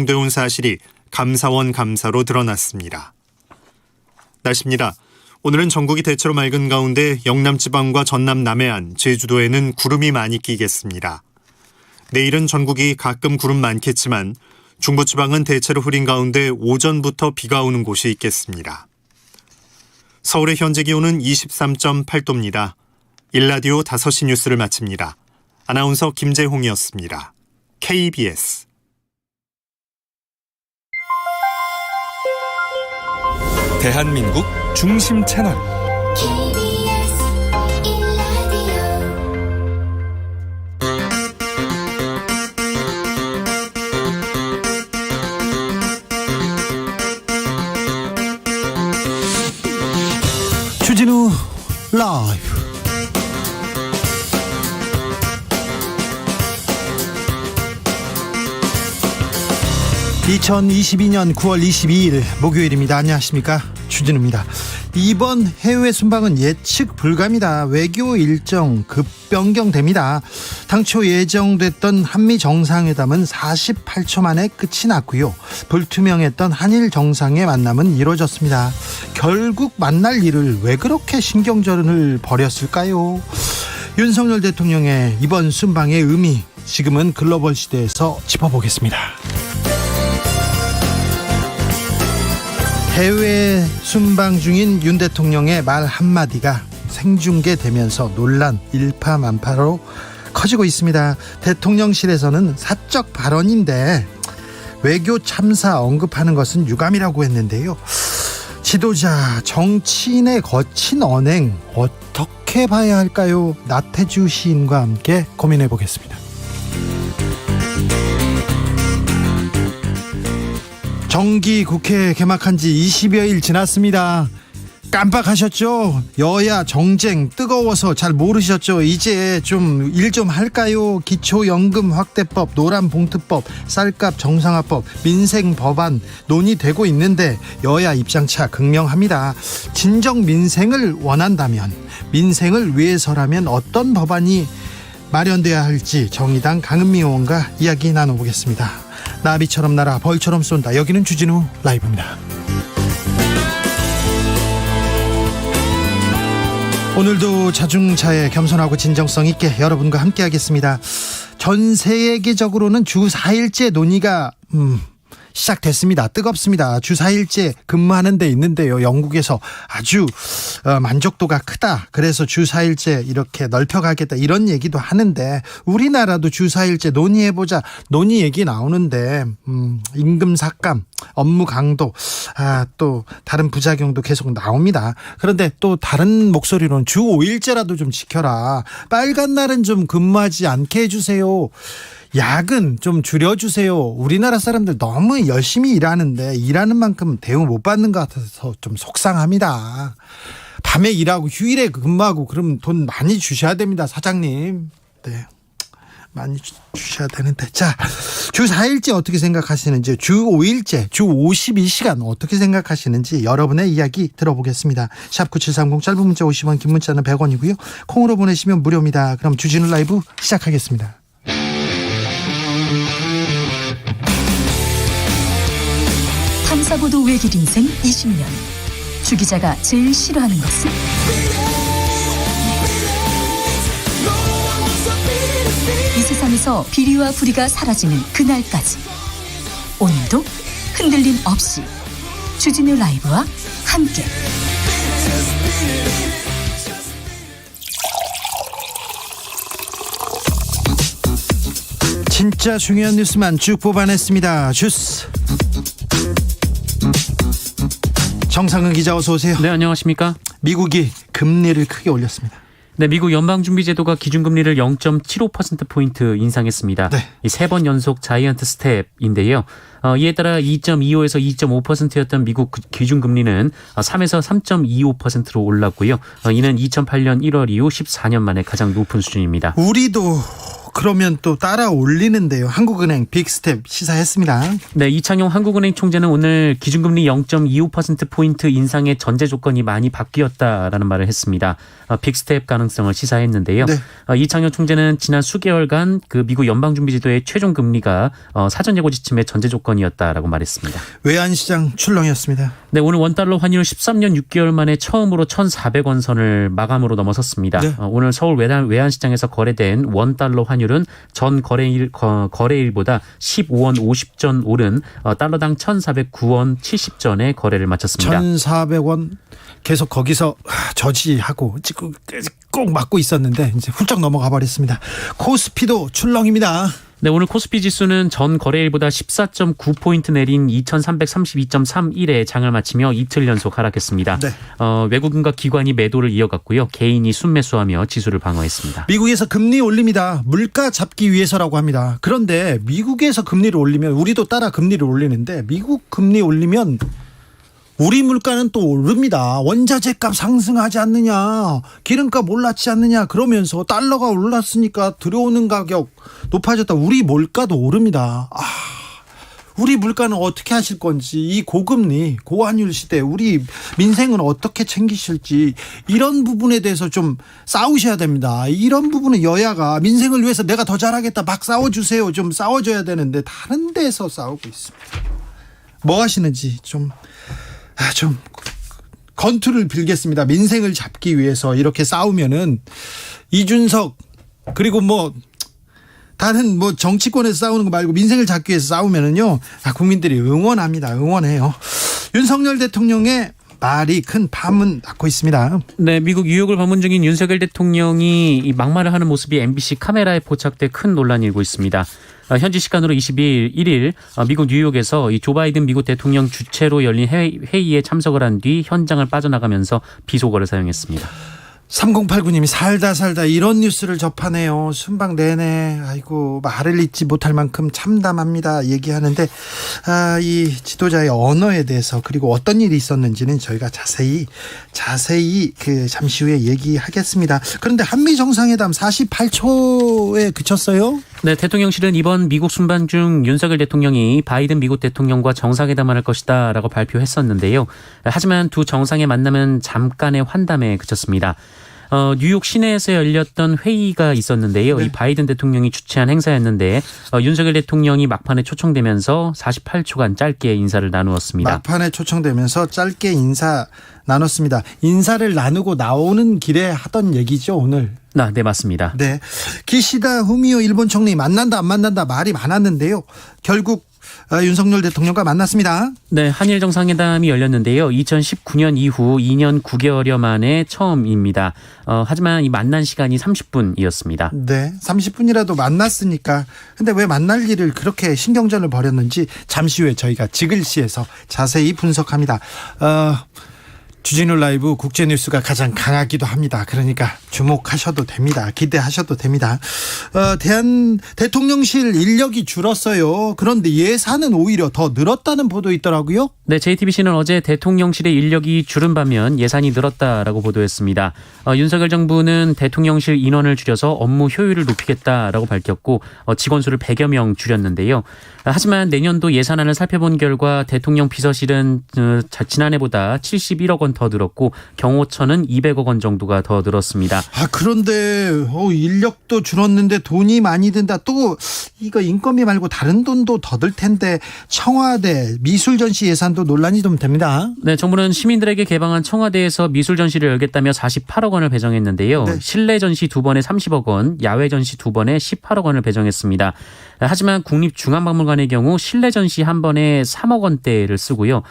되온 사실이 감사원 감사로 드러났습니다. 날씨입니다. 오늘은 전국이 대체로 맑은 가운데 영남지방과 전남 남해안, 제주도에는 구름이 많이 끼겠습니다. 내일은 전국이 가끔 구름 많겠지만 중부지방은 대체로 흐린 가운데 오전부터 비가 오는 곳이 있겠습니다. 서울의 현재 기온은 23.8도입니다. 일라디오 5시 뉴스를 마칩니다. 아나운서 김재홍이었습니다. KBS 대한민국 중심 채널 KBS 1라디오 주진우 라이브. (2022년 9월 22일) 목요일입니다. 안녕하십니까, 주진우입니다. 이번 해외 순방은 예측 불가입니다. 외교 일정 급 변경됩니다. 당초 예정됐던 한미 정상회담은 48초 만에 끝이 났고요. 불투명했던 한일 정상의 만남은 이루어졌습니다. 결국 만날 일을 왜 그렇게 신경전을 벌였을까요? 윤석열 대통령의 이번 순방의 의미, 지금은 글로벌 시대에서 짚어보겠습니다. 해외 순방 중인 윤 대통령의 말 한마디가 생중계되면서 논란 일파만파로 커지고 있습니다. 대통령실에서는 사적 발언인데 외교 참사 언급하는 것은 유감이라고 했는데요. 지도자, 정치인의 거친 언행 어떻게 봐야 할까요? 나태주 시인과 함께 고민해 보겠습니다. 정기 국회 개막한 지 20여일 지났습니다. 깜빡하셨죠? 여야 정쟁 뜨거워서 잘 모르셨죠? 이제 좀 일 좀 할까요? 기초연금 확대법, 노란봉투법, 쌀값 정상화법, 민생 법안 논의되고 있는데 여야 입장차 극명합니다. 진정 민생을 원한다면, 민생을 위해서라면 어떤 법안이 마련돼야 할지 정의당 강은미 의원과 이야기 나눠보겠습니다. 나비처럼 날아 벌처럼 쏜다. 여기는 주진우 라이브입니다. 오늘도 자중차에 겸손하고 진정성 있게 여러분과 함께 하겠습니다. 전 세계적으로는 주 4일째 논의가 시작됐습니다. 뜨겁습니다. 주 4일째 근무하는 데 있는데요, 영국에서 아주 만족도가 크다. 그래서 주 4일째 이렇게 넓혀가겠다, 이런 얘기도 하는데, 우리나라도 주 4일째 논의해보자, 논의 얘기 나오는데 임금 삭감, 업무 강도, 또 다른 부작용도 계속 나옵니다. 그런데 또 다른 목소리로는 주 5일째라도 좀 지켜라, 빨간 날은 좀 근무하지 않게 해주세요, 야근 좀 줄여주세요. 우리나라 사람들 너무 열심히 일하는데 일하는 만큼 대우 못 받는 것 같아서 좀 속상합니다. 밤에 일하고 휴일에 근무하고 그러면 돈 많이 주셔야 됩니다, 사장님. 네, 많이 주셔야 되는데. 자, 주 4일째 어떻게 생각하시는지, 주 5일째, 주 52시간 어떻게 생각하시는지 여러분의 이야기 들어보겠습니다. 샵 9730, 짧은 문자 50원, 긴 문자는 100원이고요. 콩으로 보내시면 무료입니다. 그럼 주진우 라이브 시작하겠습니다. 탐사보도 외길 인생 20년. 주 기자가 제일 싫어하는 것은? 이 세상에서 비리와 부리가 사라지는 그날까지, 오늘도 흔들림 없이 주진우 라이브와 함께 진짜 중요한 뉴스만 쭉 뽑아냈습니다. 주스 정상근 기자, 어서 오세요. 네, 안녕하십니까. 미국이 금리를 크게 올렸습니다. 네, 미국 연방준비제도가 기준금리를 0.75%포인트 인상했습니다. 네. 이 3번 연속 자이언트 스텝인데요. 이에 따라 2.25에서 2.5%였던 미국 기준금리는 3에서 3.25%로 올랐고요. 이는 2008년 1월 이후 14년 만에 가장 높은 수준입니다. 우리도 그러면 또 따라 올리는데요. 한국은행 빅스텝 시사했습니다. 네, 이창용 한국은행 총재는 오늘 기준금리 0.25%포인트 인상의 전제 조건이 많이 바뀌었다라는 말을 했습니다. 빅스텝 가능성을 시사했는데요. 네. 이창용 총재는 지난 수개월간 그 미국 연방준비제도의 최종 금리가 사전 예고 지침의 전제 조건이었다라고 말했습니다. 외환시장 출렁이었습니다. 네, 오늘 원달러 환율 13년 6개월 만에 처음으로 1,400원 선을 마감으로 넘어섰습니다. 네. 오늘 서울 외환시장에서 거래된 원달러 환율은 전 거래일보다 15원 50전 오른 달러당 1,409원 70전에 거래를 마쳤습니다. 1,400원 계속 거기서 저지하고 꼭 맞고 있었는데 이제 훌쩍 넘어가 버렸습니다. 코스피도 출렁입니다. 네, 오늘 코스피 지수는 전 거래일보다 14.9포인트 내린 2332.31에 장을 마치며 이틀 연속 하락했습니다. 네. 외국인과 기관이 매도를 이어갔고요. 개인이 순매수하며 지수를 방어했습니다. 미국에서 금리 올립니다. 물가 잡기 위해서라고 합니다. 그런데 미국에서 금리를 올리면 우리도 따라 금리를 올리는데 미국 금리 올리면 우리 물가는 또 오릅니다. 원자재 값 상승하지 않느냐, 기름값 올랐지 않느냐, 그러면서 달러가 올랐으니까 들여오는 가격 높아졌다. 우리 물가도 오릅니다. 우리 물가는 어떻게 하실 건지, 이 고금리, 고환율 시대 우리 민생은 어떻게 챙기실지, 이런 부분에 대해서 좀 싸우셔야 됩니다. 이런 부분은 여야가 민생을 위해서 내가 더 잘하겠다 막 싸워주세요. 좀 싸워줘야 되는데 다른 데서 싸우고 있습니다. 뭐 하시는지 좀 건투를 빌겠습니다. 민생을 잡기 위해서 이렇게 싸우면은 이준석 그리고 다른 정치권에서 싸우는 거 말고 민생을 잡기 위해서 싸우면은요, 국민들이 응원합니다. 응원해요. 윤석열 대통령의 말이 큰 파문 낳고 있습니다. 네, 미국 뉴욕을 방문 중인 윤석열 대통령이 이 막말을 하는 모습이 MBC 카메라에 포착돼 큰 논란이 일고 있습니다. 현지 시간으로 1일 미국 뉴욕에서 이 조 바이든 미국 대통령 주최로 열린 회의에 참석을 한 뒤 현장을 빠져나가면서 비속어를 사용했습니다. 3089님이 살다 이런 뉴스를 접하네요. 순방 내내 아이고 말을 잇지 못할 만큼 참담합니다. 얘기하는데 이 지도자의 언어에 대해서 그리고 어떤 일이 있었는지는 저희가 자세히 잠시 후에 얘기하겠습니다. 그런데 한미 정상회담 48초에 그쳤어요? 네, 대통령실은 이번 미국 순방 중 윤석열 대통령이 바이든 미국 대통령과 정상회담을 할 것이다라고 발표했었는데요. 하지만 두 정상의 만남은 잠깐의 환담에 그쳤습니다. 뉴욕 시내에서 열렸던 회의가 있었는데요. 네. 이 바이든 대통령이 주최한 행사였는데 윤석열 대통령이 막판에 초청되면서 48초간 짧게 인사를 나누었습니다. 막판에 초청되면서 짧게 인사 나눴습니다. 인사를 나누고 나오는 길에 하던 얘기죠, 오늘. 네, 맞습니다. 네, 기시다 후미오 일본 총리 만난다 안 만난다 말이 많았는데요. 결국 윤석열 대통령과 만났습니다. 네, 한일 정상회담이 열렸는데요. 2019년 이후 2년 9개월여 만에 처음입니다. 하지만 이 만난 시간이 30분이었습니다. 네, 30분이라도 만났으니까. 근데 왜 만날 일을 그렇게 신경전을 벌였는지 잠시 후에 저희가 지글시에서 자세히 분석합니다. 주진우 라이브 국제뉴스가 가장 강하기도 합니다. 그러니까 주목하셔도 됩니다. 기대하셔도 됩니다. 대통령실 인력이 줄었어요. 그런데 예산은 오히려 더 늘었다는 보도 있더라고요. 네, JTBC는 어제 대통령실의 인력이 줄은 반면 예산이 늘었다라고 보도했습니다. 윤석열 정부는 대통령실 인원을 줄여서 업무 효율을 높이겠다라고 밝혔고 직원 수를 100여 명 줄였는데요. 하지만 내년도 예산안을 살펴본 결과 대통령 비서실은 지난해보다 71억 원 더 늘었고 경호처는 200억 원 정도가 더 늘었습니다. 그런데 인력도 줄었는데 돈이 많이 든다. 또 이거 인건비 말고 다른 돈도 더 들 텐데 청와대 미술전시 예산도 논란이 좀 됩니다. 네, 정부는 시민들에게 개방한 청와대에서 미술전시를 열겠다며 48억 원을 배정했는데요. 네. 실내 전시 2번에 30억 원, 야외 전시 2번에 18억 원을 배정했습니다. 하지만 국립중앙박물관의 경우 실내 전시 한 번에 3억 원대를 쓰고요.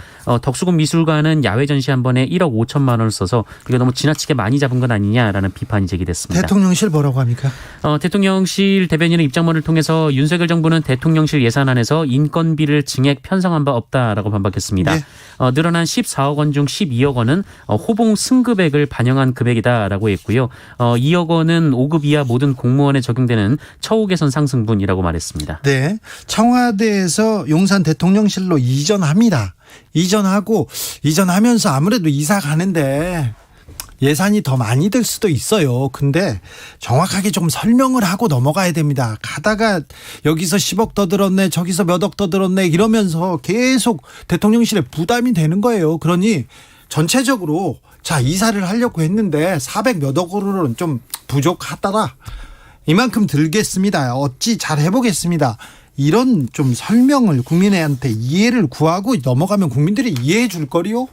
덕수궁 미술관은 야외 전시 한 번에 1억 5천만 원을 써서 이게 너무 지나치게 많이 잡은 건 아니냐라는 비판이 제기됐습니다. 대통령실 뭐라고 합니까? 대통령실 대변인의 입장문을 통해서 윤석열 정부는 대통령실 예산안에서 인건비를 증액 편성한 바 없다라고 반박했습니다. 네. 늘어난 14억 원 중 12억 원은 호봉 승급액을 반영한 금액이다라고 했고요. 2억 원은 5급 이하 모든 공무원에 적용되는 처우 개선 상승분이라고 말했습니다. 네, 청와대에서 용산 예산이 더 많이 들 수도 있어요. 근데 정확하게 좀 설명을 하고 넘어가야 됩니다. 가다가 여기서 10억 더 들었네, 저기서 몇 억 더 들었네 이러면서 계속 대통령실에 부담이 되는 거예요. 그러니 전체적으로 자, 이사를 하려고 했는데 400 몇 억으로는 좀 부족하더라. 이만큼 들겠습니다. 어찌 잘 해보겠습니다. 이런 좀 설명을 국민한테 이해를 구하고 넘어가면 국민들이 이해해 줄 거리요.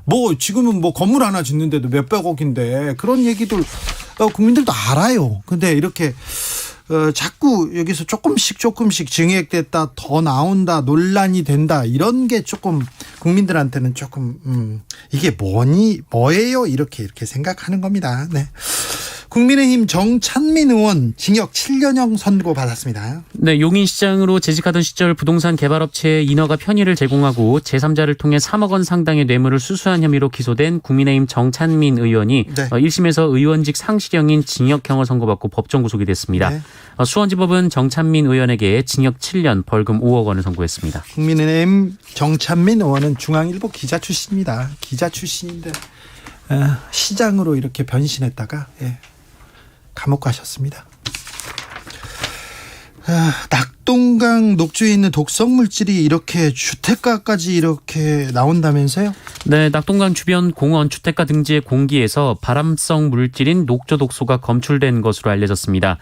뭐 지금은 뭐 건물 하나 짓는데도 몇백억인데 그런 얘기들 국민들도 알아요. 근데 이렇게 자꾸 여기서 조금씩 증액됐다, 더 나온다, 논란이 된다 이런 게 조금 국민들한테는 조금 이게 뭐예요? 이렇게 생각하는 겁니다. 네. 국민의힘 정찬민 의원 징역 7년형 선고 받았습니다. 네, 용인시장으로 재직하던 시절 부동산 개발업체에 인허가 편의를 제공하고 제3자를 통해 3억 원 상당의 뇌물을 수수한 혐의로 기소된 국민의힘 정찬민 의원이 네. 1심에서 의원직 상실형인 징역형을 선고받고 법정 구속이 됐습니다. 네. 수원지법은 정찬민 의원에게 징역 7년, 벌금 5억 원을 선고했습니다. 국민의힘 정찬민 의원은 중앙일보 기자 출신입니다. 기자 출신인데 시장으로 이렇게 변신했다가 감옥 가셨습니다. 낙동강 녹조에 있는 독성 물질이 이렇게 주택가까지 이렇게 나온다면서요? 네, 낙동강 주변 공원, 주택가 등지의 공기에서 발암성 물질인 녹조 독소가 검출된 것으로 알려졌습니다.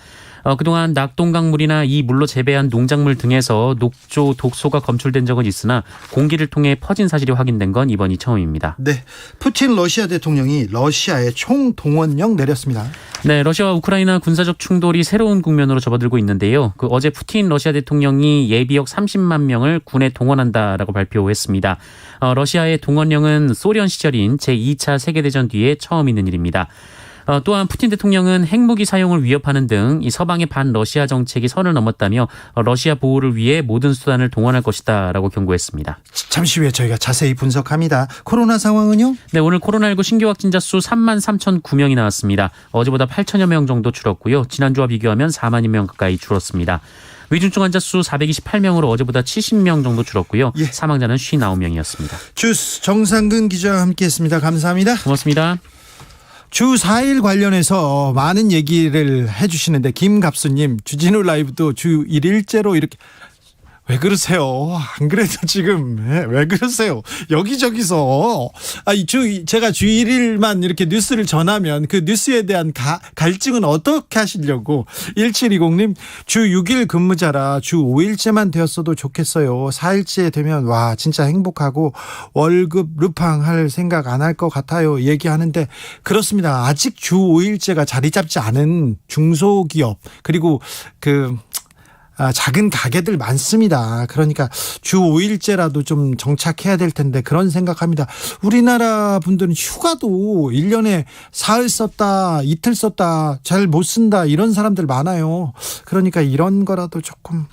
그동안 낙동강물이나 이 물로 재배한 농작물 등에서 녹조 독소가 검출된 적은 있으나 공기를 통해 퍼진 사실이 확인된 건 이번이 처음입니다. 네, 푸틴 러시아 대통령이 러시아에 총동원령 내렸습니다. 네, 러시아와 우크라이나 군사적 충돌이 새로운 국면으로 접어들고 있는데요. 어제 푸틴 러시아 대통령이 예비역 30만 명을 군에 동원한다라고 발표했습니다. 러시아의 동원령은 소련 시절인 제2차 세계대전 뒤에 처음 있는 일입니다. 또한 푸틴 대통령은 핵무기 사용을 위협하는 등 이 서방의 반러시아 정책이 선을 넘었다며 러시아 보호를 위해 모든 수단을 동원할 것이다라고 경고했습니다. 잠시 후에 저희가 자세히 분석합니다. 코로나 상황은요? 네, 오늘 코로나19 신규 확진자 수 33,009명이 나왔습니다. 어제보다 8천여 명 정도 줄었고요. 지난주와 비교하면 4만여 명 가까이 줄었습니다. 위중증 환자 수 428명으로 어제보다 70명 정도 줄었고요. 예. 사망자는 59명이었습니다. 주스 정상근 기자와 함께했습니다. 감사합니다. 고맙습니다. 주 4일 관련해서 많은 얘기를 해주시는데 김갑수님 주진우 라이브도 주 1일째로 이렇게 왜 그러세요? 안 그래도 지금 왜 그러세요? 여기저기서 제가 주 1일만 이렇게 뉴스를 전하면 그 뉴스에 대한 갈증은 어떻게 하시려고 1720님 주 6일 근무자라 주 5일째만 되었어도 좋겠어요. 4일째 되면 와 진짜 행복하고 월급 루팡할 생각 안 할 것 같아요. 얘기하는데 그렇습니다. 아직 주 5일째가 자리 잡지 않은 중소기업 그리고 작은 가게들 많습니다. 그러니까 주 5일째라도 좀 정착해야 될 텐데 그런 생각합니다. 우리나라 분들은 휴가도 1년에 사흘 썼다 이틀 썼다 잘 못 쓴다 이런 사람들 많아요. 그러니까 이런 거라도 조금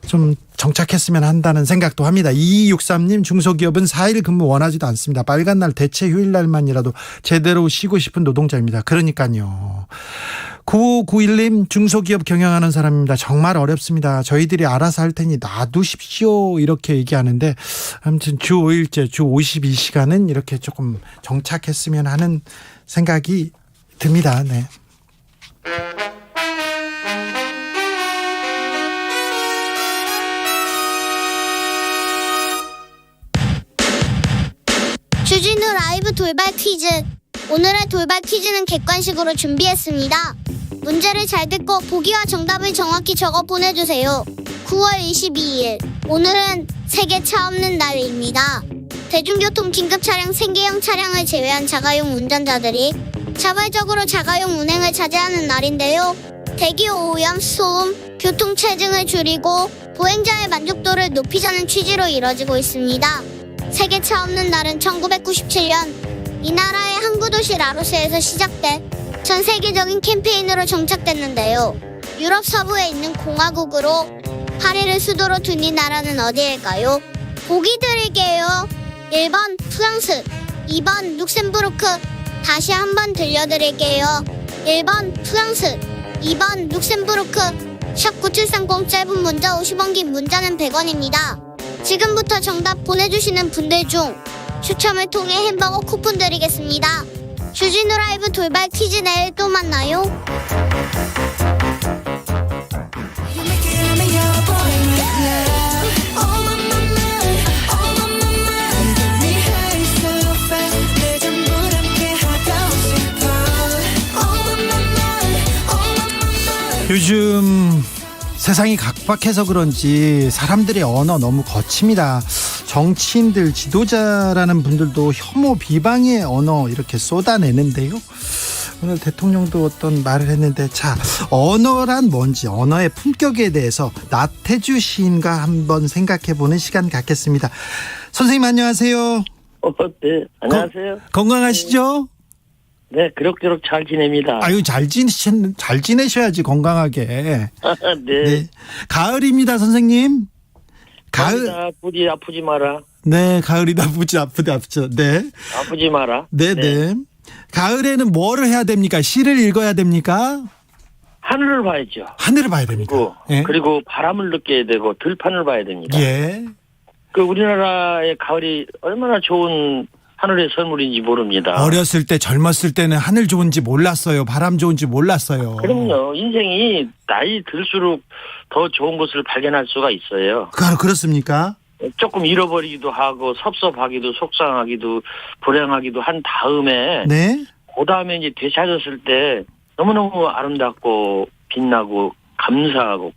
좀 정착했으면 한다는 생각도 합니다. 2263님 중소기업은 4일 근무 원하지도 않습니다. 빨간 날 대체 휴일날만이라도 제대로 쉬고 싶은 노동자입니다. 그러니까요. 9591님 중소기업 경영하는 사람입니다. 정말 어렵습니다. 저희들이 알아서 할 테니 놔두십시오 이렇게 얘기하는데 아무튼 주 5일째 주 52시간은 이렇게 조금 정착했으면 하는 생각이 듭니다. 네. 주진우 라이브 돌발 퀴즈. 오늘의 돌발 퀴즈는 객관식으로 준비했습니다. 문제를 잘 듣고 보기와 정답을 정확히 적어 보내주세요. 9월 22일 오늘은 세계 차 없는 날입니다. 대중교통 긴급차량 생계형 차량을 제외한 자가용 운전자들이 자발적으로 자가용 운행을 자제하는 날인데요. 대기 오염, 소음, 교통체증을 줄이고 보행자의 만족도를 높이자는 취지로 이뤄지고 있습니다. 세계 차 없는 날은 1997년 이 나라의 항구 도시 라로스에서 시작돼 전 세계적인 캠페인으로 정착됐는데요. 유럽 서부에 있는 공화국으로 파리를 수도로 둔 이 나라는 어디일까요? 보기 드릴게요. 1번 프랑스, 2번 룩셈부르크. 다시 한번 들려드릴게요. 1번 프랑스, 2번 룩셈부르크. 샵 9730 짧은 문자 50원 긴 문자는 100원입니다. 지금부터 정답 보내주시는 분들 중 추첨을 통해 햄버거 쿠폰 드리겠습니다. 주진우 라이브 돌발 퀴즈 내일 또 만나요. 요즘 세상이 각박해서 그런지 사람들의 언어 너무 거칩니다. 정치인들, 지도자라는 분들도 혐오, 비방의 언어 이렇게 쏟아내는데요. 오늘 대통령도 어떤 말을 했는데, 자, 언어란 뭔지, 언어의 품격에 대해서 나태주 시인과 한번 생각해보는 시간 갖겠습니다. 선생님 안녕하세요. 네, 안녕하세요. 건강하시죠? 네, 그럭저럭 잘 지냅니다. 아유, 잘 지내셔야지 건강하게. 네. 네. 가을입니다, 선생님. 가을. 가을이다, 부디 아프지 마라. 네, 가을이다. 부지 아프다. 네. 아프지 마라. 네, 네. 가을에는 뭐를 해야 됩니까? 시를 읽어야 됩니까? 하늘을 봐야죠. 하늘을 봐야 됩니까? 그리고 바람을 느껴야 되고 들판을 봐야 됩니다. 예. 그 우리나라의 가을이 얼마나 좋은 하늘의 선물인지 모릅니다. 어렸을 때, 젊었을 때는 하늘 좋은지 몰랐어요. 바람 좋은지 몰랐어요. 그럼요. 인생이 나이 들수록 더 좋은 것을 발견할 수가 있어요. 그렇습니까? 조금 잃어버리기도 하고 섭섭하기도 속상하기도 불행하기도 한 다음에 네. 그 다음에 이제 되찾았을 때 너무너무 아름답고 빛나고 감사하고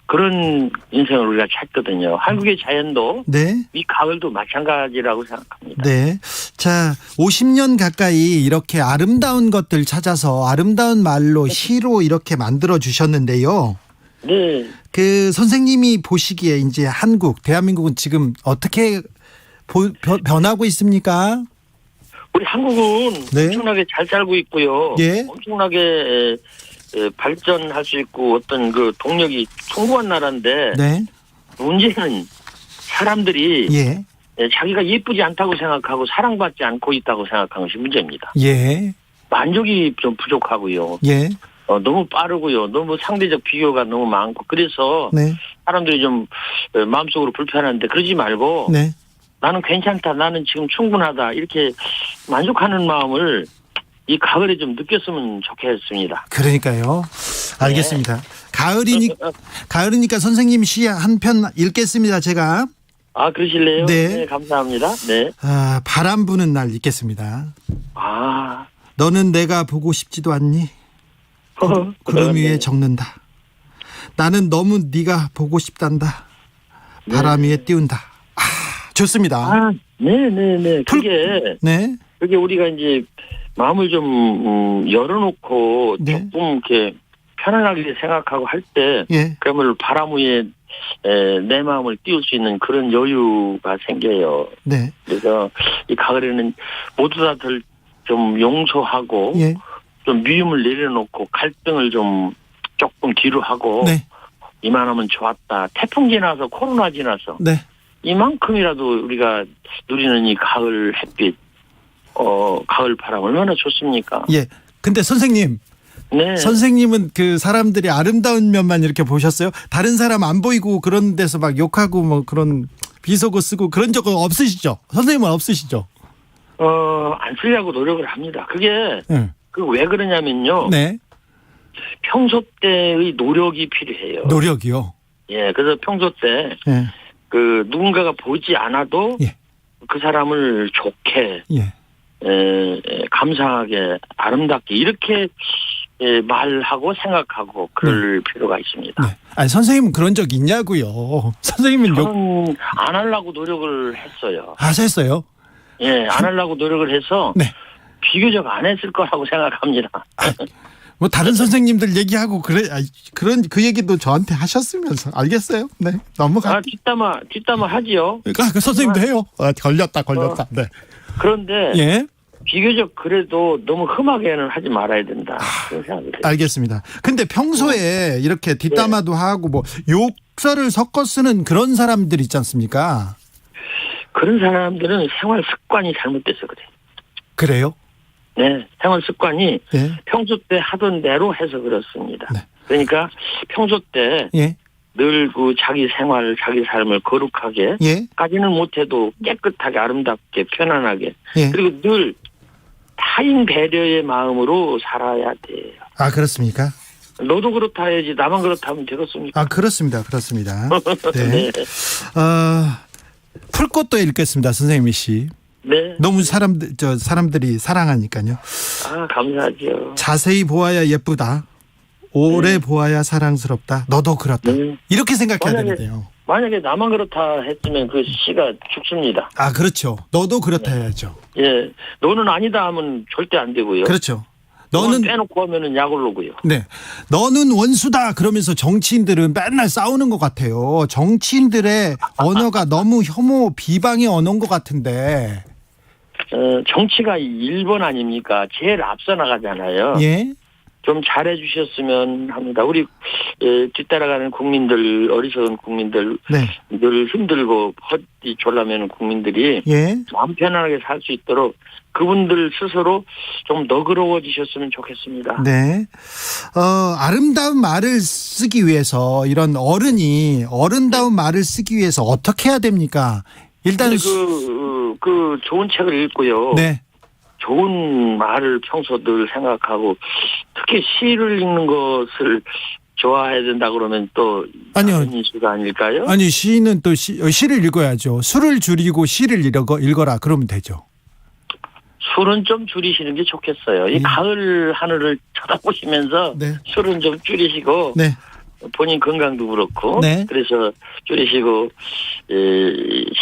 그런 인생을 우리가 찾거든요. 한국의 자연도 네. 이 가을도 마찬가지라고 생각합니다. 네. 자, 50년 가까이 이렇게 아름다운 것들 찾아서 아름다운 말로 시로 이렇게 만들어 주셨는데요. 네. 그 선생님이 보시기에 이제 한국, 대한민국은 지금 어떻게 변하고 있습니까? 우리 한국은 네. 엄청나게 잘 살고 있고요. 예. 엄청나게 발전할 수 있고 어떤 그 동력이 풍부한 나라인데 네. 문제는 사람들이 예. 자기가 예쁘지 않다고 생각하고 사랑받지 않고 있다고 생각하는 것이 문제입니다. 예. 만족이 좀 부족하고요. 예. 너무 빠르고요. 너무 상대적 비교가 너무 많고 그래서 네. 사람들이 좀 마음속으로 불편한데 그러지 말고 네. 나는 괜찮다. 나는 지금 충분하다. 이렇게 만족하는 마음을 이 가을에 좀 느꼈으면 좋겠습니다. 그러니까요. 알겠습니다. 가을이니까 선생님 시 한 편 읽겠습니다. 제가. 아, 그러실래요? 네. 네, 감사합니다. 네. 바람 부는 날 읽겠습니다. 아. 너는 내가 보고 싶지도 않니? 구름 위에 적는다. 나는 너무 네가 보고 싶단다. 바람 위에 띄운다. 좋습니다. 아, 네네네. 그게 우리가 이제 마음을 좀 열어놓고 네. 조금 이렇게 편안하게 생각하고 할 때 예. 그러면 바람 위에 내 마음을 띄울 수 있는 그런 여유가 생겨요. 네. 그래서 이 가을에는 모두 다들 좀 용서하고 예. 좀 미움을 내려놓고 갈등을 좀 조금 뒤로 하고 네. 이만하면 좋았다. 태풍 지나서 코로나 지나서 네. 이만큼이라도 우리가 누리는 이 가을 햇빛, 가을 바람 얼마나 좋습니까? 예. 근데 선생님. 네. 선생님은 그 사람들이 아름다운 면만 이렇게 보셨어요? 다른 사람 안 보이고 그런 데서 막 욕하고 뭐 그런 비속어 쓰고 그런 적은 없으시죠? 선생님은 없으시죠? 안 쓰려고 노력을 합니다. 그게 네. 왜 그러냐면요. 네. 평소 때의 노력이 필요해요. 노력이요? 예, 그래서 평소 때 예. 그 누군가가 보지 않아도 예. 그 사람을 좋게, 예. 감사하게, 아름답게 이렇게 말하고 생각하고 그럴 필요가 있습니다. 네. 아니 선생님은 그런 적 있냐고요? 선생님은 저는 안 하려고 노력을 했어요. 하셨어요? 예, 안 하려고 노력을 해서 네. 비교적 안 했을 거라고 생각합니다. 뭐 다른 선생님들 얘기하고 그런 그 얘기도 저한테 하셨으면서 알겠어요? 네. 넘어가. 뒷담화 하지요. 그러니까 그 선생님도 해요. 걸렸다. 네. 그런데 예. 비교적 그래도 너무 험하게는 하지 말아야 된다. 그런 생각이 들어요. 알겠습니다. 근데 평소에 이렇게 뒷담화도 하고 뭐 욕설을 섞어 쓰는 그런 사람들 있지 않습니까? 그런 사람들은 생활 습관이 잘못돼서 그래요. 그래요? 네, 생활 습관이 네. 평소 때 하던 대로 해서 그렇습니다. 네. 그러니까 평소 때 예. 늘 그 자기 생활, 자기 삶을 거룩하게 예. 까지는 못해도 깨끗하게 아름답게 편안하게 예. 그리고 늘 타인 배려의 마음으로 살아야 돼요. 아, 그렇습니까? 너도 그렇다 해야지 나만 그렇다 하면 되겠습니까? 아, 그렇습니다. 그렇습니다. 네. 네. 풀꽃도 읽겠습니다, 선생님 씨. 네. 너무 사람들이 사랑하니까요. 아, 감사하죠. 자세히 보아야 예쁘다. 오래 보아야 사랑스럽다. 너도 그렇다. 네. 이렇게 생각해야 만약에- 되는데요. 만약에 나만 그렇다 했으면 그 시가 죽습니다. 아, 그렇죠. 너도 그렇다 해야죠. 예. 너는 아니다 하면 절대 안 되고요. 그렇죠. 너는 너는 빼놓고 하면은 약올로고요. 네. 너는 원수다 그러면서 정치인들은 맨날 싸우는 것 같아요. 정치인들의 언어가 너무 혐오 비방의 언어인 것 같은데. 정치가 1번 아닙니까? 제일 앞서 나가잖아요. 예. 좀 잘해 주셨으면 합니다. 우리 뒤따라가는 국민들, 어리석은 국민들, 네. 늘 힘들고 헛이 졸라매는 국민들이 예. 마음 편안하게 살 수 있도록 그분들 스스로 좀 너그러워지셨으면 좋겠습니다. 네. 아름다운 말을 쓰기 위해서 이런 어른이 아름다운 말을 쓰기 위해서 어떻게 해야 됩니까? 일단 근데 그 좋은 책을 읽고요. 네. 좋은 말을 평소 늘 생각하고 특히 시를 읽는 것을 좋아해야 된다 그러면 또 아니요. 이슈가 아닐까요? 아니 시는 또 시를 읽어야죠. 술을 줄이고 시를 읽어라 그러면 되죠. 술은 좀 줄이시는 게 좋겠어요. 이 가을 하늘을 쳐다보시면서 네. 술은 좀 줄이시고 네. 본인 건강도 그렇고 네. 그래서 줄이시고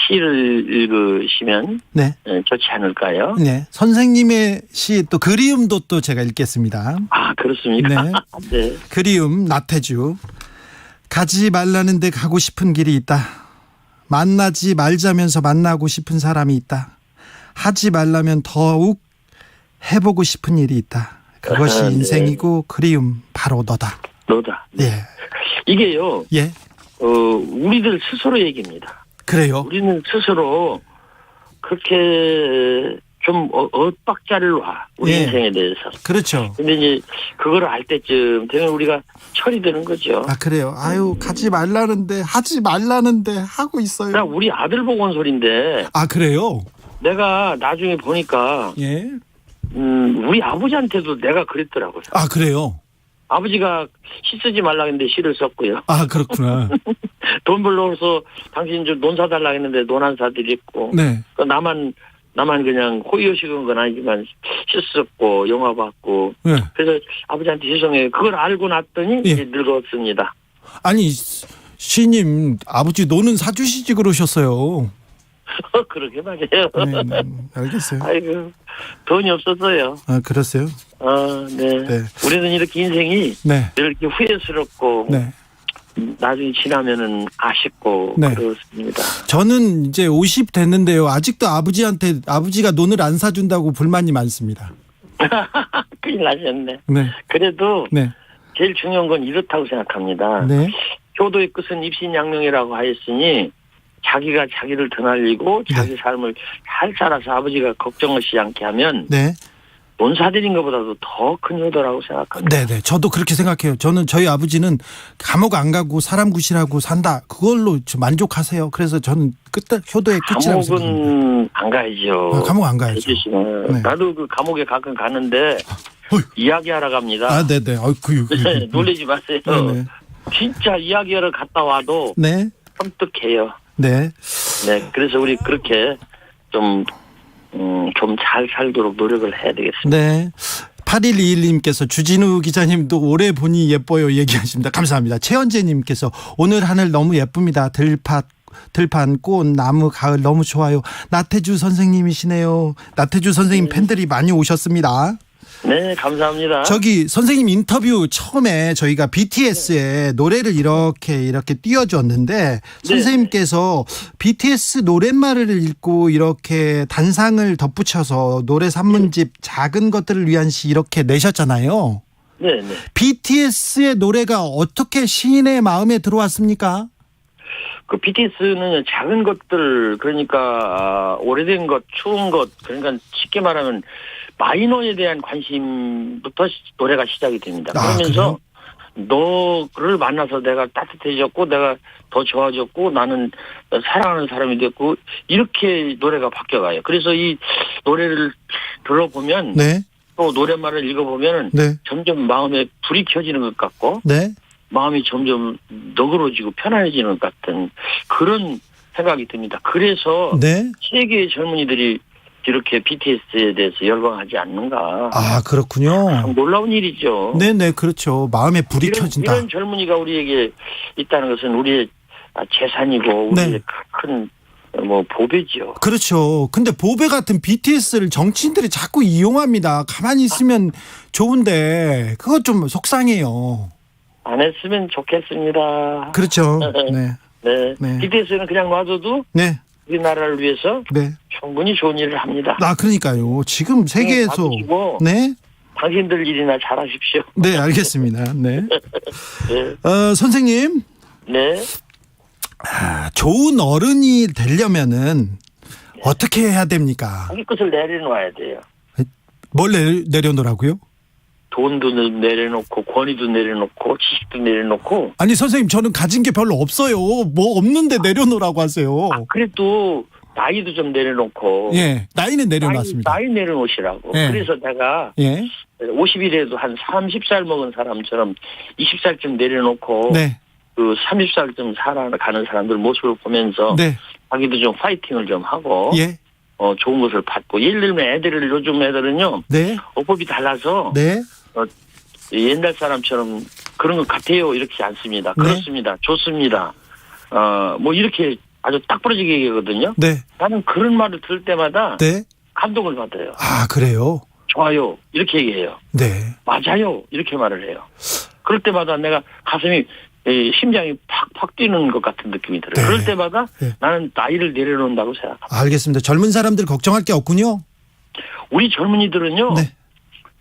시를 읽으시면 네. 좋지 않을까요? 네. 선생님의 시 또 그리움도 또 제가 읽겠습니다. 아 그렇습니까? 네. 네. 그리움 나태주. 가지 말라는데 가고 싶은 길이 있다. 만나지 말자면서 만나고 싶은 사람이 있다. 하지 말라면 더욱 해보고 싶은 일이 있다. 그것이 네. 인생이고 그리움 바로 너다. 너다. 예. 이게요. 예. 우리들 스스로 얘기입니다. 그래요. 우리는 스스로 그렇게 좀 엇박자를 놔. 우리 예. 인생에 대해서. 그렇죠. 근데 이제 그걸 알 때쯤 되면 우리가 철이 드는 거죠. 아, 그래요. 아유, 가지 말라는데 하지 말라는데 하고 나 있어요. 우리 아들 보고 온 소리인데 아, 그래요. 내가 나중에 보니까 예. 우리 아버지한테도 내가 그랬더라고요. 아, 그래요. 아버지가 시 쓰지 말라 했는데 시를 썼고요. 아, 그렇구나. 돈 벌러서 당신 좀 논 사달라 했는데 논 안 사드렸고. 네. 나만 그냥 호의호식은 건 아니지만 시 썼고 영화 봤고. 네. 그래서 아버지한테 죄송해요. 그걸 알고 났더니 예. 이제 늙었습니다. 아니, 시님 아버지 노는 사주시지 그러셨어요. 그러게 말이에요. 네, 알겠어요. 아이고 돈이 없었어요. 아, 그랬어요? 네. 네. 우리는 이렇게 인생이 네. 늘 이렇게 후회스럽고 네. 나중에 지나면은 아쉽고 네. 그렇습니다. 저는 이제 50 됐는데요. 아직도 아버지가 논을 안 사준다고 불만이 많습니다. 큰일 나셨네. 네. 그래도 네. 제일 중요한 건 이렇다고 생각합니다. 네. 효도의 끝은 입신양명이라고 하였으니 자기가 자기를 드날리고 자기 삶을 잘 살아서 아버지가 걱정 없이 않게 하면 네. 논사드린 것보다도 더 큰 효도라고 생각합니다. 네. 저도 그렇게 생각해요. 저는 저희 아버지는 감옥 안 가고 사람 구실하고 산다. 그걸로 좀 만족하세요. 그래서 저는 효도의 끝이라고 생각합니다. 감옥은 안 가야죠. 감옥 안 가야죠. 해주시면. 네. 나도 그 감옥에 가끔 가는데 어휴. 이야기하러 갑니다. 아, 네네. 네, 놀라지 마세요. 네네. 진짜 이야기하러 갔다 와도 네. 섬뜩해요. 네. 네, 그래서 우리 그렇게 좀 잘 살도록 노력을 해야 되겠습니다. 네. 8121님께서 주진우 기자님도 올해 보니 예뻐요 얘기하십니다. 감사합니다. 최현재님께서 오늘 하늘 너무 예쁩니다. 들판, 꽃, 나무, 가을 너무 좋아요. 나태주 선생님이시네요. 나태주 선생님 팬들이 많이 오셨습니다. 네, 감사합니다. 저기 선생님 인터뷰 처음에 저희가 BTS의 노래를 이렇게 띄워줬는데 선생님께서 BTS 노랫말을 읽고 이렇게 단상을 덧붙여서 노래 산문집 작은 것들을 위한 시 이렇게 내셨잖아요. 네. BTS의 노래가 어떻게 시인의 마음에 들어왔습니까? 그 BTS는 작은 것들 그러니까 오래된 것, 추운 것 그러니까 쉽게 말하면 마이너에 대한 관심부터 노래가 시작이 됩니다. 그러면서 너를 만나서 내가 따뜻해졌고 내가 더 좋아졌고 나는 사랑하는 사람이 됐고 이렇게 노래가 바뀌어가요. 그래서 이 노래를 들어보면 네. 또 노랫말을 읽어보면 네. 점점 마음에 불이 켜지는 것 같고 네. 마음이 점점 너그러지고 편안해지는 것 같은 그런 생각이 듭니다. 그래서 네. 세계의 젊은이들이 이렇게 BTS에 대해서 열광하지 않는가. 아, 그렇군요. 참 놀라운 일이죠. 네네, 그렇죠. 마음에 불이 켜진다. 이런 젊은이가 우리에게 있다는 것은 우리의 재산이고 우리의 네. 큰 보배죠. 그렇죠. 근데 보배 같은 BTS를 정치인들이 자꾸 이용합니다. 가만히 있으면 좋은데 그거 좀 속상해요. 안 했으면 좋겠습니다. 그렇죠. 네. 네. 네. BTS는 그냥 놔둬도 네. 우리나라를 위해서 네. 충분히 좋은 일을 합니다. 아, 그러니까요. 지금 세계에서. 놔두시고 네. 당신들 일이나 잘하십시오. 네, 알겠습니다. 네. 네. 선생님. 네. 좋은 어른이 되려면은 어떻게 해야 됩니까? 자기 것을 내려놓아야 돼요. 뭘 내려놓으라고요? 돈도 내려놓고 권위도 내려놓고 지식도 내려놓고. 아니, 선생님, 저는 가진 게 별로 없어요. 뭐 없는데 내려놓으라고 하세요. 그래도 나이도 좀 내려놓고. 예, 나이는 내려놨습니다. 나이 내려놓으시라고. 예. 그래서 내가 예. 50일에도 한 30살 먹은 사람처럼 20살쯤 내려놓고 네. 그 30살쯤 살아가는 사람들 모습을 보면서 네. 자기도 좀 파이팅을 좀 하고 예. 좋은 것을 받고 예를 들면 요즘 애들은요 네. 어법이 달라서 네. 옛날 사람처럼 그런 것 같아요 이렇게 않습니다. 네. 그렇습니다. 좋습니다. 이렇게 아주 딱 부러지게 얘기하거든요. 네. 나는 그런 말을 들을 때마다 네. 감동을 받아요. 아, 그래요? 좋아요 이렇게 얘기해요. 네. 맞아요 이렇게 말을 해요. 그럴 때마다 내가 가슴이 심장이 팍팍 뛰는 것 같은 느낌이 들어요. 네. 그럴 때마다 네. 나는 나이를 내려놓는다고 생각합니다. 알겠습니다. 젊은 사람들 걱정할 게 없군요. 우리 젊은이들은요. 네.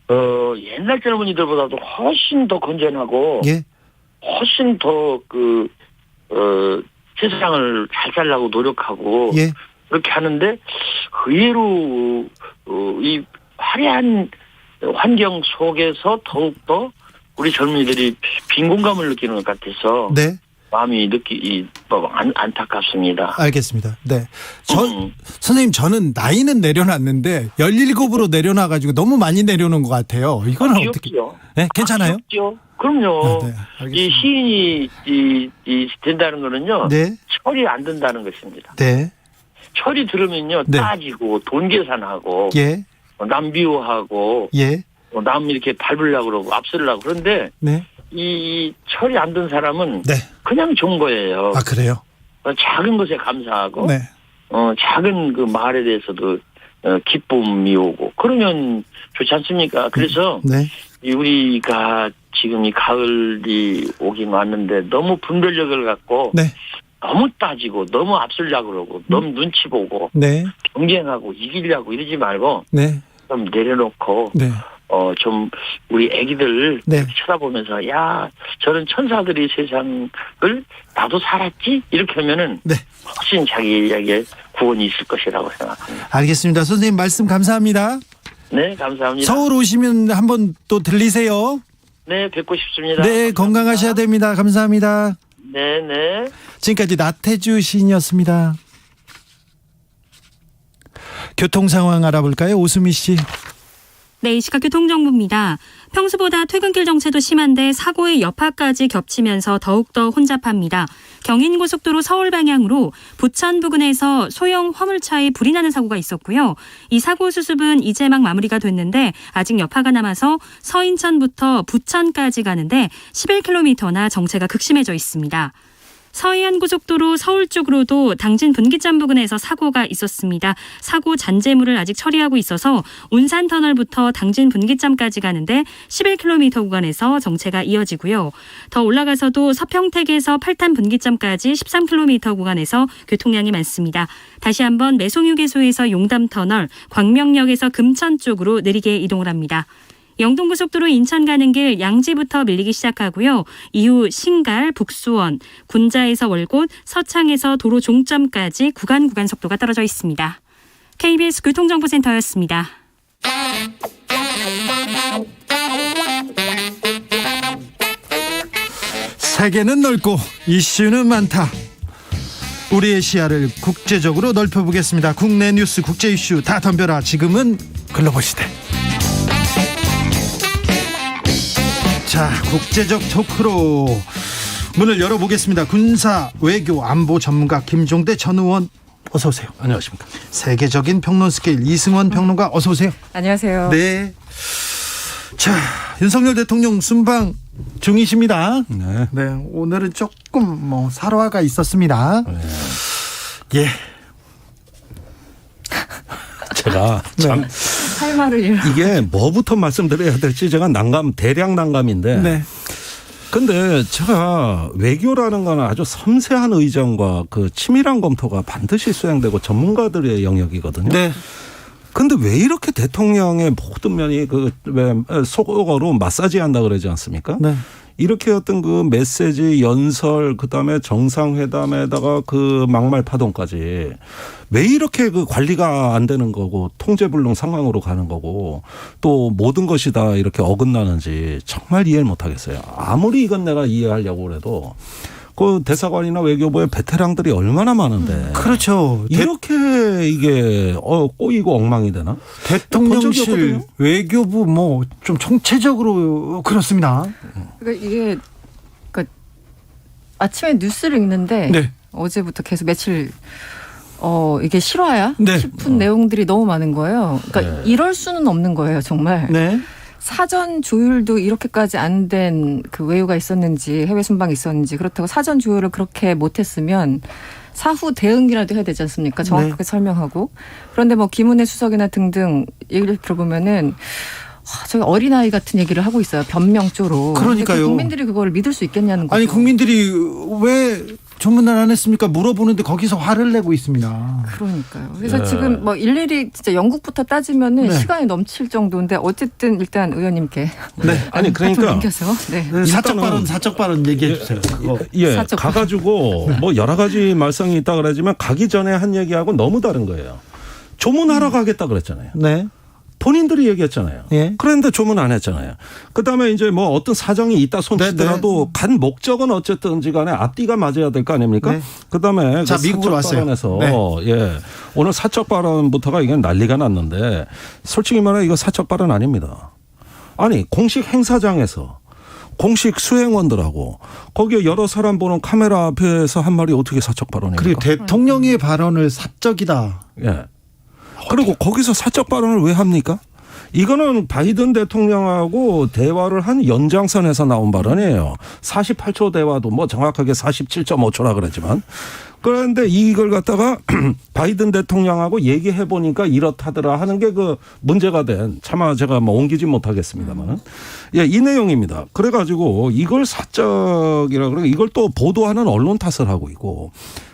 옛날 젊은이들보다도 훨씬 더 건전하고 예. 훨씬 더 세상을 잘 살려고 노력하고 예. 그렇게 하는데 의외로 이 화려한 환경 속에서 더욱더 우리 젊은이들이 빈곤감을 느끼는 것 같아서 네. 마음이 안타깝습니다. 알겠습니다. 네. 음. 선생님, 저는 나이는 내려놨는데 17으로 내려놔가지고 너무 많이 내려놓은 것 같아요. 이거는 어떻게? 귀엽죠. 네, 괜찮아요? 귀엽죠. 그럼요. 네, 알겠습니다. 이 시인이 된다는 거는요. 네. 철이 안 든다는 것입니다. 네. 철이 들으면요. 네. 따지고 돈 계산하고 예. 남 비호하고 예. 남 이렇게 밟으려고 그러고 앞서려고 그런데 네. 이 철이 안 든 사람은 네. 그냥 좋은 거예요. 아, 그래요? 작은 것에 감사하고 네. 작은 그 말에 대해서도 기쁨이 오고 그러면 좋지 않습니까? 그래서 네. 우리가 지금 이 가을이 오긴 왔는데 너무 분별력을 갖고 네. 너무 따지고 너무 앞서려고 그러고 너무 눈치 보고 네. 경쟁하고 이기려고 이러지 말고 네. 좀 내려놓고 네. 좀 우리 애기들 네. 쳐다보면서 야 저런 천사들이 세상을 나도 살았지 이렇게 하면은 네. 훨씬 자기에게 구원이 있을 것이라고 생각합니다. 알겠습니다. 선생님 말씀 감사합니다. 네 감사합니다. 서울 오시면 한번 또 들리세요. 네 뵙고 싶습니다. 네, 감사합니다. 건강하셔야 됩니다. 감사합니다. 네네. 지금까지 나태주 시인이었습니다. 교통 상황 알아볼까요? 오수미 씨. 네, 이 시각 교통정보입니다. 평소보다 퇴근길 정체도 심한데 사고의 여파까지 겹치면서 더욱더 혼잡합니다. 경인고속도로 서울 방향으로 부천 부근에서 소형 화물차에 불이 나는 사고가 있었고요. 이 사고 수습은 이제 막 마무리가 됐는데 아직 여파가 남아서 서인천부터 부천까지 가는데 11km나 정체가 극심해져 있습니다. 서해안고속도로 서울 쪽으로도 당진 분기점 부근에서 사고가 있었습니다. 사고 잔재물을 아직 처리하고 있어서 운산터널부터 당진 분기점까지 가는데 11km 구간에서 정체가 이어지고요. 더 올라가서도 서평택에서 팔탄 분기점까지 13km 구간에서 교통량이 많습니다. 다시 한번 매송휴게소에서 용담터널, 광명역에서 금천 쪽으로 느리게 이동을 합니다. 영동고속도로 인천 가는 길 양지부터 밀리기 시작하고요. 이후 신갈, 북수원, 군자에서 월곶, 서창에서 도로 종점까지 구간 속도가 떨어져 있습니다. KBS 교통정보센터였습니다. 세계는 넓고 이슈는 많다. 우리의 시야를 국제적으로 넓혀보겠습니다. 국내 뉴스, 국제 이슈 다 덤벼라. 지금은 글로벌 시대. 자, 국제적 토크로 문을 열어보겠습니다. 군사, 외교, 안보 전문가 김종대 전 의원 어서 오세요. 안녕하십니까. 세계적인 평론 스케일 이승원 평론가 어서 오세요. 안녕하세요. 네. 자, 윤석열 대통령 순방 중이십니다. 네. 네, 오늘은 조금 살화가 있었습니다. 네. 예. 제가 참 할 말을 잃어. 이게 뭐부터 말씀드려야 될지 제가 대량 난감인데. 네. 근데 제가 외교라는 건 아주 섬세한 의정과 그 치밀한 검토가 반드시 수행되고 전문가들의 영역이거든요. 네. 근데 왜 이렇게 대통령의 모든 면이 왜 속어로 마사지 한다 그러지 않습니까? 네. 이렇게 어떤 그 메시지 연설 그다음에 정상회담에다가 그 막말 파동까지 왜 이렇게 그 관리가 안 되는 거고 통제불능 상황으로 가는 거고 또 모든 것이 다 이렇게 어긋나는지 정말 이해를 못 하겠어요. 아무리 이건 내가 이해하려고 그래도 그 대사관이나 외교부에 베테랑들이 얼마나 많은데. 그렇죠. 이렇게 이게 꼬이고 엉망이 되나? 대통령실, 외교부 좀 총체적으로 그렇습니다. 그러니까 이게 아침에 뉴스를 읽는데 네. 어제부터 계속 며칠 이게 실화야 네. 싶은 내용들이 너무 많은 거예요. 그러니까 네. 이럴 수는 없는 거예요, 정말. 네. 사전 조율도 이렇게까지 안 된 그 외유가 있었는지 해외 순방이 있었는지 그렇다고 사전 조율을 그렇게 못했으면 사후 대응이라도 해야 되지 않습니까? 정확하게 네. 설명하고. 그런데 김은혜 수석이나 등등 얘기를 들어보면은 저희 어린아이 같은 얘기를 하고 있어요. 변명조로. 그러니까요. 국민들이 그걸 믿을 수 있겠냐는 거죠. 아니, 국민들이 왜 조문을 안 했습니까? 물어보는데 거기서 화를 내고 있습니다. 그러니까요. 그래서 네. 지금 일일이 진짜 영국부터 따지면은 네. 시간이 넘칠 정도인데 어쨌든 일단 의원님께 네. 아니 그러니까 넘겨서 네. 사적 발언 얘기해 주세요. 그거. 예, 사적 가가지고 여러 가지 말썽이 있다 그러지만 가기 전에 한 얘기하고 너무 다른 거예요. 조문하러 가겠다 그랬잖아요. 네. 본인들이 얘기했잖아요. 예. 그런데 조문 안 했잖아요. 그다음에 이제 어떤 사정이 있다 손치더라도 간 목적은 어쨌든지 간에 앞뒤가 맞아야 될 거 아닙니까? 네. 그다음에 자, 미국으로 왔어요. 발언에서 네. 예. 오늘 사적 발언부터가 이게 난리가 났는데 솔직히 말해 이거 사적 발언 아닙니다. 아니 공식 행사장에서 공식 수행원들하고 거기에 여러 사람 보는 카메라 앞에서 한 말이 어떻게 사적 발언입니까? 그리고 대통령의 발언을 사적이다. 예. 그리고 거기서 사적 발언을 왜 합니까? 이거는 바이든 대통령하고 대화를 한 연장선에서 나온 발언이에요. 48초 대화도 정확하게 47.5초라 그러지만. 그런데 이걸 갖다가 바이든 대통령하고 얘기해 보니까 이렇다더라 하는 게 그 문제가 된 차마 제가 옮기지 못하겠습니다만 예, 이 내용입니다. 그래가지고 이걸 사적이라 그러고 이걸 또 보도하는 언론 탓을 하고 있고.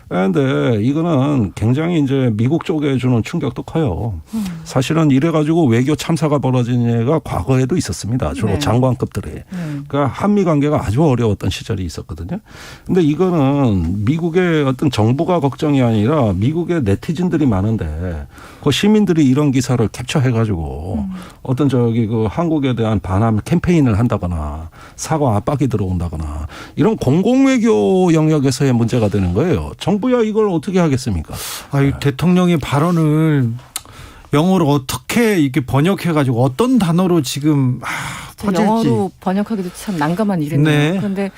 그런데 이거는 굉장히 이제 미국 쪽에 주는 충격도 커요. 사실은 이래가지고 외교 참사가 벌어진 예가 과거에도 있었습니다. 주로 네. 장관급들이. 그러니까 한미 관계가 아주 어려웠던 시절이 있었거든요. 근데 이거는 미국의 어떤 정부가 걱정이 아니라 미국의 네티즌들이 많은데 그 시민들이 이런 기사를 캡처해가지고 어떤 그 한국에 대한 반함 캠페인을 한다거나 사과 압박이 들어온다거나 이런 공공외교 영역에서의 문제가 되는 거예요. 정부야 이걸 어떻게 하겠습니까? 아유, 대통령의 발언을 영어로 어떻게 이렇게 번역해가지고 어떤 단어로 지금 퍼질지. 영어로 번역하기도 참 난감한 일이네요. 네. 그런데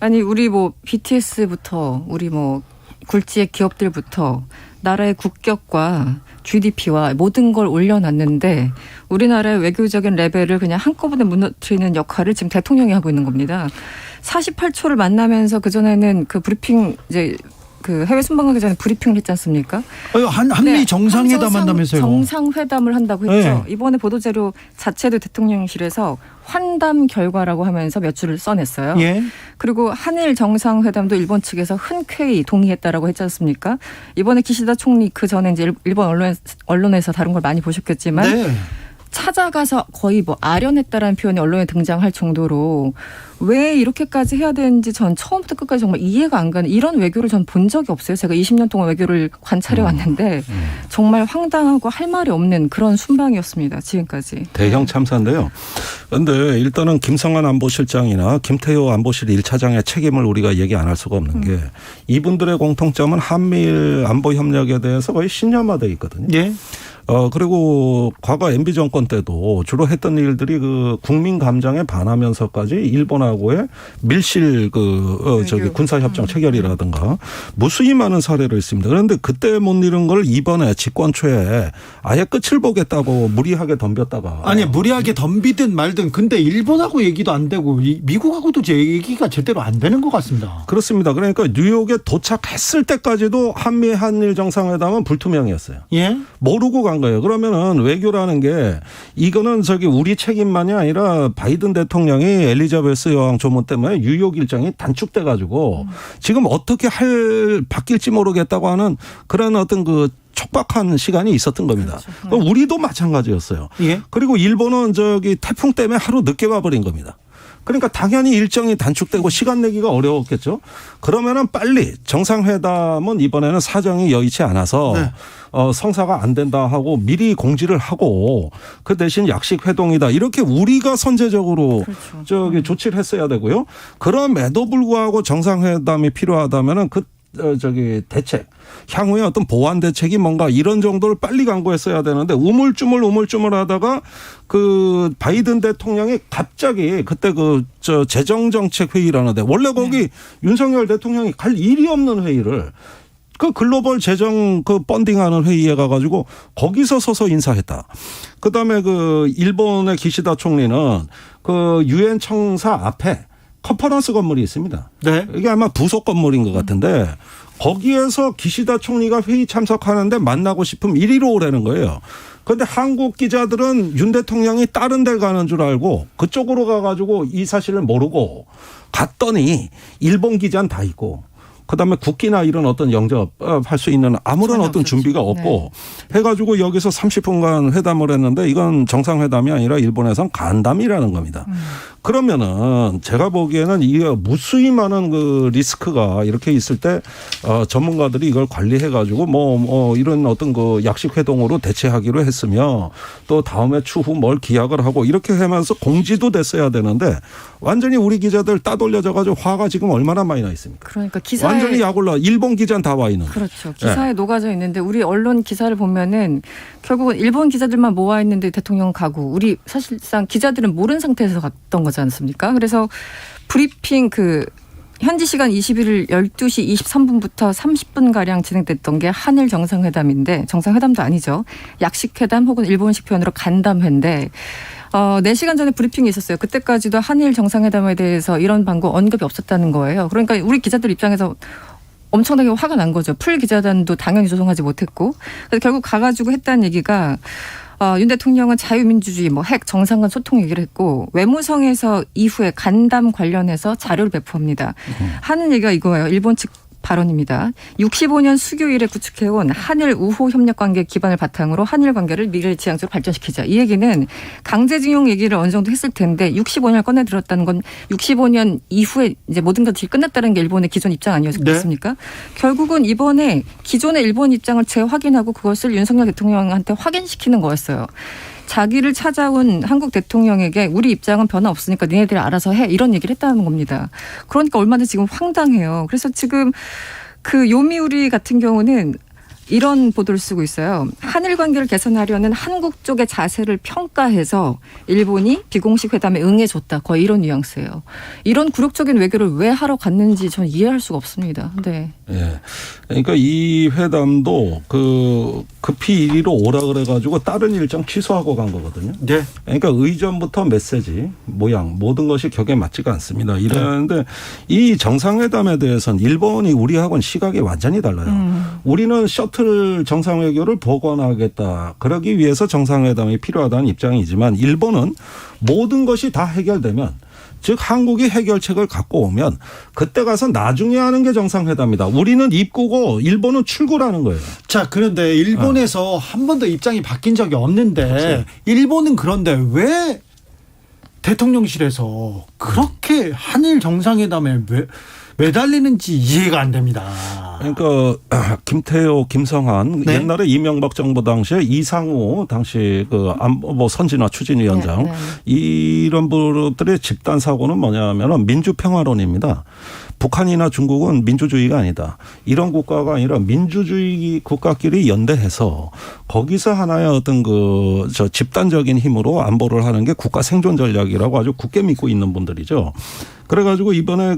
아니 우리 BTS부터 우리 굴지의 기업들부터 나라의 국격과 GDP와 모든 걸 올려놨는데 우리나라의 외교적인 레벨을 그냥 한꺼번에 무너뜨리는 역할을 지금 대통령이 하고 있는 겁니다. 48초를 만나면서 그전에는 그 브리핑 이제 그 해외 순방 가기 전에 브리핑을 했지 않습니까? 한미 네. 정상회담 한다면서요. 정상회담을 한다고 했죠. 네. 이번에 보도자료 자체도 대통령실에서 환담 결과라고 하면서 몇 줄을 써냈어요. 예. 그리고 한일 정상회담도 일본 측에서 흔쾌히 동의했다라고 했지 않습니까? 이번에 기시다 총리 그 전에 이제 일본 언론에서 다른 걸 많이 보셨겠지만 네. 찾아가서 거의 뭐 아련했다라는 표현이 언론에 등장할 정도로 왜 이렇게까지 해야 되는지 전 처음부터 끝까지 정말 이해가 안 가는 이런 외교를 전 본 적이 없어요. 제가 20년 동안 외교를 관찰해 왔는데 정말 황당하고 할 말이 없는 그런 순방이었습니다. 지금까지. 대형 참사인데요. 그런데 일단은 김성한 안보실장이나 김태효 안보실 1차장의 책임을 우리가 얘기 안 할 수가 없는 게 이분들의 공통점은 한미일 안보 협력에 대해서 거의 신념화되어 있거든요. 예. 그리고 과거 MB 정권 때도 주로 했던 일들이 그 국민 감정에 반하면서까지 일본하고의 밀실 군사협정 체결이라든가 무수히 많은 사례를 있습니다. 그런데 그때 못 이룬 걸 이번에 집권 초에 아예 끝을 보겠다고 무리하게 덤볐다가. 아니 무리하게 덤비든 말든 근데 일본하고 얘기도 안 되고 미국하고도 얘기가 제대로 안 되는 것 같습니다. 그렇습니다. 그러니까 뉴욕에 도착했을 때까지도 한일 정상회담은 불투명이었어요. 예? 모르고 간 거예요. 그러면은 외교라는 게 이거는 우리 책임만이 아니라 바이든 대통령이 엘리자베스 여왕 조문 때문에 뉴욕 일정이 단축돼 가지고 지금 어떻게 바뀔지 모르겠다고 하는 그런 어떤 그 촉박한 시간이 있었던 겁니다. 그렇죠. 우리도 마찬가지였어요. 예? 그리고 일본은 태풍 때문에 하루 늦게 와버린 겁니다. 그러니까 당연히 일정이 단축되고 시간 내기가 어려웠겠죠. 그러면은 빨리 정상회담은 이번에는 사정이 여의치 않아서 네. 성사가 안 된다 하고 미리 공지를 하고 그 대신 약식 회동이다 이렇게 우리가 선제적으로 그렇죠. 조치를 했어야 되고요. 그럼에도 불구하고 정상회담이 필요하다면은 대책 향후에 어떤 보완 대책이 뭔가 이런 정도를 빨리 강구했어야 되는데 우물쭈물 하다가 그 바이든 대통령이 갑자기 그때 재정정책 회의라는데 원래 거기 윤석열 대통령이 갈 일이 없는 회의를 그 글로벌 재정 펀딩하는 회의에 가가지고 거기서 서서 인사했다. 그다음에 일본의 기시다 총리는 유엔 청사 앞에 컨퍼런스 건물이 있습니다. 네. 이게 아마 부속 건물인 것 같은데 거기에서 기시다 총리가 회의 참석하는데 만나고 싶으면 이리로 오라는 거예요. 그런데 한국 기자들은 윤 대통령이 다른 데 가는 줄 알고 그쪽으로 가가지고 이 사실을 모르고 갔더니 일본 기자는 다 있고 그다음에 국기나 이런 어떤 영접할 수 있는 아무런 어떤 준비가 없고 해가지고 여기서 30분간 회담을 했는데 이건 정상회담이 아니라 일본에선 간담이라는 겁니다. 그러면은 제가 보기에는 이게 무수히 많은 리스크가 이렇게 있을 때 전문가들이 이걸 관리해가지고 이런 어떤 약식 회동으로 대체하기로 했으며 또 다음에 추후 뭘 기약을 하고 이렇게 하면서 공지도 됐어야 되는데 완전히 우리 기자들 따돌려져가지고 화가 지금 얼마나 많이 나 있습니까? 그러니까 기사에 완전히 약올라 일본 기자는 다 와 있는. 그렇죠. 기사에 녹아져 있는데 우리 언론 기사를 보면은 결국은 일본 기자들만 모아 있는데 대통령 가고 우리 사실상 기자들은 모르는 상태에서 갔던 거지 않습니까? 그래서 브리핑 현지 시간 21일 12시 23분부터 30분가량 진행됐던 게 한일 정상회담인데 정상회담도 아니죠. 약식회담 혹은 일본식 표현으로 간담회인데 4시간 전에 브리핑이 있었어요. 그때까지도 한일 정상회담에 대해서 이런 방구 언급이 없었다는 거예요. 그러니까 우리 기자들 입장에서 엄청나게 화가 난 거죠. 풀 기자단도 당연히 조성하지 못했고. 그래서 결국 가가지고 했다는 얘기가 윤 대통령은 자유민주주의, 핵, 정상 간 소통 얘기를 했고 외무성에서 이후에 간담 관련해서 자료를 배포합니다. 하는 얘기가 이거예요. 일본 측 발언입니다. 65년 수교 이래 구축해온 한일 우호 협력 관계 기반을 바탕으로 한일 관계를 미래지향적으로 발전시키자. 이 얘기는 강제징용 얘기를 어느 정도 했을 텐데 65년을 꺼내 들었다는 건 65년 이후에 이제 모든 것들이 끝났다는 게 일본의 기존 입장 아니었습니까? 네. 결국은 이번에 기존의 일본 입장을 재확인하고 그것을 윤석열 대통령한테 확인시키는 거였어요. 자기를 찾아온 한국 대통령에게 우리 입장은 변화 없으니까 니네들이 알아서 해 이런 얘기를 했다는 겁니다. 그러니까 얼마나 지금 황당해요. 그래서 지금 요미우리 같은 경우는 이런 보도를 쓰고 있어요. 한일 관계를 개선하려는 한국 쪽의 자세를 평가해서 일본이 비공식 회담에 응해줬다. 거의 이런 뉘앙스예요. 이런 굴욕적인 외교를 왜 하러 갔는지 저는 이해할 수가 없습니다. 네. 네. 그러니까 이 회담도 급히 이리로 오라 그래가지고 다른 일정 취소하고 간 거거든요. 네. 그러니까 의전부터 메시지, 모양 모든 것이 격에 맞지가 않습니다. 이러는데 이 정상회담에 대해서는 일본이 우리하고는 시각이 완전히 달라요. 우리는 셔틀 틀 정상외교를 복원하겠다. 그러기 위해서 정상회담이 필요하다는 입장이지만 일본은 모든 것이 다 해결되면 즉 한국이 해결책을 갖고 오면 그때 가서 나중에 하는 게 정상회담이다. 우리는 입구고 일본은 출구라는 거예요. 자, 그런데 일본에서 한 번도 입장이 바뀐 적이 없는데 그렇죠. 일본은 그런데 왜 대통령실에서 그렇게 한일 정상회담에 매달리는지 이해가 안 됩니다. 그러니까 김태호, 김성한 네. 옛날에 이명박 정부 당시에 이상우 당시 그 안보 선진화 추진위원장 네. 이런 분들의 집단 사고는 뭐냐면은 민주평화론입니다. 북한이나 중국은 민주주의가 아니다. 이런 국가가 아니라 민주주의 국가끼리 연대해서 거기서 하나의 어떤 저 집단적인 힘으로 안보를 하는 게 국가 생존 전략이라고 아주 굳게 믿고 있는 분들이죠. 그래가지고 이번에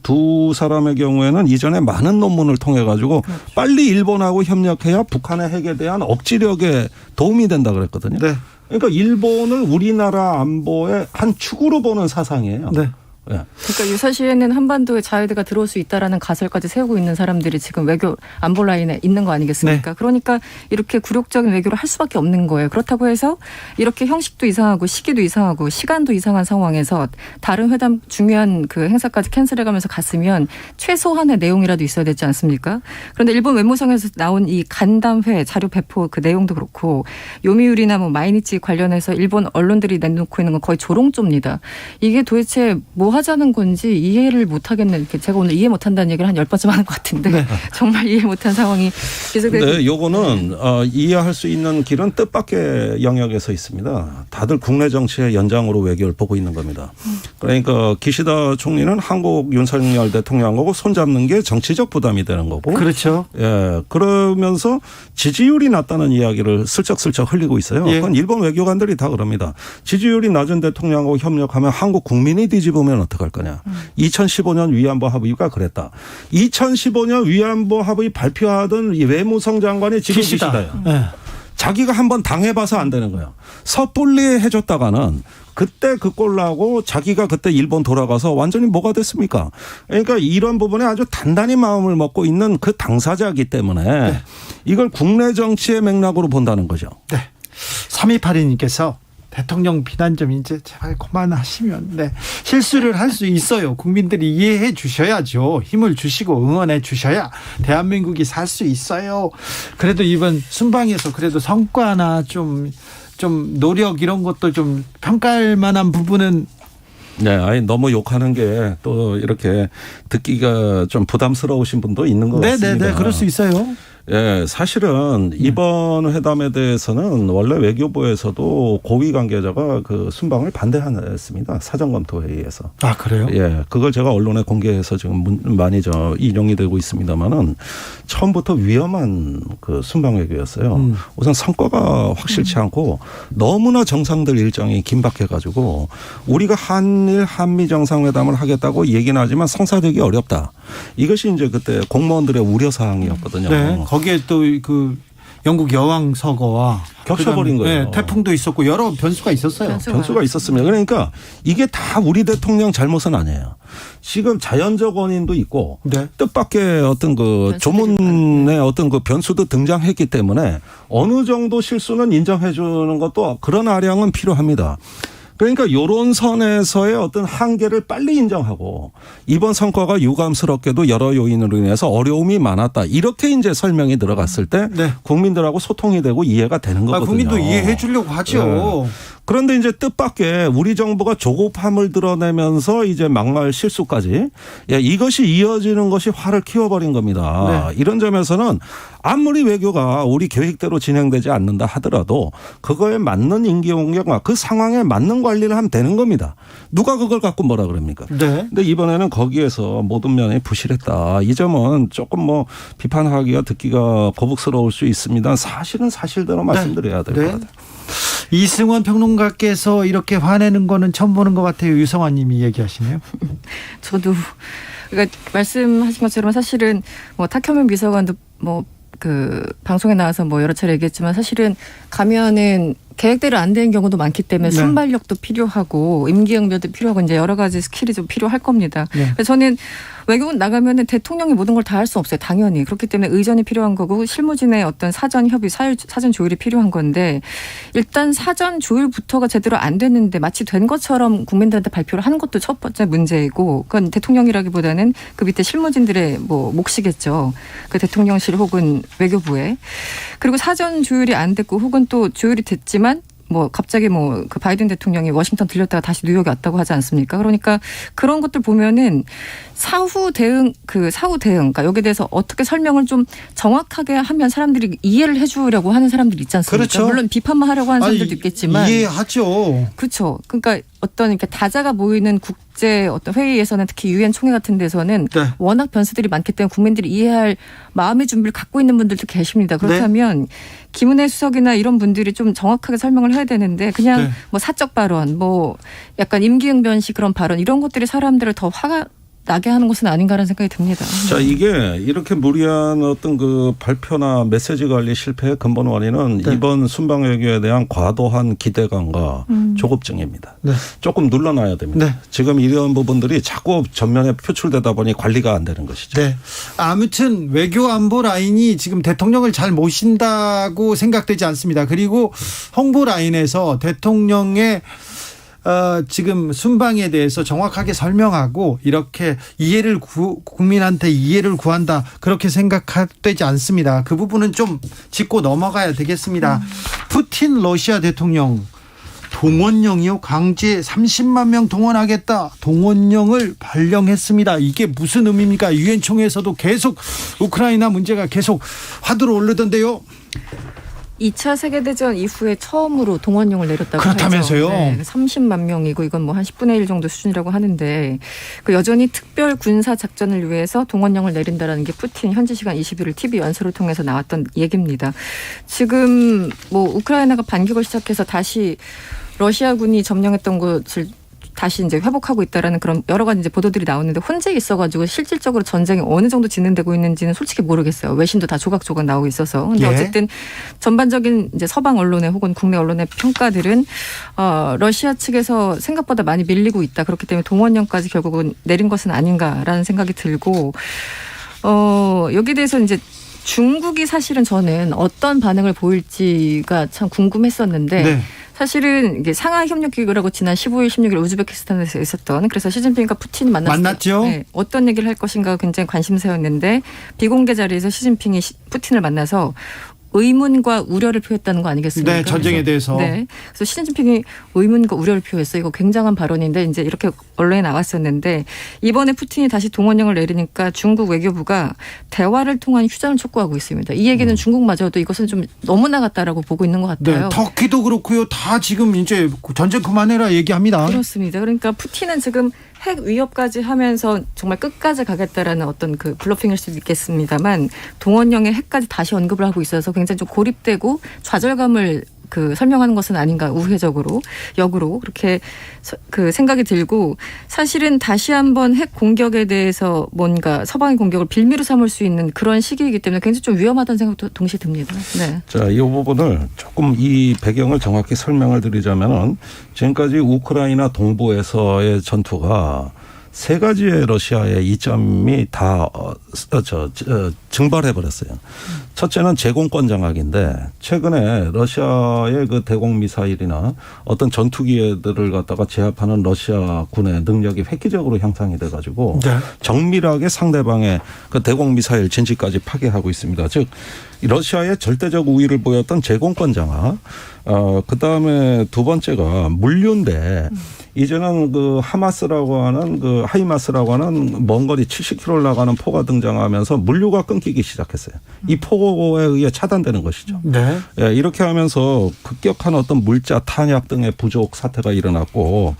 두 사람의 경우에는 이전에 많은 논문을 통해 가지고 빨리 일본하고 협력해야 북한의 핵에 대한 억지력에 도움이 된다 그랬거든요. 네. 그러니까 일본을 우리나라 안보의 한 축으로 보는 사상이에요. 네. 예. 그러니까 유사시에는 한반도에 자유대가 들어올 수 있다라는 가설까지 세우고 있는 사람들이 지금 외교 안보 라인에 있는 거 아니겠습니까? 그러니까 이렇게 굴욕적인 외교를 할 수밖에 없는 거예요. 그렇다고 해서 이렇게 형식도 이상하고 시기도 이상하고 시간도 이상한 상황에서 다른 회담 중요한 그 행사까지 캔슬해가면서 갔으면 최소한의 내용이라도 있어야 되지 않습니까? 그런데 일본 외무성에서 나온 이 간담회 자료 배포 그 내용도 그렇고 요미우리나 뭐 마이니치 관련해서 일본 언론들이 내놓고 있는 건 거의 조롱조입니다. 이게 도대체 뭐 하자는 건지 이해를 못하겠는, 제가 오늘 이해 못한다는 얘기를 한 10번쯤 하는 것 같은데 네. 정말 이해 못한 상황이 계속되고. 네, 요거는 이해할 수 있는 길은 뜻밖의 영역에서 있습니다. 다들 국내 정치의 연장으로 외교를 보고 있는 겁니다. 그러니까 기시다 총리는 한국 윤석열 대통령하고 손잡는 게 정치적 부담이 되는 거고. 그렇죠. 예, 그러면서 지지율이 낮다는 이야기를 슬쩍슬쩍 흘리고 있어요. 예. 그건 일본 외교관들이 다 그럽니다. 지지율이 낮은 대통령하고 협력하면 한국 국민이 뒤집으면 어떡할 거냐. 2015년 위안부 합의가 그랬다. 2015년 위안부 합의 발표하던 이 외무성 장관이 지금 기시다예요. 네. 자기가 한번 당해봐서 안 되는 거예요. 섣불리 해줬다가는 그때 그 꼴나고 자기가 그때 일본 돌아가서 완전히 뭐가 됐습니까? 그러니까 이런 부분에 아주 단단히 마음을 먹고 있는 그 당사자이기 때문에 이걸 국내 정치의 맥락으로 본다는 거죠. 네. 3282님께서 대통령 비난 좀 이제 제발 그만하시면, 네. 실수를 할 수 있어요. 국민들이 이해해 주셔야죠. 힘을 주시고 응원해 주셔야 대한민국이 살 수 있어요. 그래도 이번 순방에서 그래도 성과나 좀 노력 이런 것도 좀 평가할 만한 부분은. 네, 아니 너무 욕하는 게 또 이렇게 듣기가 좀 부담스러우신 분도 있는 것 같습니다. 네네네, 그럴 수 있어요. 예, 사실은 이번 회담에 대해서는 원래 외교부에서도 고위 관계자가 그 순방을 반대했습니다. 사전검토 회의에서. 아, 그래요? 예, 그걸 제가 언론에 공개해서 지금 많이 인용이 되고 있습니다만은 처음부터 위험한 그 순방 외교였어요. 우선 성과가 확실치 않고 너무나 정상들 일정이 긴박해가지고 우리가 한미 정상회담을 하겠다고 얘기는 하지만 성사되기 어렵다. 이것이 이제 그때 공무원들의 우려 사항이었거든요. 네, 거기에 또 그 영국 여왕 서거와 겹쳐버린 거예요. 네, 태풍도 있었고 여러 변수가 있었어요. 변수가 있었습니다. 그러니까 이게 다 우리 대통령 잘못은 아니에요. 지금 자연적 원인도 있고 네. 뜻밖의 어떤 그 조문의 어떤 그 변수도 등장했기 때문에 어느 정도 실수는 인정해 주는 것도 그런 아량은 필요합니다. 그러니까 이런 선에서의 어떤 한계를 빨리 인정하고 이번 성과가 유감스럽게도 여러 요인으로 인해서 어려움이 많았다. 이렇게 이제 설명이 들어갔을 때 네. 국민들하고 소통이 되고 이해가 되는 거거든요. 국민도 이해해 주려고 하죠. 네. 그런데 이제 뜻밖의 우리 정부가 조급함을 드러내면서 이제 막말 실수까지 이것이 이어지는 것이 화를 키워버린 겁니다. 네. 이런 점에서는 아무리 외교가 우리 계획대로 진행되지 않는다 하더라도 그거에 맞는 임기응변과 그 상황에 맞는 관리를 하면 되는 겁니다. 누가 그걸 갖고 뭐라 그럽니까? 네. 근데 이번에는 거기에서 모든 면이 부실했다. 이 점은 조금 뭐 비판하기가 듣기가 거북스러울 수 있습니다. 사실은 사실대로 말씀드려야 될 것 같아요. 이승원 평론가께서 이렇게 화내는 거는 처음 보는 것 같아요. 유성환 님이 얘기하시네요. 저도 그러니까 말씀하신 것처럼 사실은 뭐 탁현민 비서관도 뭐 그 방송에 나와서 뭐 여러 차례 얘기했지만 사실은 가면은 계획대로 안 되는 경우도 많기 때문에 네. 순발력도 필요하고 임기응변도 필요하고 이제 여러 가지 스킬이 좀 필요할 겁니다. 네. 그래서 저는 외교는 나가면은 대통령이 모든 걸 다 할 수 없어요. 당연히. 그렇기 때문에 의전이 필요한 거고 실무진의 어떤 사전 협의, 사전 조율이 필요한 건데 일단 사전 조율부터가 제대로 안 됐는데 마치 된 것처럼 국민들한테 발표를 하는 것도 첫 번째 문제이고 그건 대통령이라기보다는 그 밑에 실무진들의 뭐 몫이겠죠. 그 대통령실 혹은 외교부에. 그리고 사전 조율이 안 됐고 혹은 또 조율이 됐지만 뭐 갑자기 뭐 그 바이든 대통령이 워싱턴 들렸다가 다시 뉴욕에 왔다고 하지 않습니까? 그러니까 그런 것들 보면은 사후 대응, 그러니까 여기에 대해서 어떻게 설명을 좀 정확하게 하면 사람들이 이해를 해주려고 하는 사람들이 있지 않습니까? 그렇죠. 물론 비판만 하려고 하는 사람들도 있겠지만 이해하죠. 그렇죠. 그러니까 어떤 이렇게 다자가 모이는 국제 어떤 회의에서는 특히 유엔 총회 같은 데서는 네. 워낙 변수들이 많기 때문에 국민들이 이해할 마음의 준비를 갖고 있는 분들도 계십니다. 그렇다면 김은혜 수석이나 이런 분들이 좀 정확하게 설명을 해야 되는데 그냥 네. 뭐 사적 발언, 뭐 약간 임기응변식 그런 발언 이런 것들이 사람들을 더 화가 나게 하는 것은 아닌가라는 생각이 듭니다. 자, 이게 이렇게 무리한 어떤 그 발표나 메시지 관리 실패의 근본 원인은 네. 이번 순방 외교에 대한 과도한 기대감과 조급증입니다. 네. 조금 눌러놔야 됩니다. 네. 지금 이런 부분들이 자꾸 전면에 표출되다 보니 관리가 안 되는 것이죠. 네. 아무튼 외교 안보 라인이 지금 대통령을 잘 모신다고 생각되지 않습니다. 그리고 홍보 라인에서 대통령의 지금 순방에 대해서 정확하게 설명하고 이렇게 국민한테 이해를 구한다 그렇게 생각되지 않습니다. 그 부분은 좀 짚고 넘어가야 되겠습니다. 푸틴 러시아 대통령 동원령이요, 강제 30만 명 동원하겠다, 동원령을 발령했습니다. 이게 무슨 의미입니까? 유엔 총회에서도 계속 우크라이나 문제가 계속 화두로 오르던데요. 2차 세계대전 이후에 처음으로 동원령을 내렸다고 그렇다면서요? 하죠. 네, 30만 명이고 이건 뭐 한 10분의 1 정도 수준이라고 하는데 그 여전히 특별 군사 작전을 위해서 동원령을 내린다라는 게 푸틴 현지 시간 20일 TV 연설을 통해서 나왔던 얘기입니다. 지금 뭐 우크라이나가 반격을 시작해서 다시 러시아군이 점령했던 것을 다시 이제 회복하고 있다라는 그런 여러 가지 이제 보도들이 나오는데 혼재 있어가지고 실질적으로 전쟁이 어느 정도 진행되고 있는지는 솔직히 모르겠어요. 외신도 다 조각조각 나오고 있어서. 근데 예. 어쨌든 전반적인 이제 서방 언론의 혹은 국내 언론의 평가들은 러시아 측에서 생각보다 많이 밀리고 있다. 그렇기 때문에 동원령까지 결국은 내린 것은 아닌가라는 생각이 들고 여기에 대해서 이제 중국이 사실은 저는 어떤 반응을 보일지가 참 궁금했었는데. 네. 사실은 이게 상하이 협력기구라고 지난 15일, 16일 우즈베키스탄에서 있었던 그래서 시진핑과 푸틴이 만났죠. 네, 어떤 얘기를 할 것인가 굉장히 관심사였는데 비공개 자리에서 시진핑이 푸틴을 만나서 의문과 우려를 표했다는 거 아니겠습니까? 네, 전쟁에 대해서. 네. 그래서 시진핑이 의문과 우려를 표했어요. 이거 굉장한 발언인데 이제 이렇게 언론에 나왔었는데 이번에 푸틴이 다시 동원령을 내리니까 중국 외교부가 대화를 통한 휴전을 촉구하고 있습니다. 이 얘기는 중국마저도 이것은 좀 너무 나갔다라고 보고 있는 것 같아요. 네, 터키도 그렇고요. 다 지금 이제 전쟁 그만해라 얘기합니다. 그렇습니다. 그러니까 푸틴은 지금 핵 위협까지 하면서 정말 끝까지 가겠다라는 어떤 그 블러핑일 수도 있겠습니다만 동원령의 핵까지 다시 언급을 하고 있어서 굉장히 좀 고립되고 좌절감을 설명하는 것은 아닌가 우회적으로 역으로 그렇게 그 생각이 들고 사실은 다시 한번 핵 공격에 대해서 뭔가 서방의 공격을 빌미로 삼을 수 있는 그런 시기이기 때문에 굉장히 좀 위험하다는 생각도 동시에 듭니다. 네. 자, 이 부분을 조금 이 배경을 정확히 설명을 드리자면은 지금까지 우크라이나 동부에서의 전투가 세 가지의 러시아의 이점이 다 증발해 버렸어요. 첫째는 제공권 장악인데 최근에 러시아의 그 대공 미사일이나 어떤 전투기들을 갖다가 제압하는 러시아 군의 능력이 획기적으로 향상이 돼 가지고 네. 정밀하게 상대방의 그 대공 미사일 진지까지 파괴하고 있습니다. 즉 러시아의 절대적 우위를 보였던 제공권 장악. 그다음에 두 번째가 물류인데 이제는 그 하마스라고 하는 그 하이마스라고 하는 먼 거리 70km 나가는 포가 등장하면서 물류가 끊기기 시작했어요. 이 포에 의해 차단되는 것이죠. 네. 예, 이렇게 하면서 급격한 어떤 물자 탄약 등의 부족 사태가 일어났고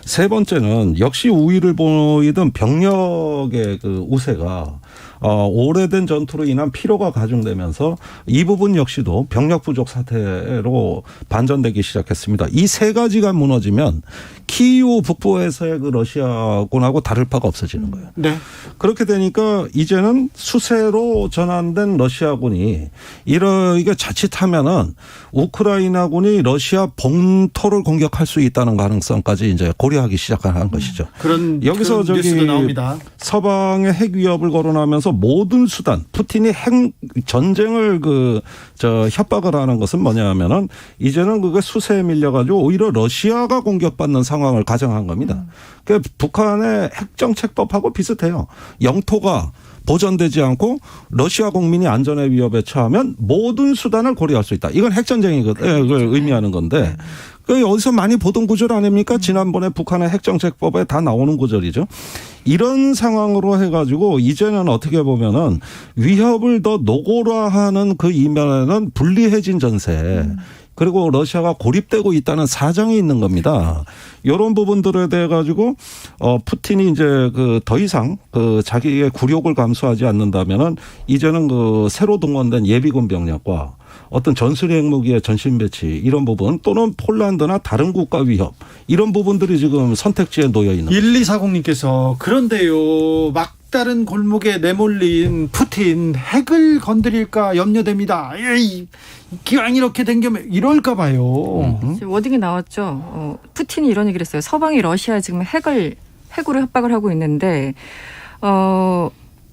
세 번째는 역시 우위를 보이던 병력의 그 우세가 오래된 전투로 인한 피로가 가중되면서 이 부분 역시도 병력 부족 사태로 반전되기 시작했습니다. 이 세 가지가 무너지면 키이우 북부에서의 그 러시아군하고 다를 바가 없어지는 거예요. 네. 그렇게 되니까 이제는 수세로 전환된 러시아군이 이게 자칫하면은 우크라이나군이 러시아 본토를 공격할 수 있다는 가능성까지 이제 고려하기 시작하는 것이죠. 그런 여기서 그런 뉴스도 나옵니다. 서방의 핵 위협을 거론하면서 모든 수단, 푸틴이 전쟁을 협박을 하는 것은 뭐냐면은 이제는 그게 수세에 밀려가지고 오히려 러시아가 공격받는 상황을 가정한 겁니다. 그 북한의 핵정책법하고 비슷해요. 영토가 보전되지 않고 러시아 국민이 안전의 위협에 처하면 모든 수단을 고려할 수 있다. 이건 핵전쟁을 의미하는 건데 어디서 많이 보던 구절 아닙니까? 지난번에 북한의 핵정책법에 다 나오는 구절이죠. 이런 상황으로 해가지고 이제는 어떻게 보면은 위협을 더 노골화하는 그 이면에는 불리해진 전세. 그리고 러시아가 고립되고 있다는 사정이 있는 겁니다. 이런 부분들에 대해 가지고 푸틴이 이제 더 이상 자기의 굴욕을 감수하지 않는다면은 이제는 새로 동원된 예비군 병력과 어떤 전술의 핵무기의 전신 배치 이런 부분 또는 폴란드나 다른 국가 위협 이런 부분들이 지금 선택지에 놓여 있는 거죠. 1240님께서 그런데요. 막다른 골목에 내몰린 푸틴 핵을 건드릴까 염려됩니다. 기왕 이렇게 된 겸 이럴까 봐요. 지금 워딩이 나왔죠. 푸틴이 이런 얘기를 했어요. 서방이 러시아에 지금 핵으로 협박을 하고 있는데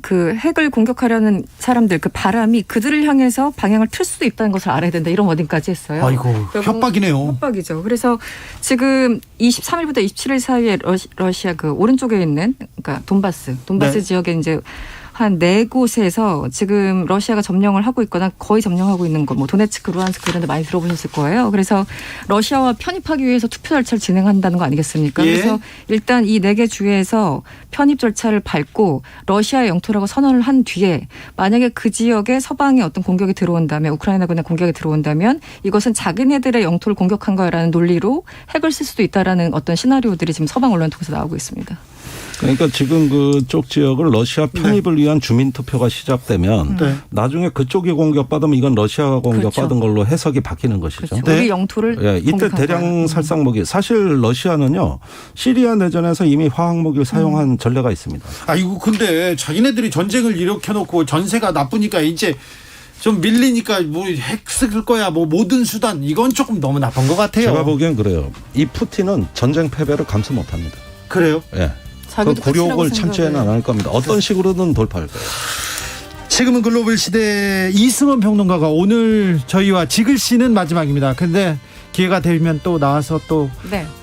그 핵을 공격하려는 사람들 그 바람이 그들을 향해서 방향을 틀 수도 있다는 것을 알아야 된다. 이런 워딩까지 했어요. 아이고 협박이네요. 협박이죠. 그래서 지금 23일부터 27일 사이에 러시아 그 오른쪽에 있는 그러니까 돈바스 네. 지역에 이제 한 4곳에서 지금 러시아가 점령을 하고 있거나 거의 점령하고 있는 거, 뭐 도네츠크, 루안스크 이런 데 많이 들어보셨을 거예요. 그래서 러시아와 편입하기 위해서 투표 절차를 진행한다는 거 아니겠습니까? 예. 그래서 일단 이 4개 주에서 편입 절차를 밟고 러시아의 영토라고 선언을 한 뒤에 만약에 그 지역에 서방의 어떤 공격이 들어온다면 우크라이나군의 공격이 들어온다면 이것은 자기네들의 영토를 공격한 거라는 논리로 핵을 쓸 수도 있다라는 어떤 시나리오들이 지금 서방 언론을 통해서 나오고 있습니다. 그러니까 지금 그쪽 지역을 러시아 편입을 위한 주민투표가 시작되면 나중에 그쪽이 공격받으면 이건 러시아가 공격받은 걸로 해석이 바뀌는 것이죠. 그렇죠. 우리 영토를 이때 대량 살상무기 사실 러시아는요. 시리아 내전에서 이미 화학무기를 사용한 전례가 있습니다. 아이고 근데 자기네들이 전쟁을 일으켜놓고 전세가 나쁘니까 이제 좀 밀리니까 뭐 핵 쓸 거야 뭐 모든 수단 이건 조금 너무 나쁜 것 같아요. 제가 보기엔 그래요. 이 푸틴은 전쟁 패배를 감수 못합니다. 그래요? 예. 그 굴욕을 참지는 않을 겁니다. 어떤 식으로든 돌파할 거예요. 지금은 글로벌 시대 이승원 평론가가 오늘 저희와 지글씨는 마지막입니다. 근데 기회가 되면 또 나와서 또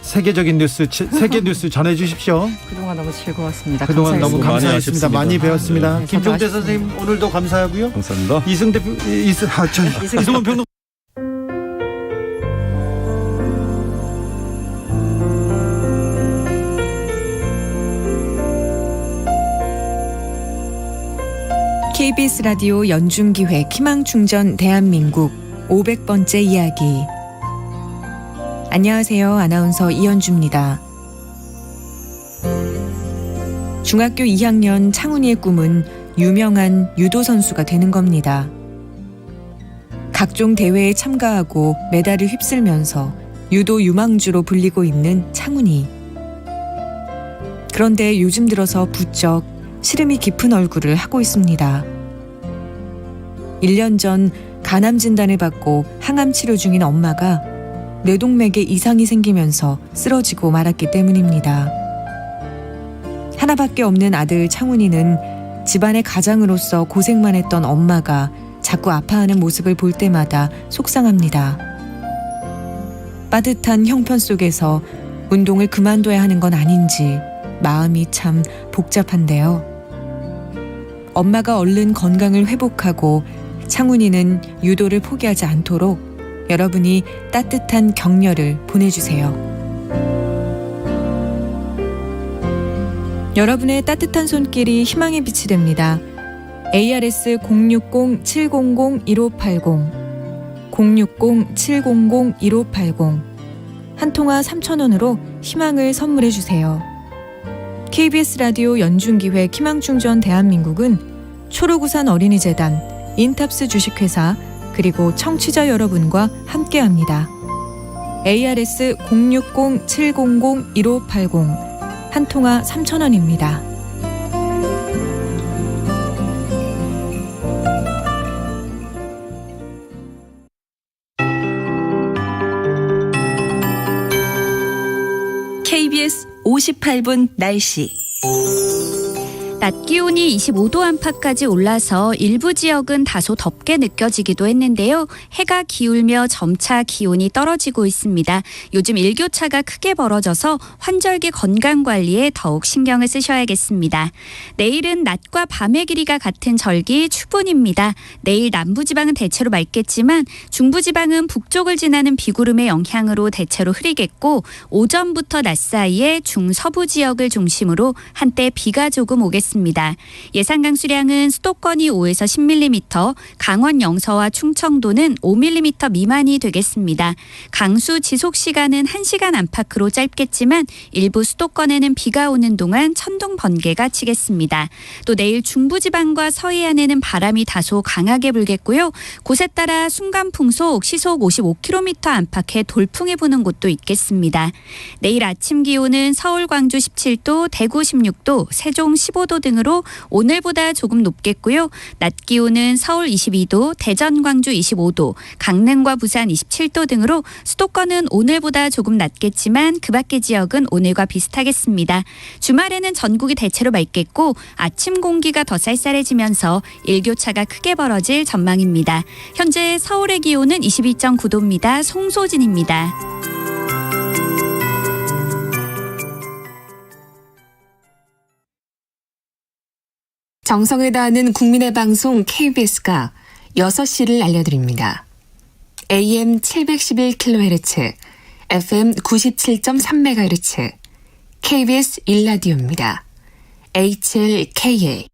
세계적인 뉴스, 세계 뉴스 전해주십시오. 그동안 너무 즐거웠습니다. 그동안 감사했습니다. 너무 감사했습니다. 많이 배웠습니다. 네, 김종대 선생님 오늘도 감사하고요. 감사합니다. 이승원 평론. KBS 라디오 연중기획 희망충전 대한민국 500번째 이야기. 안녕하세요. 아나운서 이현주입니다. 중학교 2학년 창훈이의 꿈은 유명한 유도 선수가 되는 겁니다. 각종 대회에 참가하고 메달을 휩쓸면서 유도 유망주로 불리고 있는 창훈이. 그런데 요즘 들어서 부쩍 시름이 깊은 얼굴을 하고 있습니다. 1년 전 간암 진단을 받고 항암 치료 중인 엄마가 뇌동맥에 이상이 생기면서 쓰러지고 말았기 때문입니다. 하나밖에 없는 아들 창훈이는 집안의 가장으로서 고생만 했던 엄마가 자꾸 아파하는 모습을 볼 때마다 속상합니다. 빠듯한 형편 속에서 운동을 그만둬야 하는 건 아닌지 마음이 참 복잡한데요. 엄마가 얼른 건강을 회복하고 창훈이는 유도를 포기하지 않도록 여러분이 따뜻한 격려를 보내주세요. 여러분의 따뜻한 손길이 희망의 빛이 됩니다. ARS 060-700-1580 060-700-1580 한 통화 3,000원으로 희망을 선물해 주세요. KBS 라디오 연중기획 희망충전 대한민국은 초록우산 어린이재단, 인탑스 주식회사, 그리고 청취자 여러분과 함께합니다. ARS 060-700-1580 한 통화 3,000원입니다. KBS 58분 날씨. 낮 기온이 25도 안팎까지 올라서 일부 지역은 다소 덥게 느껴지기도 했는데요. 해가 기울며 점차 기온이 떨어지고 있습니다. 요즘 일교차가 크게 벌어져서 환절기 건강관리에 더욱 신경을 쓰셔야겠습니다. 내일은 낮과 밤의 길이가 같은 절기 추분입니다. 내일 남부지방은 대체로 맑겠지만 중부지방은 북쪽을 지나는 비구름의 영향으로 대체로 흐리겠고 오전부터 낮 사이에 중서부 지역을 중심으로 한때 비가 조금 오겠습니다. 예상 강수량은 수도권이 5에서 10mm, 강원 영서와 충청도는 5mm 미만이 되겠습니다. 강수 지속 시간은 1시간 안팎으로 짧겠지만 일부 수도권에는 비가 오는 동안 천둥 번개가 치겠습니다. 또 내일 중부지방과 서해안에는 바람이 다소 강하게 불겠고요. 곳에 따라 순간풍속 시속 55km 안팎의 돌풍이 부는 곳도 있겠습니다. 내일 아침 기온은 서울, 광주 17도, 대구 16도, 세종 15도 등으로 오늘보다 조금 높겠고요. 낮 기온은 서울 22도, 대전, 광주 25도, 강릉과 부산 27도 등으로 수도권은 오늘보다 조금 낮겠지만 그 밖의 지역은 오늘과 비슷하겠습니다. 주말에는 전국이 대체로 맑겠고 아침 공기가 더 쌀쌀해지면서 일교차가 크게 벌어질 전망입니다. 현재 서울의 기온은 22.9도입니다. 송소진입니다. 정성을 다하는 국민의 방송 KBS가 6시를 알려드립니다. AM 711kHz, FM 97.3MHz, KBS 1라디오입니다. HLKA.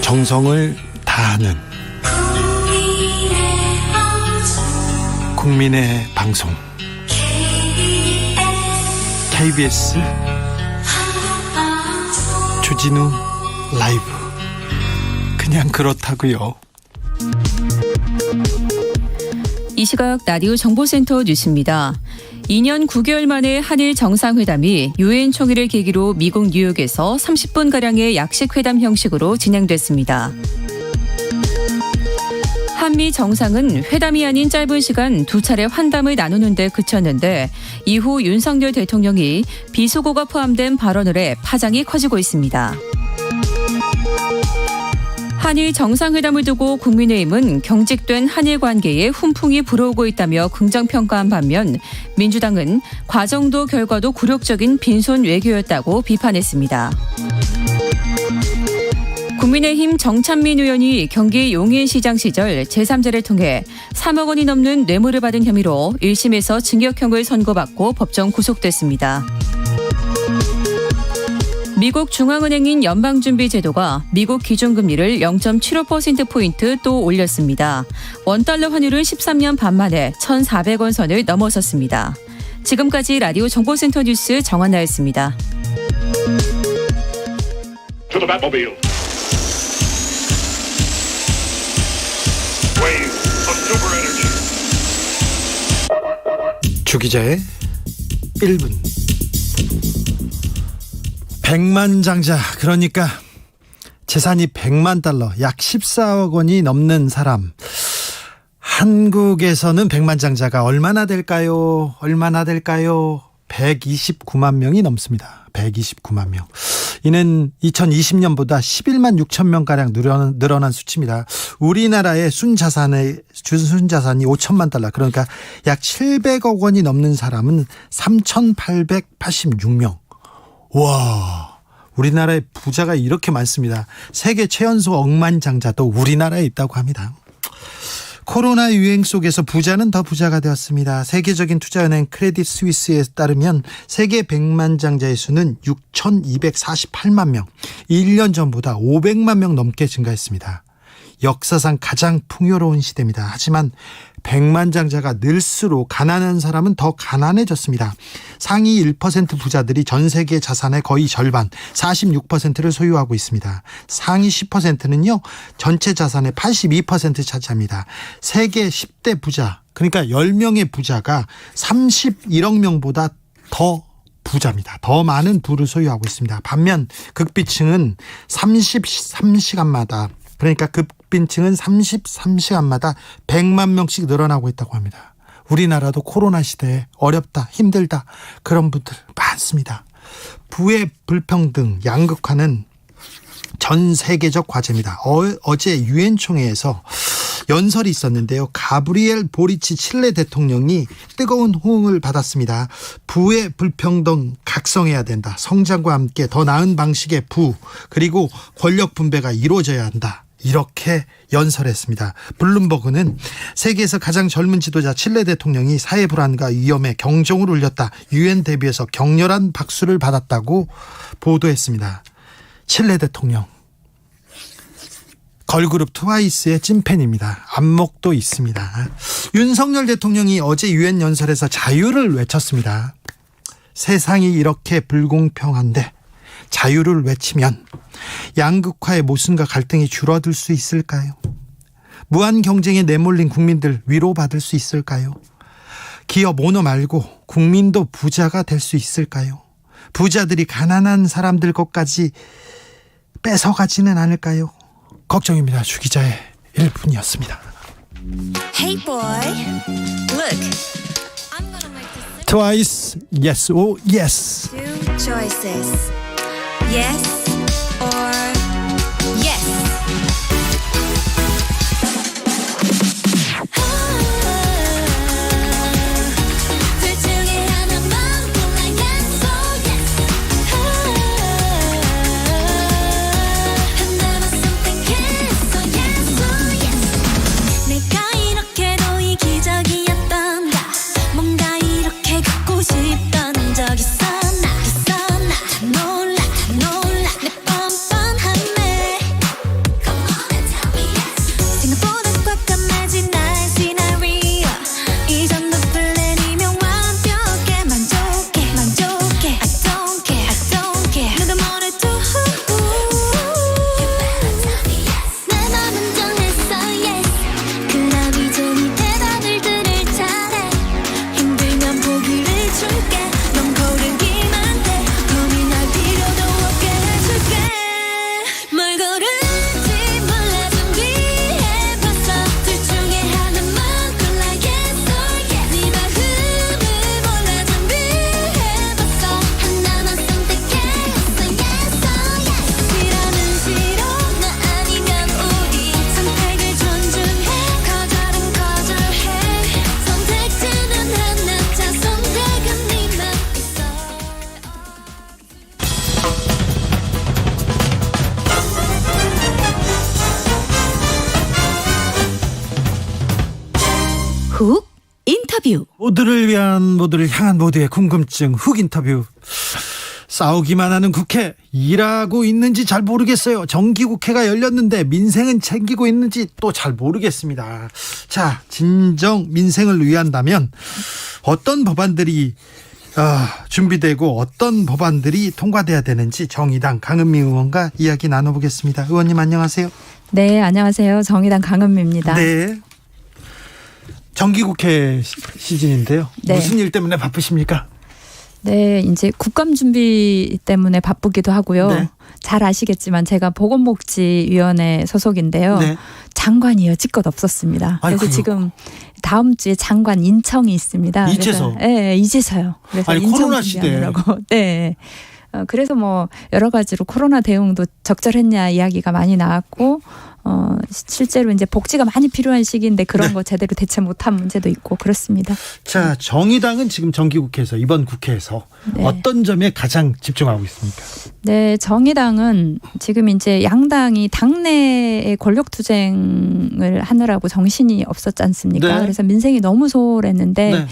정성을 다하는 국민의 방송 KBS 주진우 라이브. 그냥 그렇다고요. 이 시각 라디오 정보센터 뉴스입니다. 2년 9개월 만에 한일 정상회담이 유엔 총회를 계기로 미국 뉴욕에서 30분가량의 약식회담 형식으로 진행됐습니다. 한미 정상은 회담이 아닌 짧은 시간 두 차례 환담을 나누는 데 그쳤는데 이후 윤석열 대통령이 비속어가 포함된 발언을 해 파장이 커지고 있습니다. 한일 정상회담을 두고 국민의힘은 경직된 한일 관계에 훈풍이 불어오고 있다며 긍정평가한 반면 민주당은 과정도 결과도 굴욕적인 빈손 외교였다고 비판했습니다. 국민의힘 정찬민 의원이 경기 용인시장 시절 제3자를 통해 3억 원이 넘는 뇌물을 받은 혐의로 1심에서 징역형을 선고받고 법정 구속됐습니다. 미국 중앙은행인 연방준비제도가 미국 기준금리를 0.75%포인트 또 올렸습니다. 원달러 환율은 13년 반 만에 1,400원 선을 넘어섰습니다. 지금까지 라디오 정보센터 뉴스 정한나였습니다. 주기자의 1분. 백만장자, 그러니까 재산이 100만 달러, 약 14억 원이 넘는 사람. 한국에서는 백만장자가 얼마나 될까요? 129만 명이 넘습니다. 129만 명. 이는 2020년보다 11만 6천 명가량 늘어난 수치입니다. 우리나라의 순자산이 5천만 달러, 그러니까 약 700억 원이 넘는 사람은 3,886명. 와, 우리나라의 부자가 이렇게 많습니다. 세계 최연소 억만장자도 우리나라에 있다고 합니다. 코로나 유행 속에서 부자는 더 부자가 되었습니다. 세계적인 투자은행 크레딧 스위스에 따르면 세계 백만장자의 수는 6,248만 명, 1년 전보다 500만 명 넘게 증가했습니다. 역사상 가장 풍요로운 시대입니다. 하지만 백만장자가 늘수록 가난한 사람은 더 가난해졌습니다. 상위 1% 부자들이 전 세계 자산의 거의 절반 46%를 소유하고 있습니다. 상위 10%는요 전체 자산의 82% 차지합니다. 세계 10대 부자, 그러니까 10명의 부자가 31억 명보다 더 부자입니다. 더 많은 부를 소유하고 있습니다. 반면 극비층은 33시간마다, 그러니까 극빈층은 33시간마다 100만 명씩 늘어나고 있다고 합니다. 우리나라도 코로나 시대에 어렵다, 힘들다, 그런 분들 많습니다. 부의 불평등 양극화는 전 세계적 과제입니다. 어제 유엔 총회에서 연설이 있었는데요. 가브리엘 보리치 칠레 대통령이 뜨거운 호응을 받았습니다. 부의 불평등 각성해야 된다. 성장과 함께 더 나은 방식의 부, 그리고 권력 분배가 이루어져야 한다. 이렇게 연설했습니다. 블룸버그는 세계에서 가장 젊은 지도자 칠레 대통령이 사회 불안과 위험에 경종을 울렸다. 유엔 대비해서 격렬한 박수를 받았다고 보도했습니다. 칠레 대통령, 걸그룹 트와이스의 찐팬입니다. 안목도 있습니다. 윤석열 대통령이 어제 유엔 연설에서 자유를 외쳤습니다. 세상이 이렇게 불공평한데 자유를 외치면 양극화의 모순과 갈등이 줄어들 수 있을까요? 무한 경쟁에 내몰린 국민들 위로받을 수 있을까요? 기업 오너 말고 국민도 부자가 될 수 있을까요? 부자들이 가난한 사람들 것까지 뺏어가지는 않을까요? 걱정입니다. 주 기자의 1분이었습니다. Hey boy, look, I'm gonna make this 트와이스, yes, oh yes. two choices, yes or yes. 둘 중에 하나만 골라 yes or yes. 하나만 선택했어 yes or yes. 내가 이렇게도 이기적이었던가, 뭔가 이렇게 갖고 싶던 적 있었나 놀라 내 뻔뻔함에. Come on and tell me yes. 생각보다 꽉감해진 나의 시나리오, 이전도 플랜이면 완벽해. 만족해 I don't care 누가 뭐래도 You better tell me yes. 내 맘은 정했어 yes. 그럼 이제 네 대답을 들을 차례. 힘들면 포기를 줄게. 넌 고르기만 해. 고민할 필요도 없게 해줄게. 뭘 고를지 몰라 준비해봤어. 둘 중에 하나만 골라 yes or yes. 네 마음을 몰라 준비해봤어. 하나만 선택했어 yes or yes. 싫어는 싫어, 나 아니면 우리 선택을 존중해. 거절은 거절해. 선택지는 하나, 자 선택은 네만 있어. 훅 인터뷰. 모두를 위한, 모두를 향한 모두의 궁금증 훅 인터뷰. 싸우기만 하는 국회, 일하고 있는지 잘 모르겠어요. 정기국회가 열렸는데 민생은 챙기고 있는지 또 잘 모르겠습니다. 자, 진정 민생을 위한다면 어떤 법안들이 준비되고 어떤 법안들이 통과돼야 되는지 정의당 강은미 의원과 이야기 나눠보겠습니다. 의원님 안녕하세요. 네, 안녕하세요. 정의당 강은미입니다. 네. 정기국회 시즌인데요. 네. 무슨 일 때문에 바쁘십니까? 네, 이제 국감 준비 때문에 바쁘기도 하고요. 네. 잘 아시겠지만 제가 보건복지위원회 소속인데요. 네. 장관이 여지껏 없었습니다. 그래서 아이고요. 지금 다음 주에 장관 인청이 있습니다. 이제서? 네, 이제서요. 그래서 아니, 인청 코로나 시대에. 준비하느라고. 네. 그래서 뭐 여러 가지로 코로나 대응도 적절했냐 이야기가 많이 나왔고, 실제로 이제 복지가 많이 필요한 시기인데 그런 네. 거 제대로 대처 못한 문제도 있고 그렇습니다. 자, 정의당은 지금 정기국회에서, 이번 국회에서 네. 어떤 점에 가장 집중하고 있습니까? 네, 정의당은 지금 이제 양당이 당내의 권력투쟁을 하느라고 정신이 없었지 않습니까? 네. 그래서 민생이 너무 소홀했는데 네.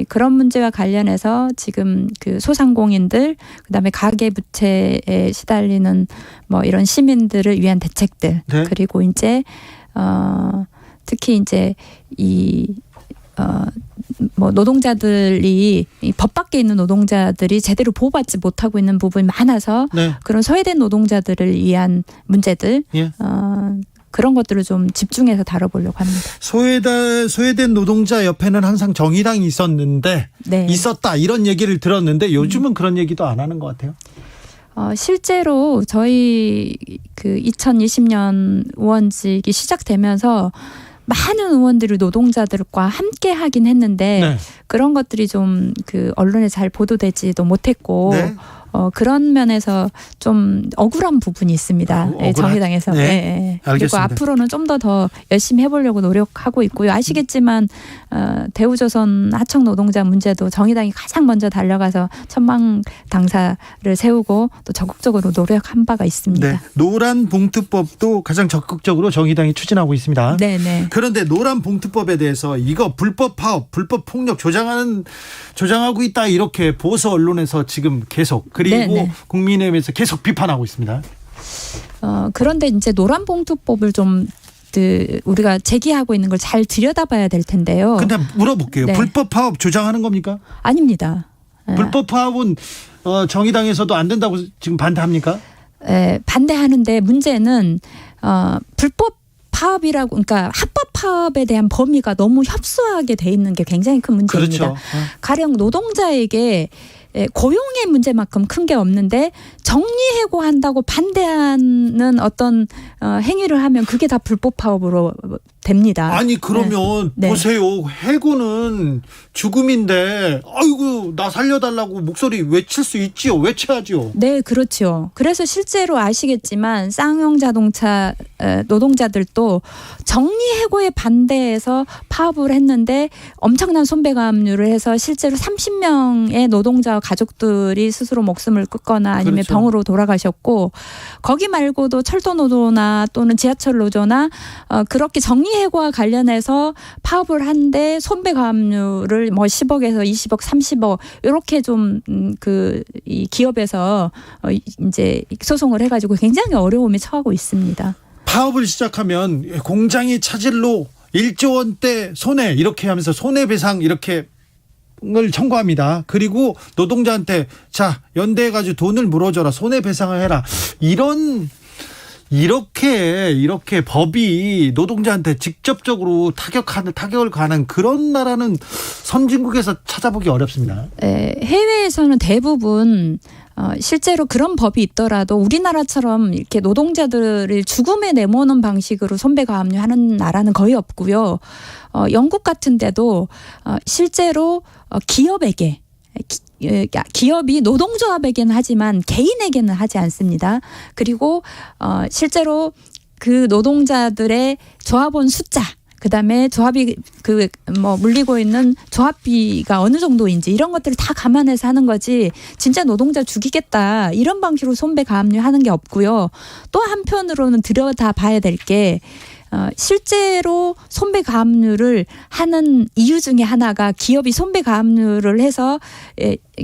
그런 문제와 관련해서 지금 그 소상공인들, 그다음에 가계부채에 시달리는 뭐 이런 시민들을 위한 대책들, 네. 그리고 이제 특히 이제 뭐 노동자들이 이 법 밖에 있는 노동자들이 제대로 보호받지 못하고 있는 부분이 많아서 네. 그런 소외된 노동자들을 위한 문제들 예. 그런 것들을 좀 집중해서 다뤄보려고 합니다. 소외된 노동자 옆에는 항상 정의당이 있었는데 네. 있었다 이런 얘기를 들었는데 요즘은 그런 얘기도 안 하는 것 같아요. 실제로 저희 그 2020년 의원직이 시작되면서 많은 의원들이 노동자들과 함께 하긴 했는데 네. 그런 것들이 좀 그 언론에 잘 보도되지도 못했고 네. 그런 면에서 좀 억울한 부분이 있습니다. 정의당에서. 네. 네. 그리고 알겠습니다. 앞으로는 좀 더 열심히 해보려고 노력하고 있고요. 아시겠지만 대우조선 하청 노동자 문제도 정의당이 가장 먼저 달려가서 천막 당사를 세우고 또 적극적으로 노력한 바가 있습니다. 네. 노란 봉투법도 가장 적극적으로 정의당이 추진하고 있습니다. 네네. 그런데 노란 봉투법에 대해서 이거 불법 파업, 불법 폭력 조장하고 있다 이렇게 보수 언론에서 지금 계속 그리고 네네. 국민의힘에서 계속 비판하고 있습니다. 그런데 이제 노란봉투법을 좀 우리가 제기하고 있는 걸 잘 들여다봐야 될 텐데요. 근데 물어볼게요. 네. 불법 파업 조장하는 겁니까? 아닙니다. 불법 파업은 정의당에서도 안 된다고 지금 반대합니까? 반대하는데 문제는 불법 파업이라고 그러니까 합법 파업에 대한 범위가 너무 협소하게 돼 있는 게 굉장히 큰 문제입니다. 그렇죠. 가령 노동자에게 고용의 문제만큼 큰 게 없는데 정리해고한다고 반대하는 어떤 행위를 하면 그게 다 불법 파업으로 됩니다. 아니 그러면 네. 보세요. 해고는 죽음인데 아이고 나 살려달라고 목소리 외칠 수 있지요. 외쳐야죠. 네, 그렇죠. 그래서 실제로 아시겠지만 쌍용 자동차 노동자들도 정리해고에 반대해서 파업을 했는데 엄청난 손배가압류를 해서 실제로 30명의 노동자와 가족들이 스스로 목숨을 끊거나 아니면 그렇죠. 병으로 돌아가셨고 거기 말고도 철도 노조나 또는 지하철 노조나 그렇게 정리해고와 관련해서 파업을 한데 손배가압류를 뭐 10억에서 20억, 30억 이렇게 좀 이 기업에서 이제 소송을 해가지고 굉장히 어려움에 처하고 있습니다. 파업을 시작하면 공장이 차질로 1조 원대 손해 이렇게 하면서 손해배상 이렇게 을 청구합니다. 그리고 노동자한테 자 연대해가지고 돈을 물어줘라 손해배상을 해라 이렇게 법이 노동자한테 직접적으로 타격을 가는 그런 나라는 선진국에서 찾아보기 어렵습니다. 해외에서는 대부분 실제로 그런 법이 있더라도 우리나라처럼 이렇게 노동자들을 죽음에 내모는 방식으로 손배가압류하는 나라는 거의 없고요. 영국 같은 데도 실제로 기업에게 기업이 노동조합에게는 하지만 개인에게는 하지 않습니다. 그리고 실제로 그 노동자들의 조합원 숫자 그다음에 조합이 물리고 있는 조합비가 어느 정도인지 이런 것들을 다 감안해서 하는 거지 진짜 노동자 죽이겠다 이런 방식으로 손배가압류하는 게 없고요. 또 한편으로는 들여다봐야 될 게 실제로 손배가압류를 하는 이유 중에 하나가 기업이 손배가압류를 해서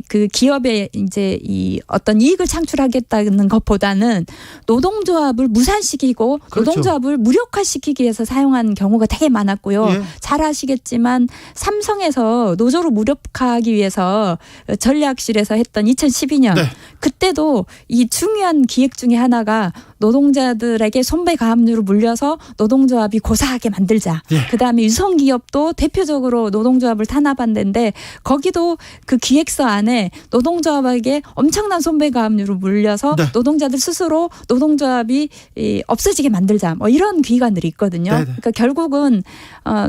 그 기업에 이제 이 어떤 이익을 창출하겠다는 것보다는 노동조합을 무산시키고 그렇죠. 노동조합을 무력화시키기 위해서 사용한 경우가 되게 많았고요. 예. 잘 아시겠지만 삼성에서 노조를 무력화하기 위해서 전략실에서 했던 2012년 네. 그때도 이 중요한 기획 중에 하나가 노동자들에게 손배가압류를 물려서 노동조합이 고사하게 만들자. 예. 그다음에 유성기업도 대표적으로 노동조합을 탄압한 데인데 거기도 그 기획서 안에 노동조합에게 엄청난 손배가압류를 물려서 네. 노동자들 스스로 노동조합이 없어지게 만들자. 뭐 이런 귀관들이 있거든요. 네네. 그러니까 결국은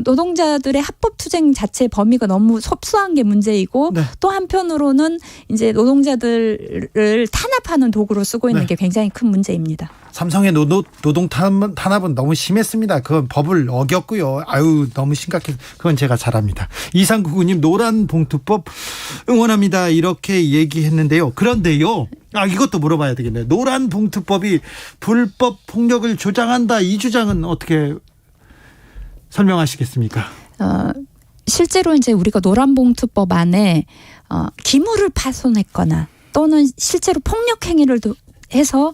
노동자들의 합법투쟁 자체의 범위가 너무 섭수한 게 문제이고 네. 또 한편으로는 이제 노동자들을 탄압하는 도구로 쓰고 있는 네. 게 굉장히 큰 문제입니다. 삼성의 노동 탄압은 너무 심했습니다. 그건 법을 어겼고요. 아유 너무 심각해. 그건 제가 잘 압니다. 2399님 노란 봉투법 응원합니다. 이렇게 얘기했는데요. 그런데요. 이것도 물어봐야 되겠네요. 노란 봉투법이 불법 폭력을 조장한다. 이 주장은 어떻게 설명하시겠습니까? 실제로 이제 우리가 노란봉투법 안에 기물을 파손했거나 또는 실제로 폭력 행위를 해서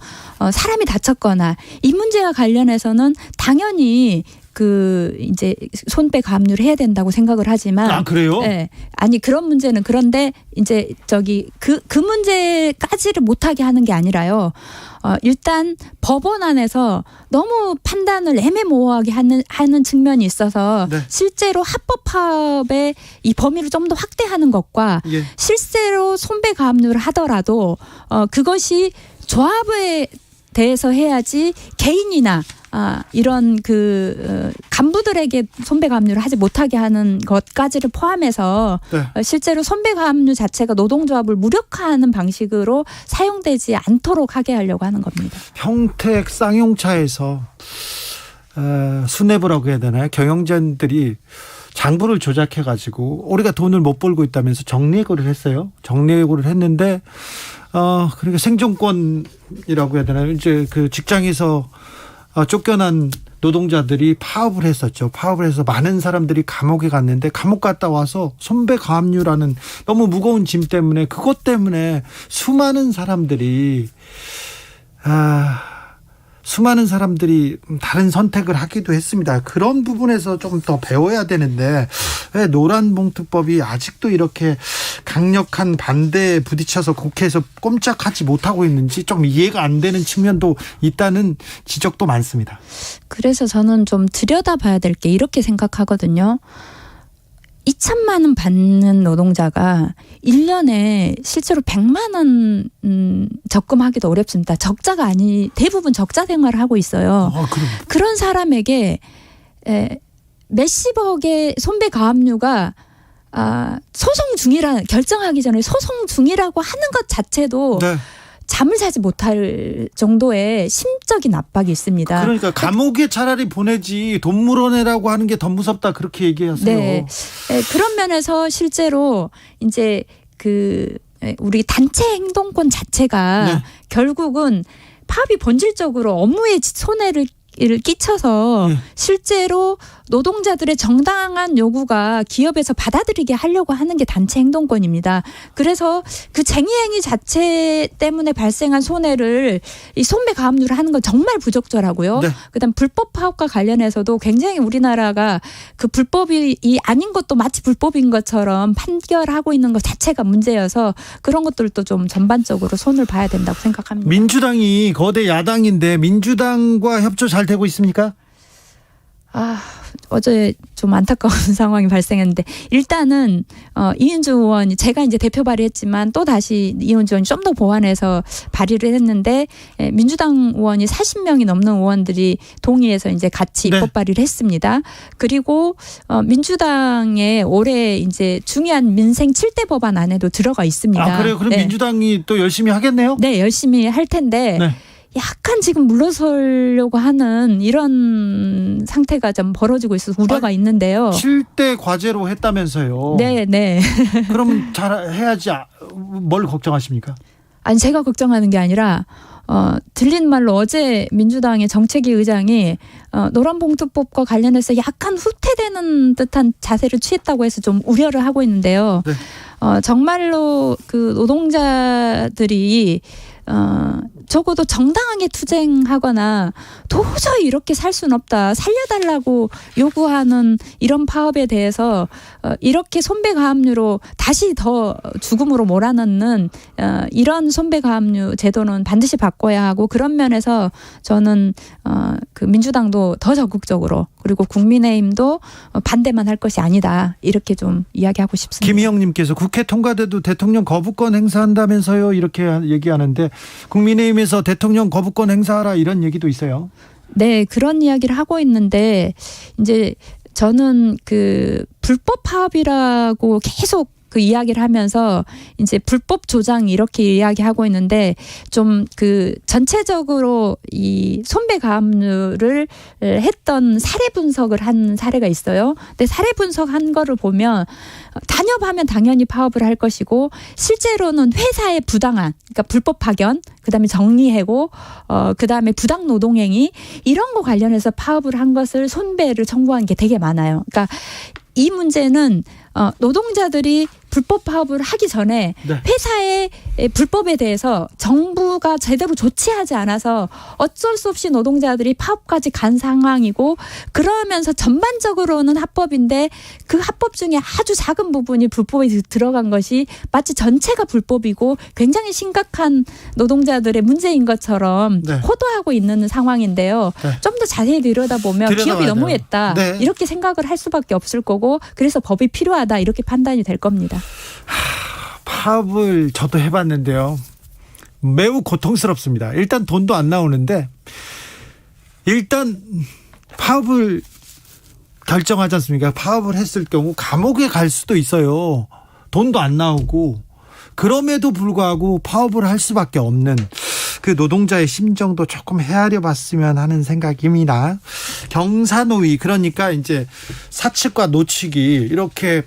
사람이 다쳤거나 이 문제와 관련해서는 당연히 이제 손배 가압류를 해야 된다고 생각을 하지만. 그래요? 네. 아니, 그런 문제는 그런데 이제 그 문제까지를 못하게 하는 게 아니라요. 일단 법원 안에서 너무 판단을 애매모호하게 하는 측면이 있어서 네. 실제로 합법 파업의 이 범위를 좀 더 확대하는 것과 예. 실제로 손배 가압류를 하더라도 그것이 조합에 대해서 해야지 개인이나 이런 간부들에게 손배 가압류를 하지 못하게 하는 것까지를 포함해서 네. 실제로 손배 가압류 자체가 노동조합을 무력화하는 방식으로 사용되지 않도록 하게 하려고 하는 겁니다. 평택 쌍용차에서 수뇌부라고 해야 되나요? 경영진들이 장부를 조작해가지고 우리가 돈을 못 벌고 있다면서 정리해고를 했어요. 정리해고를 했는데 그러니까 생존권이라고 해야 되나요? 이제 그 직장에서 쫓겨난 노동자들이 파업을 했었죠. 파업을 해서 많은 사람들이 감옥에 갔는데 감옥 갔다 와서 손배 가압류라는 너무 무거운 짐 때문에 그것 때문에 수많은 사람들이 다른 선택을 하기도 했습니다. 그런 부분에서 좀 더 배워야 되는데 왜 노란봉투법이 아직도 이렇게 강력한 반대에 부딪혀서 국회에서 꼼짝하지 못하고 있는지 좀 이해가 안 되는 측면도 있다는 지적도 많습니다. 그래서 저는 좀 들여다봐야 될 게 이렇게 생각하거든요. 2천만 원 받는 노동자가 1년에 실제로 100만 원 적금하기도 어렵습니다. 적자가 대부분 적자 생활을 하고 있어요. 그런 사람에게 몇십억의 손배 가압류가 결정하기 전에 소송 중이라고 하는 것 자체도 네. 잠을 자지 못할 정도의 심적인 압박이 있습니다. 그러니까 감옥에 차라리 보내지 돈 물어내라고 하는 게 더 무섭다 그렇게 얘기하세요. 네. 그런 면에서 실제로 이제 우리 단체 행동권 자체가 네. 결국은 파업이 본질적으로 업무에 손해를 끼쳐서 실제로 노동자들의 정당한 요구가 기업에서 받아들이게 하려고 하는 게 단체 행동권입니다. 그래서 그 쟁의행위 자체 때문에 발생한 손해를 이 손배 가압류를 하는 건 정말 부적절하고요. 네. 그다음 불법 파업과 관련해서도 굉장히 우리나라가 그 불법이 아닌 것도 마치 불법인 것처럼 판결하고 있는 것 자체가 문제여서 그런 것들도 좀 전반적으로 손을 봐야 된다고 생각합니다. 민주당이 거대 야당인데 민주당과 협조 잘 되고 있습니까? 어제 좀 안타까운 상황이 발생했는데 일단은 이은주 의원이 제가 이제 대표 발의했지만 또 다시 이은주 의원이 좀 더 보완해서 발의를 했는데 민주당 의원이 40명이 넘는 의원들이 동의해서 이제 같이 입법 발의를 했습니다. 그리고 민주당의 올해 이제 중요한 민생 7대 법안 안에도 들어가 있습니다. 그래요? 그럼 네. 민주당이 또 열심히 하겠네요? 네, 열심히 할 텐데. 네. 약간 지금 물러서려고 하는 이런 상태가 좀 벌어지고 있어서 우려가 있는데요. 7대 과제로 했다면서요. 네. 그러면 잘 해야지. 뭘 걱정하십니까? 아니, 제가 걱정하는 게 아니라 들린 말로 어제 민주당의 정책위 의장이 노란봉투법과 관련해서 약간 후퇴되는 듯한 자세를 취했다고 해서 좀 우려를 하고 있는데요. 네. 정말로 그 노동자들이 적어도 정당하게 투쟁하거나 도저히 이렇게 살 수는 없다. 살려달라고 요구하는 이런 파업에 대해서 이렇게 손배 가압류로 다시 더 죽음으로 몰아넣는 이런 손배 가압류 제도는 반드시 바꿔야 하고 그런 면에서 저는 그 민주당도 더 적극적으로 그리고 국민의힘도 반대만 할 것이 아니다. 이렇게 좀 이야기하고 싶습니다. 김희영님께서 국회 통과돼도 대통령 거부권 행사한다면서요. 이렇게 얘기하는데 국민의힘에서 대통령 거부권 행사하라 이런 얘기도 있어요. 네, 그런 이야기를 하고 있는데 이제 저는 그 불법 파업이라고 계속 그 이야기를 하면서 이제 불법 조장 이렇게 이야기하고 있는데 좀 그 전체적으로 이 손배 가압류를 했던 사례 분석을 한 사례가 있어요. 근데 사례 분석한 거를 보면 단협하면 당연히 파업을 할 것이고 실제로는 회사의 부당한 그러니까 불법 파견 그다음에 정리해고 그다음에 부당 노동행위 이런 거 관련해서 파업을 한 것을 손배를 청구한 게 되게 많아요. 그러니까 이 문제는 노동자들이 불법 파업을 하기 전에 네. 회사의 불법에 대해서 정부가 제대로 조치하지 않아서 어쩔 수 없이 노동자들이 파업까지 간 상황이고 그러면서 전반적으로는 합법인데 그 합법 중에 아주 작은 부분이 불법에 들어간 것이 마치 전체가 불법이고 굉장히 심각한 노동자들의 문제인 것처럼 네. 호도하고 있는 상황인데요. 네. 좀 더 자세히 들여다보면 기업이 들여다봐야 돼요. 너무했다. 네. 이렇게 생각을 할 수밖에 없을 거고 그래서 법이 필요하다 이렇게 판단이 될 겁니다. 파업을 저도 해봤는데요. 매우 고통스럽습니다. 일단 돈도 안 나오는데 일단 파업을 결정하지 않습니까? 파업을 했을 경우 감옥에 갈 수도 있어요. 돈도 안 나오고 그럼에도 불구하고 파업을 할 수밖에 없는 그 노동자의 심정도 조금 헤아려 봤으면 하는 생각입니다. 경사노위 그러니까 이제 사측과 노측이 이렇게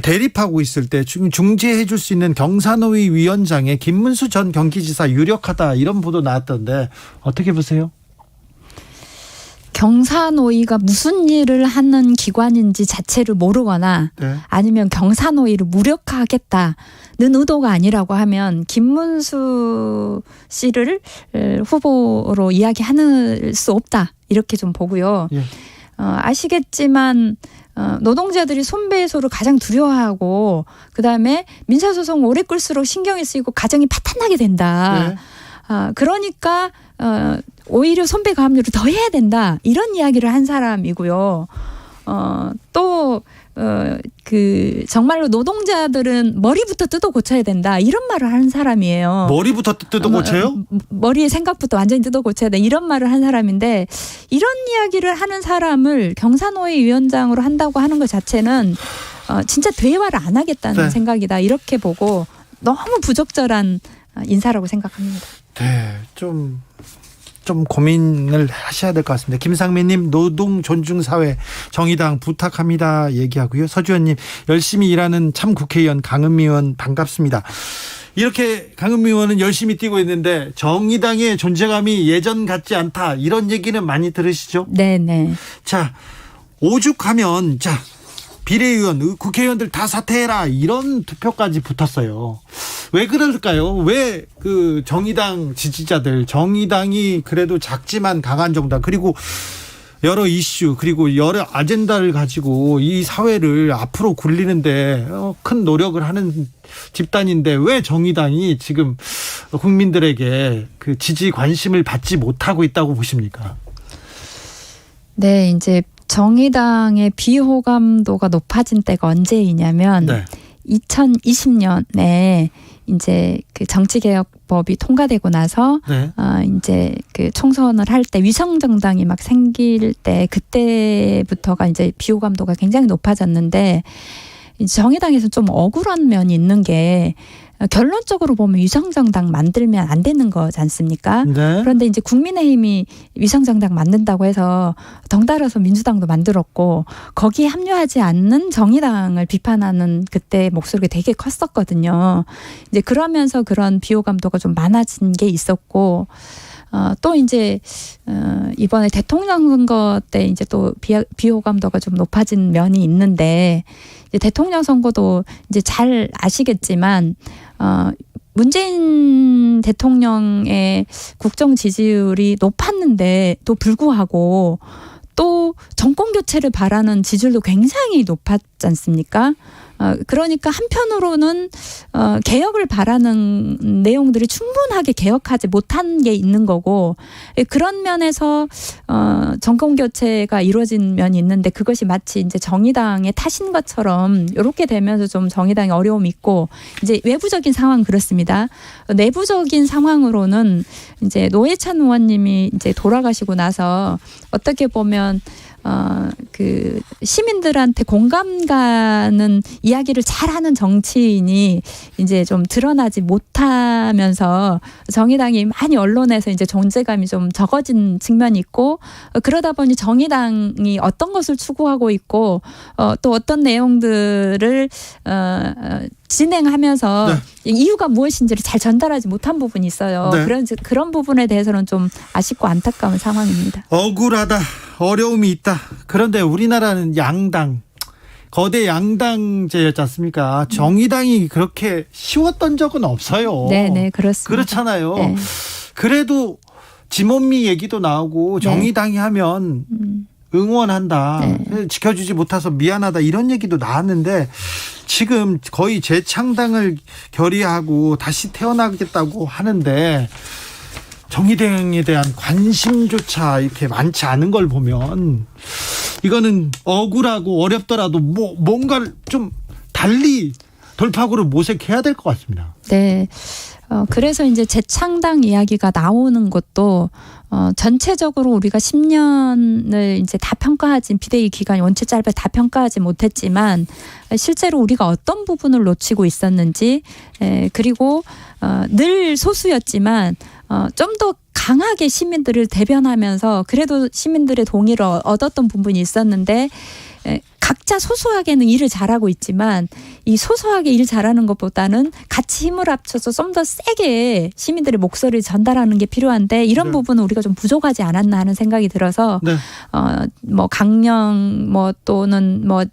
대립하고 있을 때 중재해 줄 수 있는 경사노위 위원장에 김문수 전 경기지사 유력하다 이런 보도 나왔던데 어떻게 보세요? 경사노위가 무슨 일을 하는 기관인지 자체를 모르거나 네. 아니면 경사노위를 무력화하겠다는 의도가 아니라고 하면 김문수 씨를 후보로 이야기할 수 없다 이렇게 좀 보고요. 예. 아시겠지만 노동자들이 손배소를 가장 두려워하고 그다음에 민사소송 오래 끌수록 신경이 쓰이고 가정이 파탄나게 된다. 네. 그러니까 오히려 손배 가압류를 더 해야 된다. 이런 이야기를 한 사람이고요. 또 정말로 노동자들은 머리부터 뜯어 고쳐야 된다. 이런 말을 하는 사람이에요. 머리부터 뜯어 고쳐요? 머리의 생각부터 완전히 뜯어 고쳐야 돼. 이런 말을 한 사람인데 이런 이야기를 하는 사람을 경사노위 위원장으로 한다고 하는 것 자체는 진짜 대화를 안 하겠다는 네. 생각이다. 이렇게 보고 너무 부적절한 인사라고 생각합니다. 네, 좀 고민을 하셔야 될 것 같습니다. 김상민님 노동 존중 사회 정의당 부탁합니다 얘기하고요. 서주현님 열심히 일하는 참 국회의원 강은미 의원 반갑습니다. 이렇게 강은미 의원은 열심히 뛰고 있는데 정의당의 존재감이 예전 같지 않다 이런 얘기는 많이 들으시죠? 네네. 자 오죽하면 비례의원 국회의원들 다 사퇴해라 이런 투표까지 붙었어요. 왜 그럴까요? 왜 그 정의당 지지자들 정의당이 그래도 작지만 강한 정당 그리고 여러 이슈 그리고 여러 아젠다를 가지고 이 사회를 앞으로 굴리는데 큰 노력을 하는 집단인데 왜 정의당이 지금 국민들에게 그 지지 관심을 받지 못하고 있다고 보십니까? 네, 이제 정의당의 비호감도가 높아진 때가 언제이냐면 네. 2020년에 이제 그 정치개혁법이 통과되고 나서 네. 이제 그 총선을 할 때 위성정당이 막 생길 때 그때부터가 이제 비호감도가 굉장히 높아졌는데 이제 정의당에서 좀 억울한 면이 있는 게 결론적으로 보면 위성정당 만들면 안 되는 거지 않습니까? 네. 그런데 이제 국민의힘이 위성정당 만든다고 해서 덩달아서 민주당도 만들었고 거기에 합류하지 않는 정의당을 비판하는 그때 목소리가 되게 컸었거든요. 이제 그러면서 그런 비호감도가 좀 많아진 게 있었고 또 이제 이번에 대통령 선거 때 이제 또 비호감도가 좀 높아진 면이 있는데 이제 대통령 선거도 이제 잘 아시겠지만 문재인 대통령의 국정 지지율이 높았는데도 불구하고 또 정권 교체를 바라는 지지율도 굉장히 높았지 않습니까? 그러니까 한편으로는 개혁을 바라는 내용들이 충분하게 개혁하지 못한 게 있는 거고 그런 면에서 정권 교체가 이루어진 면이 있는데 그것이 마치 이제 정의당의 탓인 것처럼 이렇게 되면서 좀 정의당이 어려움이 있고 이제 외부적인 상황 그렇습니다. 내부적인 상황으로는 이제 노회찬 의원님이 이제 돌아가시고 나서 어떻게 보면 그 시민들한테 공감 가는 이야기를 잘하는 정치인이 이제 좀 드러나지 못하면서 정의당이 많이 언론에서 이제 존재감이 좀 적어진 측면이 있고 그러다 보니 정의당이 어떤 것을 추구하고 있고 또 어떤 내용들을 진행하면서 네. 이유가 무엇인지를 잘 전달하지 못한 부분이 있어요. 네. 그런 부분에 대해서는 좀 아쉽고 안타까운 상황입니다. 억울하다. 어려움이 있다. 그런데 우리나라는 양당 거대 양당제였지 않습니까? 정의당이 그렇게 쉬웠던 적은 없어요. 네, 그렇습니다. 그렇잖아요. 네. 그래도 지몬미 얘기도 나오고 정의당이 하면 응원한다. 지켜주지 못해서 미안하다. 이런 얘기도 나왔는데 지금 거의 재창당을 결의하고 다시 태어나겠다고 하는데 정의당에 대한 관심조차 이렇게 많지 않은 걸 보면 이거는 억울하고 어렵더라도 뭔가를 좀 달리 돌파구를 모색해야 될 것 같습니다. 네. 그래서 이제 재창당 이야기가 나오는 것도 전체적으로 우리가 10년을 이제 다 평가하지, 비대위 기간이 원체 짧아 다 평가하지 못했지만 실제로 우리가 어떤 부분을 놓치고 있었는지, 그리고 늘 소수였지만 좀 더 강하게 시민들을 대변하면서 그래도 시민들의 동의를 얻었던 부분이 있었는데, 각자 소소하게는 일을 잘하고 있지만 이 소소하게 일 잘하는 것보다는 같이 힘을 합쳐서 좀 더 세게 시민들의 목소리를 전달하는 게 필요한데 이런 부분은 우리가 좀 부족하지 않았나 하는 생각이 들어서 뭐 강령 뭐 또는 뭐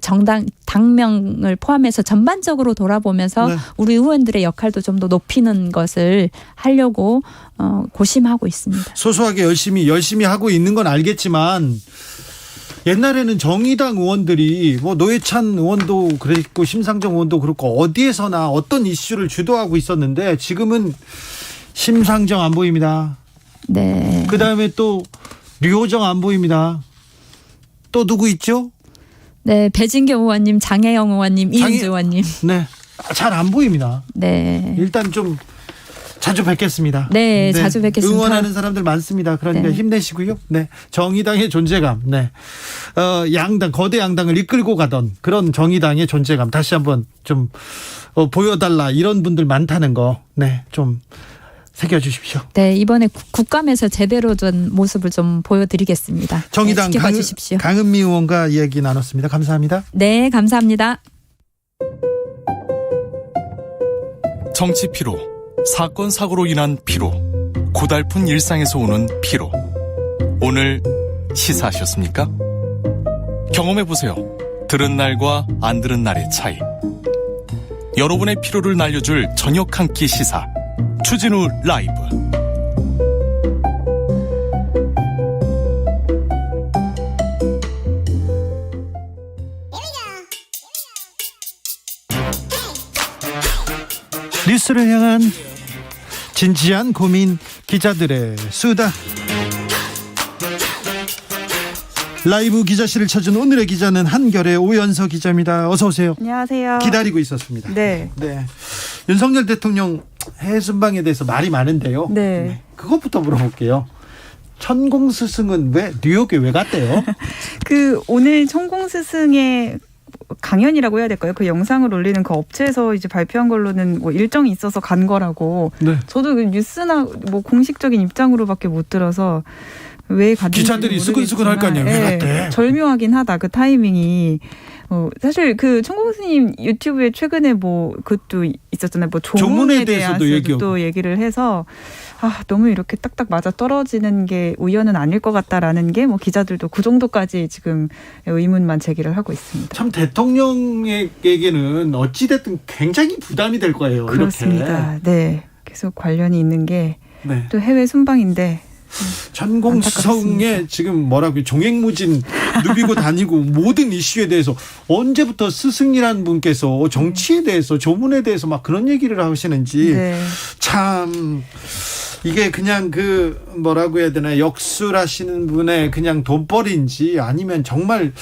정당 당명을 포함해서 전반적으로 돌아보면서 우리 의원들의 역할도 좀 더 높이는 것을 하려고 고심하고 있습니다. 소소하게 열심히 하고 있는 건 알겠지만 옛날에는 정의당 의원들이 뭐 노회찬 의원도 그랬고 심상정 의원도 그렇고 어디에서나 어떤 이슈를 주도하고 있었는데 지금은 심상정 안 보입니다. 네. 그다음에 또 류호정 안 보입니다. 또 누구 있죠? 네, 배진경 의원님, 장혜영 의원님, 이은주 의원님. 네, 잘 안 보입니다. 네. 일단 좀 자주 뵙겠습니다. 네, 자주 뵙겠습니다. 응원하는 사람들 많습니다. 그러니까 힘내시고요. 네, 정의당의 존재감. 네, 양당 거대 양당을 이끌고 가던 그런 정의당의 존재감 다시 한번 좀 보여달라 이런 분들 많다는 거. 네, 좀 새겨주십시오. 네, 이번에 국감에서 제대로 된 모습을 좀 보여드리겠습니다. 정의당 지켜봐 주십시오. 강은미 의원과 이야기 나눴습니다. 감사합니다. 네, 감사합니다. 정치 피로, 사건 사고로 인한 피로, 고달픈 일상에서 오는 피로. 오늘 시사하셨습니까? 경험해보세요. 들은 날과 안 들은 날의 차이. 여러분의 피로를 날려줄 저녁 한 끼 시사. 추진우 라이브. 뉴스를 향한 진지한 고민, 기자들의 수다. 라이브 기자실을 찾은 오늘의 기자는 한결의 오연서 기자입니다. 어서 오세요. 안녕하세요. 기다리고 있었습니다. 네. 윤석열 대통령 해외 순방에 대해서 말이 많은데요. 네. 그것부터 물어볼게요. 천공 스승은 왜 뉴욕에 왜 갔대요? 오늘 천공 스승의 강연이라고 해야 될까요? 그 영상을 올리는 그 업체에서 이제 발표한 걸로는 뭐 일정이 있어서 간 거라고. 네. 저도 그 뉴스나 뭐 공식적인 입장으로밖에 못 들어서 왜 갔는지 기자들이 수근수근 할 거 아니에요. 왜 갔대? 절묘하긴 하다. 그 타이밍이. 사실 그 천공 스님 유튜브에 최근에 뭐 그것도 있었잖아요. 뭐 조문에 대해서도 또 얘기를 해서 너무 이렇게 딱딱 맞아 떨어지는 게 우연은 아닐 것 같다라는 게 뭐 기자들도 그 정도까지 지금 의문만 제기를 하고 있습니다. 참 대통령에게는 어찌됐든 굉장히 부담이 될 거예요. 그렇습니다. 이렇게. 네, 계속 관련이 있는 게 또 해외 순방인데. 천공스승의 지금 뭐라고 종횡무진 누비고 다니고 모든 이슈에 대해서 언제부터 스승이라는 분께서 정치에 대해서 조문에 대해서 막 그런 얘기를 하시는지 참 이게 그냥 뭐라고 해야 되나 역술하시는 분의 그냥 돈벌이인지 아니면 정말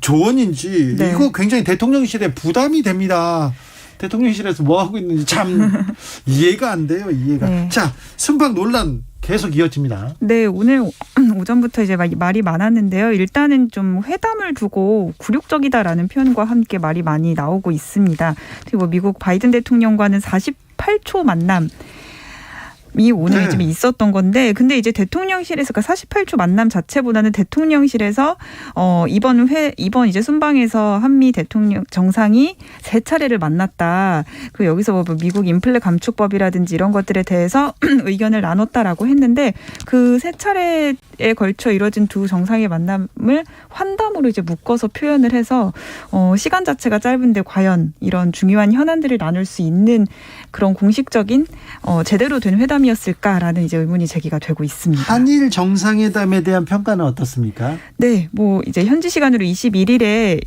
조언인지 이거 굉장히 대통령실에 부담이 됩니다. 대통령실에서 뭐 하고 있는지 참 이해가 안 돼요. 이해가. 자, 순방 논란 계속 이어집니다. 네, 오늘 오전부터 이제 말이 많았는데요. 일단은 좀 회담을 두고 굴욕적이다라는 표현과 함께 말이 많이 나오고 있습니다. 그리고 미국 바이든 대통령과는 48초 만남. 오늘 네. 좀 있었던 건데 근데 이제 대통령실에서 그러니까 48초 만남 자체보다는 대통령실에서 이번 이제 순방에서 한미 대통령 정상이 3차례를 만났다. 그 여기서 뭐 미국 인플레 감축법이라든지 이런 것들에 대해서 의견을 나눴다라고 했는데 그 3차례에 걸쳐 이뤄진 두 정상의 만남을 환담으로 이제 묶어서 표현을 해서 시간 자체가 짧은데 과연 이런 중요한 현안들을 나눌 수 있는 그런 공식적인 제대로 된 회담이었을까라는 이제 의문이 제기가 되고 있습니다. 한일 정상회담에 대한 평가는 어떻습니까? 네, 뭐 이제 현지 시간으로 21일에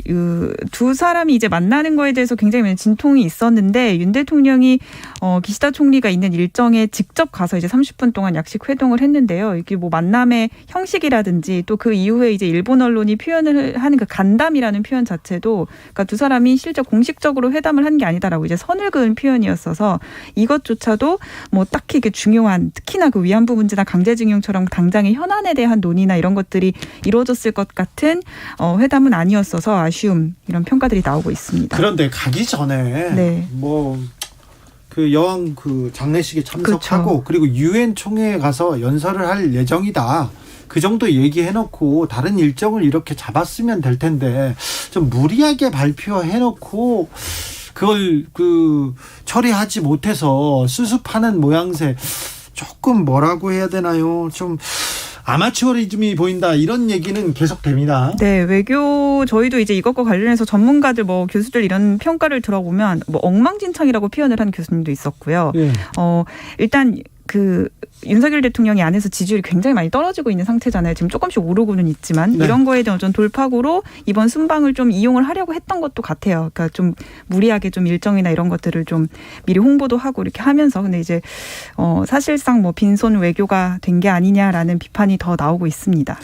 두 사람이 이제 만나는 거에 대해서 굉장히 많은 진통이 있었는데 윤 대통령이 기시다 총리가 있는 일정에 직접 가서 이제 30분 동안 약식 회동을 했는데요. 이게 뭐 만남의 형식이라든지 또 그 이후에 이제 일본 언론이 표현을 하는 그 간담이라는 표현 자체도 그러니까 두 사람이 실제 공식적으로 회담을 한 게 아니다라고 이제 선을 그은 표현이었어서 이것조차도 뭐 딱히 이게 중요한 특히나 그 위안부 문제나 강제징용처럼 당장의 현안에 대한 논의나 이런 것들이 이루어졌을 것 같은 회담은 아니었어서 아쉬움 이런 평가들이 나오고 있습니다. 그런데 가기 전에 네. 그 여왕 그 장례식에 참석하고 그렇죠. 그리고 유엔 총회에 가서 연설을 할 예정이다. 그 정도 얘기해놓고 다른 일정을 이렇게 잡았으면 될 텐데 좀 무리하게 발표해놓고 그걸 처리하지 못해서 수습하는 모양새 조금 뭐라고 해야 되나요? 좀 아마추어리즘이 보인다 이런 얘기는 계속됩니다. 네, 외교 저희도 이제 이것과 관련해서 전문가들 뭐 교수들 이런 평가를 들어보면 뭐 엉망진창이라고 표현을 한 교수님도 있었고요. 네. 일단 그 윤석열 대통령이 안에서 지지율이 굉장히 많이 떨어지고 있는 상태잖아요. 지금 조금씩 오르고는 있지만 네. 이런 거에 대한 어떤 돌파구로 이번 순방을 좀 이용을 하려고 했던 것도 같아요. 그러니까 좀 무리하게 좀 일정이나 이런 것들을 좀 미리 홍보도 하고 이렇게 하면서 근데 이제 사실상 뭐 빈손 외교가 된 게 아니냐라는 비판이 더 나오고 있습니다.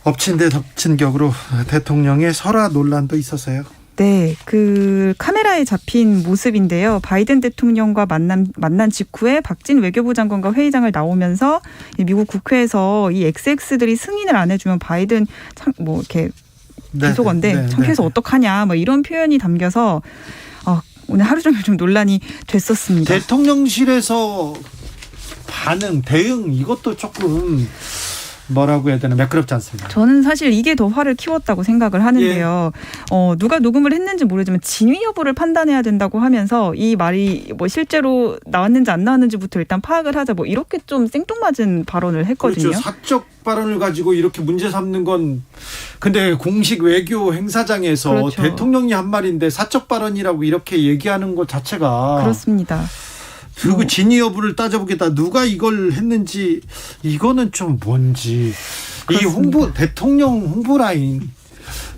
엎친 데 덮친 격으로 대통령의 설화 논란도 있었어요. 네, 그 카메라에 잡힌 모습인데요. 바이든 대통령과 만난 직후에 박진 외교부 장관과 회의장을 나오면서 미국 국회에서 이 XX들이 승인을 안 해주면 바이든 뭐 이렇게 비속어인데 창피해서 어떡하냐 뭐 이런 표현이 담겨서 오늘 하루 종일 좀 논란이 됐었습니다. 대통령실에서 대응 이것도 조금 뭐라고 해야 되나 매끄럽지 않습니다. 저는 사실 이게 더 화를 키웠다고 생각을 하는데요. 예. 누가 녹음을 했는지 모르지만 진위 여부를 판단해야 된다고 하면서 이 말이 뭐 실제로 나왔는지 안 나왔는지부터 일단 파악을 하자 뭐 이렇게 좀 생뚱맞은 발언을 했거든요. 그렇죠. 사적 발언을 가지고 이렇게 문제 삼는 건 근데 공식 외교 행사장에서 그렇죠. 대통령이 한 말인데 사적 발언이라고 이렇게 얘기하는 것 자체가 그렇습니다. 그리고 진위 여부를 따져보겠다. 누가 이걸 했는지 이거는 좀 뭔지 그렇습니다. 이 대통령 홍보 라인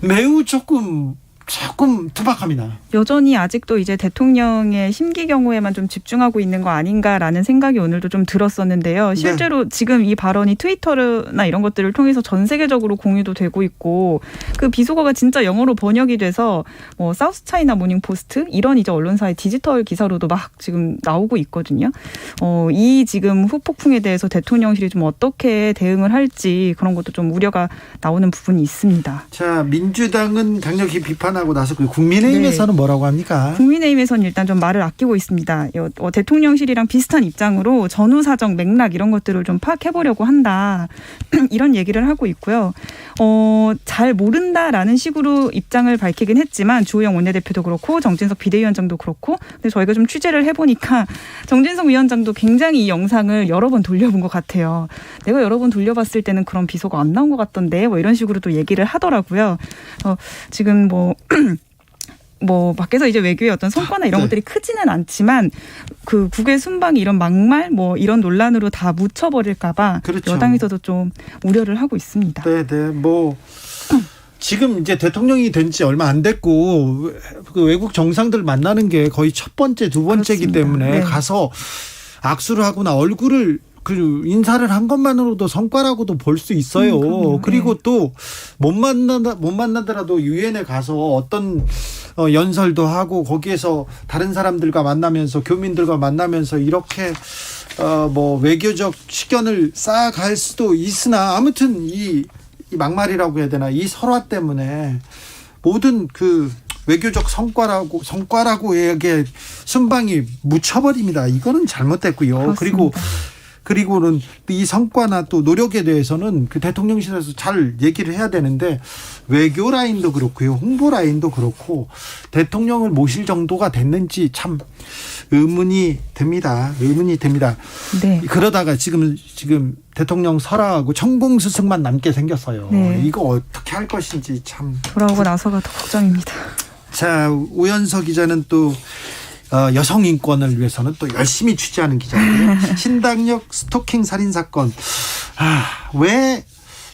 매우 조금 투박합니다. 여전히 아직도 이제 대통령의 심기 경우에만 좀 집중하고 있는 거 아닌가라는 생각이 오늘도 좀 들었었는데요. 실제로 지금 이 발언이 트위터나 이런 것들을 통해서 전 세계적으로 공유도 되고 있고 그 비속어가 진짜 영어로 번역이 돼서 뭐 사우스 차이나 모닝 포스트 이런 이제 언론사의 디지털 기사로도 막 지금 나오고 있거든요. 이 지금 후폭풍에 대해서 대통령실이 좀 어떻게 대응을 할지 그런 것도 좀 우려가 나오는 부분이 있습니다. 자, 민주당은 강력히 비판하고 나서 국민의힘에서는 뭐라고 합니까? 국민의힘에서는 일단 좀 말을 아끼고 있습니다. 대통령실이랑 비슷한 입장으로 전후 사정 맥락 이런 것들을 좀 파악해보려고 한다. 이런 얘기를 하고 있고요. 잘 모른다라는 식으로 입장을 밝히긴 했지만 주호영 원내대표도 그렇고 정진석 비대위원장도 그렇고 근데 저희가 좀 취재를 해보니까 정진석 위원장도 굉장히 이 영상을 여러 번 돌려본 것 같아요. 내가 여러 번 돌려봤을 때는 그런 비속어 안 나온 것 같던데 뭐 이런 식으로 또 얘기를 하더라고요. 지금 뭐 밖에서 이제 외교의 어떤 성과나 이런 것들이 크지는 않지만 그 국외 순방이 이런 막말 뭐 이런 논란으로 다 묻혀버릴까봐 그렇죠. 여당에서도 좀 우려를 하고 있습니다. 네, 뭐 지금 이제 대통령이 된 지 얼마 안 됐고 그 외국 정상들 만나는 게 거의 첫 번째, 두 번째이기 때문에 가서 악수를 하거나 얼굴을 인사를 한 것만으로도 성과라고도 볼 수 있어요. 그리고 또 못 만나더라도 유엔에 가서 어떤 연설도 하고 거기에서 다른 사람들과 만나면서 교민들과 만나면서 이렇게 뭐 외교적 식견을 쌓아갈 수도 있으나 아무튼 이 막말이라고 해야 되나 이 설화 때문에 모든 외교적 성과라고 이게 순방이 묻혀버립니다. 이거는 잘못됐고요. 그렇습니다. 그리고는 이 성과나 또 노력에 대해서는 그 대통령실에서 잘 얘기를 해야 되는데 외교 라인도 그렇고요. 홍보 라인도 그렇고 대통령을 모실 정도가 됐는지 참 의문이 됩니다. 네. 그러다가 지금 대통령 설하고 천공스승만 남게 생겼어요. 네. 이거 어떻게 할 것인지 참 돌아오고 나서가 더 걱정입니다. 자, 우연석 기자는 또 여성 인권을 위해서는 또 열심히 취재하는 기자인데요. 신당역 스토킹 살인 사건. 왜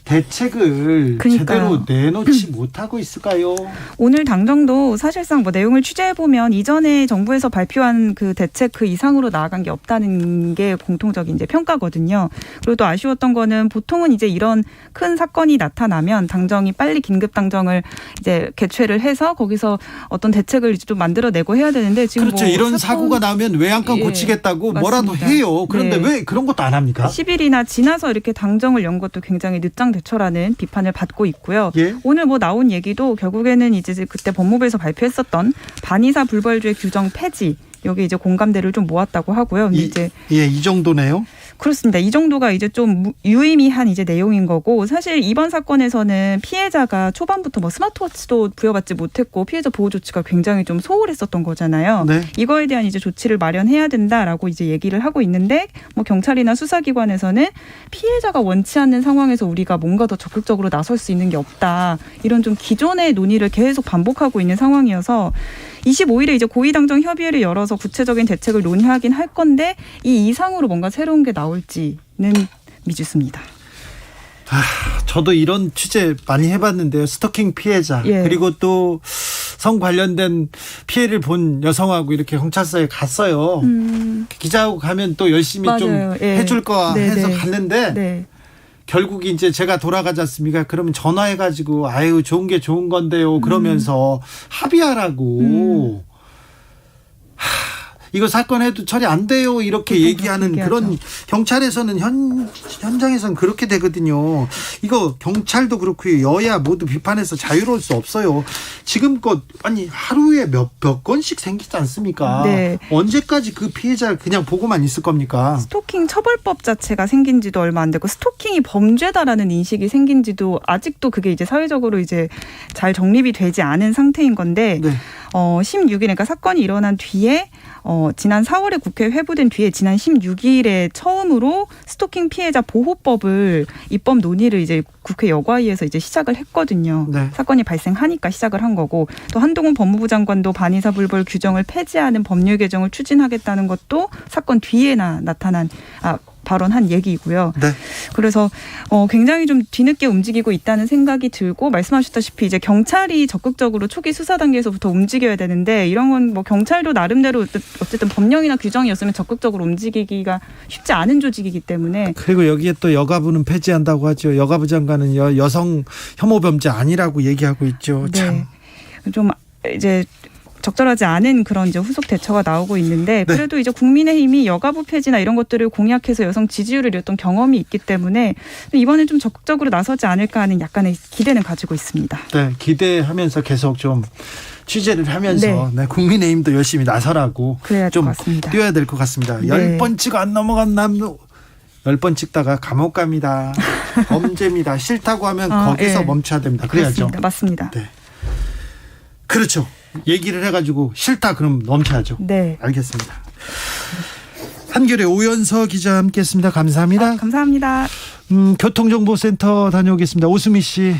대책을 그러니까요. 제대로 내놓지 못하고 있을까요? 오늘 당정도 사실상 뭐 내용을 취재해 보면 이전에 정부에서 발표한 그 대책 그 이상으로 나아간 게 없다는 게 공통적인 이제 평가거든요. 그리고 또 아쉬웠던 거는 보통은 이제 이런 큰 사건이 나타나면 당정이 빨리 긴급 당정을 이제 개최를 해서 거기서 어떤 대책을 이제 좀 만들어내고 해야 되는데 지금 그렇죠. 뭐 이런 사고가 나오면 외양간 고치겠다고 뭐라도 맞습니다. 해요. 그런데 네. 왜 그런 것도 안 합니까? 10일이나 지나서 이렇게 당정을 연 것도 굉장히 늦장대처라는 비판을 받고 있고요. 예? 오늘 뭐 나온 얘기도 결국에는 이제 그때 법무부에서 발표했었던 반의사 불벌죄 규정 폐지 여기 이제 공감대를 좀 모았다고 하고요. 근데 이 정도네요. 그렇습니다. 이 정도가 이제 좀 유의미한 이제 내용인 거고 사실 이번 사건에서는 피해자가 초반부터 뭐 스마트워치도 부여받지 못했고 피해자 보호 조치가 굉장히 좀 소홀했었던 거잖아요. 네. 이거에 대한 이제 조치를 마련해야 된다라고 이제 얘기를 하고 있는데 뭐 경찰이나 수사기관에서는 피해자가 원치 않는 상황에서 우리가 뭔가 더 적극적으로 나설 수 있는 게 없다. 이런 좀 기존의 논의를 계속 반복하고 있는 상황이어서 25일에 이제 고위당정 협의회를 열어서 구체적인 대책을 논의하긴 할 건데 이 이상으로 뭔가 새로운 게 나올지는 미지수입니다. 저도 이런 취재 많이 해봤는데요. 스토킹 피해자 그리고 또 성 관련된 피해를 본 여성하고 이렇게 경찰서에 갔어요. 기자하고 가면 또 열심히 맞아요. 좀 해줄 거 해서 네네. 갔는데 네. 결국 이제 제가 돌아가지 않습니까? 그러면 전화해가지고 아유 좋은 게 좋은 건데요. 그러면서 합의하라고. 이거 사건 해도 처리 안 돼요. 이렇게 얘기하는 그런 경찰에서는 현장에서는 그렇게 되거든요. 이거 경찰도 그렇고요. 여야 모두 비판해서 자유로울 수 없어요. 지금껏 하루에 몇 건씩 생기지 않습니까? 네. 언제까지 그 피해자를 그냥 보고만 있을 겁니까? 스토킹 처벌법 자체가 생긴 지도 얼마 안 되고 스토킹이 범죄다라는 인식이 생긴 지도 아직도 그게 이제 사회적으로 이제 잘 정립이 되지 않은 상태인 건데 16일 그러니까 사건이 일어난 뒤에 지난 4월에 국회에 회부된 뒤에 지난 16일에 처음으로 스토킹 피해자 보호법을 입법 논의를 이제 국회 여가위에서 이제 시작을 했거든요. 네. 사건이 발생하니까 시작을 한 거고 또 한동훈 법무부 장관도 반의사 불벌 규정을 폐지하는 법률 개정을 추진하겠다는 것도 사건 뒤에 나타난 발언한 얘기이고요. 네. 그래서 굉장히 좀 뒤늦게 움직이고 있다는 생각이 들고 말씀하셨다시피 이제 경찰이 적극적으로 초기 수사 단계에서부터 움직여야 되는데 이런 건 뭐 경찰도 나름대로 어쨌든 법령이나 규정이었으면 적극적으로 움직이기가 쉽지 않은 조직이기 때문에 그리고 여기에 또 여가부는 폐지한다고 하죠. 여가부 장관은 여성 혐오 범죄 아니라고 얘기하고 있죠. 참. 좀 이제 적절하지 않은 그런 이제 후속 대처가 나오고 있는데 그래도 이제 국민의힘이 여가부 폐지나 이런 것들을 공약해서 여성 지지율을 잃었던 경험이 있기 때문에 이번엔 좀 적극적으로 나서지 않을까 하는 약간의 기대는 가지고 있습니다. 네, 기대하면서 계속 좀 취재를 하면서 국민의힘도 열심히 나서라고 좀 뛰어야 될 것 같습니다. 10번 찍어 안 넘어간 남도 10번 찍다가 감옥 갑니다. 범죄입니다. 싫다고 하면 거기서 멈춰야 됩니다. 그래야죠. 맞습니다. 네. 그렇죠. 얘기를 해가지고 싫다 그럼 멈춰야죠. 네. 알겠습니다. 한겨레 오연서 기자 함께했습니다. 감사합니다. 감사합니다. 교통정보센터 다녀오겠습니다. 오수미 씨.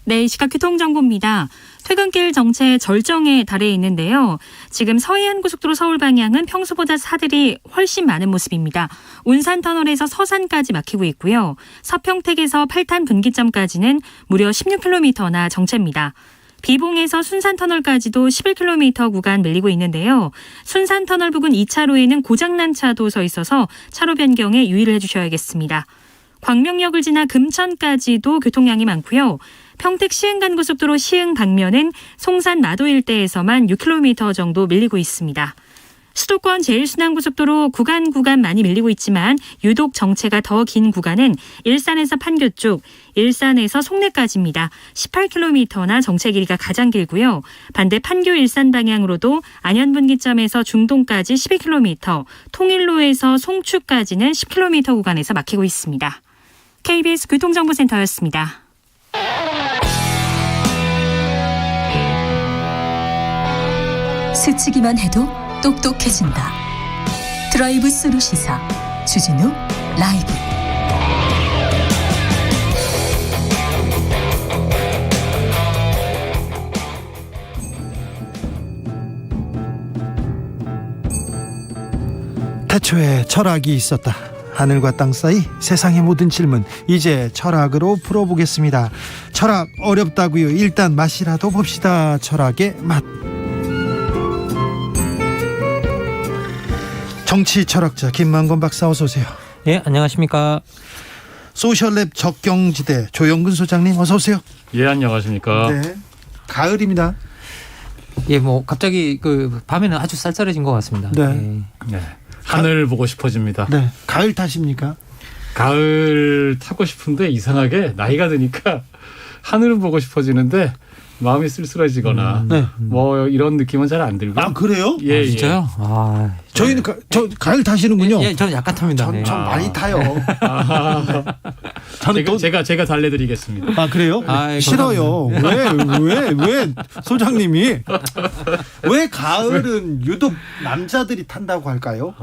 네, 시각 교통정보입니다. 퇴근길 정체 절정에 달해 있는데요. 지금 서해안고속도로 서울 방향은 평소보다 차들이 훨씬 많은 모습입니다. 운산터널에서 서산까지 막히고 있고요. 서평택에서 팔탄 분기점까지는 무려 16km나 정체입니다. 비봉에서 순산터널까지도 11km 구간 밀리고 있는데요. 순산터널 부근 2차로에는 고장난 차도 서 있어서 차로 변경에 유의를 해주셔야겠습니다. 광명역을 지나 금천까지도 교통량이 많고요. 평택 시흥간고속도로 시흥 방면은 송산 나도 일대에서만 6km 정도 밀리고 있습니다. 수도권 제일순환고속도로 구간 많이 밀리고 있지만 유독 정체가 더 긴 구간은 일산에서 판교 쪽, 일산에서 송내까지입니다. 18km나 정체 길이가 가장 길고요. 반대 판교 일산 방향으로도 안현분기점에서 중동까지 12km, 통일로에서 송추까지는 10km 구간에서 막히고 있습니다. KBS 교통정보센터였습니다. 스치기만 해도 똑똑해진다. 드라이브 스루 시사 주진우 라이브. 태초에 철학이 있었다. 하늘과 땅 사이 세상의 모든 질문 이제 철학으로 풀어보겠습니다. 철학 어렵다고요? 일단 맛이라도 봅시다. 철학의 맛. 정치 철학자 김만건 박사 어서 오세요. 예, 안녕하십니까. 소셜랩 적경지대 조영근 소장님 어서 오세요. 예, 안녕하십니까. 네, 가을입니다. 예, 뭐 갑자기 그 밤에는 아주 쌀쌀해진 것 같습니다. 네. 예. 네. 하늘 보고 싶어집니다. 네, 가을 타십니까? 가을 타고 싶은데 이상하게 나이가 드니까 하늘은 보고 싶어지는데 마음이 쓸쓸해지거나 뭐 이런 느낌은 잘 안 들고. 아, 그래요? 예, 진짜요? 예. 아, 저희는 저 가을 타시는군요. 예, 저는 약간 탑니다. 전 많이 타요. 저는 제가 달래드리겠습니다. 아, 그래요? 싫어요. 왜 소장님이 왜 가을은 유독 남자들이 탄다고 할까요?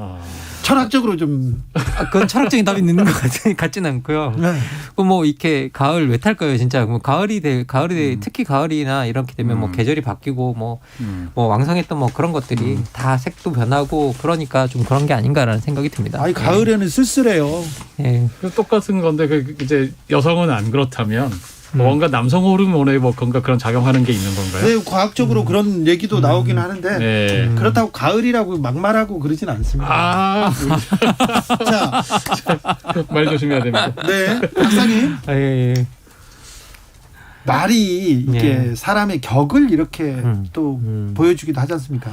철학적으로 좀 그건 철학적인 답이 있는 것 같지는 않고요. 네. 뭐 이렇게 가을 왜 탈까요, 진짜? 뭐 가을이 특히 가을이나 이렇게 되면 뭐 계절이 바뀌고 뭐 왕성했던 뭐 그런 것들이 다 색도 변하고 그러니까 좀 그런 게 아닌가라는 생각이 듭니다. 아니 가을에는 쓸쓸해요. 예. 똑같은 건데 이제 여성은 안 그렇다면 뭔가 남성 호르몬에 뭔가 그런 작용하는 게 있는 건가요? 네, 과학적으로 그런 얘기도 나오긴 하는데 네. 그렇다고 가을이라고 막말하고 그러진 않습니다. 자, 말 조심해야 됩니다. 네, 박사님. 예. 말이 이게 사람의 격을 이렇게 또 보여주기도 하지 않습니까?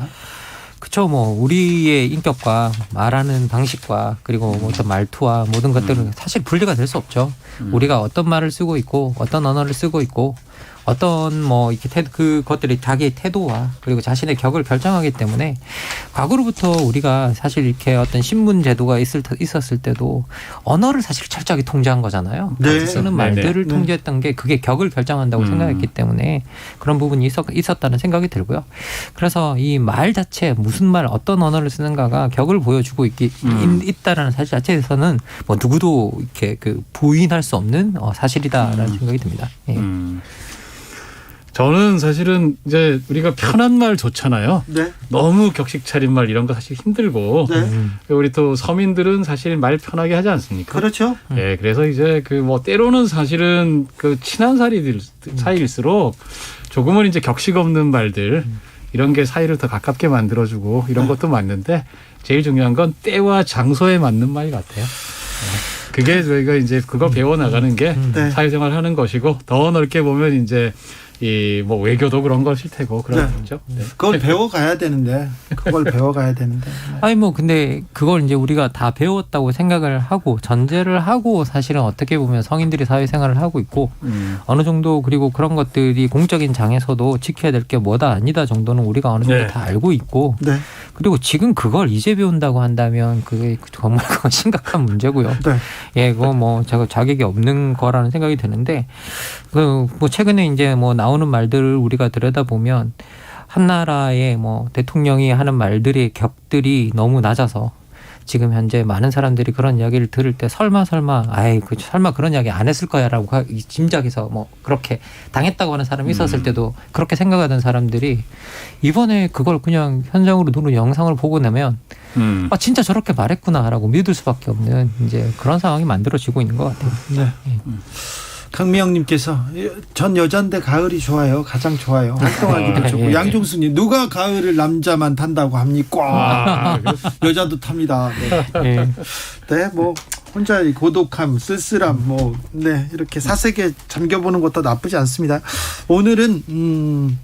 그렇죠. 뭐 우리의 인격과 말하는 방식과 그리고 뭐 어떤 말투와 모든 것들은 사실 분리가 될 수 없죠. 우리가 어떤 말을 쓰고 있고 어떤 언어를 쓰고 있고 어떤 뭐 이렇게 그것들이 자기의 태도와 그리고 자신의 격을 결정하기 때문에 과거로부터 우리가 사실 이렇게 어떤 신문 제도가 있었을 때도 언어를 사실 철저하게 통제한 거잖아요. 네. 쓰는 말들을 통제했던 게 그게 격을 결정한다고 생각했기 때문에 그런 부분이 있었다는 생각이 들고요. 그래서 이 말 자체 무슨 말 어떤 언어를 쓰는가가 격을 보여주고 있다라는 사실 자체에서는 뭐 누구도 이렇게 부인할 수 없는 사실이다라는 생각이 듭니다. 예. 저는 사실은 이제 우리가 편한 말 좋잖아요. 네. 너무 격식 차린 말 이런 거 사실 힘들고 우리 또 서민들은 사실 말 편하게 하지 않습니까? 그렇죠. 네, 그래서 이제 뭐 때로는 사실은 친한 사이일수록 조금은 이제 격식 없는 말들 이런 게 사이를 더 가깝게 만들어주고 이런 것도 맞는데 제일 중요한 건 때와 장소에 맞는 말 같아요. 그게 저희가 이제 그거 배워 나가는 게 사회생활 하는 것이고 더 넓게 보면 이제 뭐 외교도 그런 것일 테고 그런 거죠. 네. 그걸 배워가야 되는데 아니 뭐 근데 그걸 이제 우리가 다 배웠다고 생각을 하고 전제를 하고 사실은 어떻게 보면 성인들이 사회생활을 하고 있고 어느 정도 그리고 그런 것들이 공적인 장에서도 지켜야 될 게 뭐다 아니다 정도는 우리가 어느 정도 다 알고 있고 그리고 지금 그걸 이제 배운다고 한다면 그게 정말 심각한 문제고요. 예, 그거 뭐 제가 자격이 없는 거라는 생각이 드는데 뭐 최근에 이제 뭐 나오는 말들을 우리가 들여다보면 한 나라의 뭐 대통령이 하는 말들의 격들이 너무 낮아서 지금 현재 많은 사람들이 그런 이야기를 들을 때 설마 그런 이야기 안 했을 거야라고 짐작해서 뭐 그렇게 당했다고 하는 사람이 있었을 때도 그렇게 생각하던 사람들이 이번에 그걸 그냥 현장으로 누른 영상을 보고 나면 아 진짜 저렇게 말했구나라고 믿을 수밖에 없는 이제 그런 상황이 만들어지고 있는 것 같아요. 네. 강미영님께서 전 여잔데 가을이 좋아요. 가장 좋아요. 활동하기도 좋고. 양종수님 누가 가을을 남자만 탄다고 합니까? 여자도 탑니다. 네, 뭐 혼자 고독함, 쓸쓸함, 뭐 이렇게 사색에 잠겨보는 것도 나쁘지 않습니다. 오늘은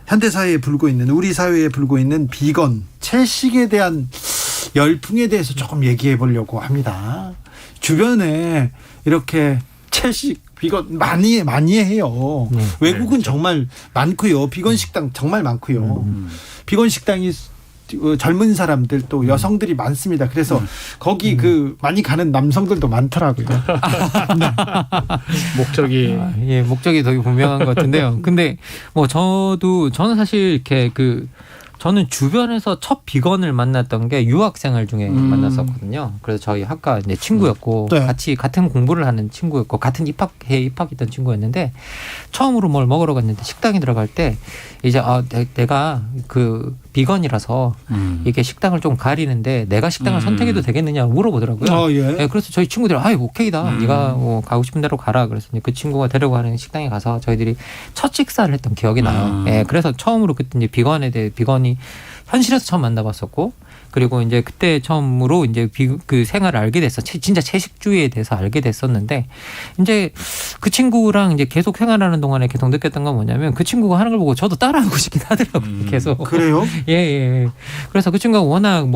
현대 사회에 불고 있는, 우리 사회에 불고 있는 비건 채식에 대한 열풍에 대해서 조금 얘기해 보려고 합니다. 주변에 이렇게 채식 비건 많이 해요. 외국은 정말 많고요. 비건 식당 정말 많고요. 비건 식당이 젊은 사람들 또 여성들이 많습니다. 그래서 거기 많이 가는 남성들도 많더라고요. 목적이 되게 분명한 것 같은데요. 근데 뭐 저는 사실 이렇게 저는 주변에서 첫 비건을 만났던 게 유학생활 중에 만났었거든요. 그래서 저희 학과 이제 친구였고 네. 같이 같은 공부를 하는 친구였고 같은 입학했던 친구였는데 처음으로 뭘 먹으러 갔는데 식당에 들어갈 때 이제 내가 비건이라서 이게 식당을 좀 가리는데 내가 식당을 선택해도 되겠느냐고 물어보더라고요. 예. 네, 그래서 저희 친구들이 오케이다. 네가 가고 싶은 대로 가라. 그래서 그 친구가 데려가는 식당에 가서 저희들이 첫 식사를 했던 기억이 나요. 예, 그래서 처음으로 그때 이제 비건이 현실에서 처음 만나봤었고, 그리고 이제 그때 처음으로 이제 그 생활을 알게 됐어. 진짜 채식주의에 대해서 알게 됐었는데, 이제 그 친구랑 이제 계속 생활하는 동안에 계속 느꼈던 건 뭐냐면 그 친구가 하는 걸 보고 저도 따라하고 싶긴 하더라고요. 계속. 그래요? 예. 그래서 그 친구가 워낙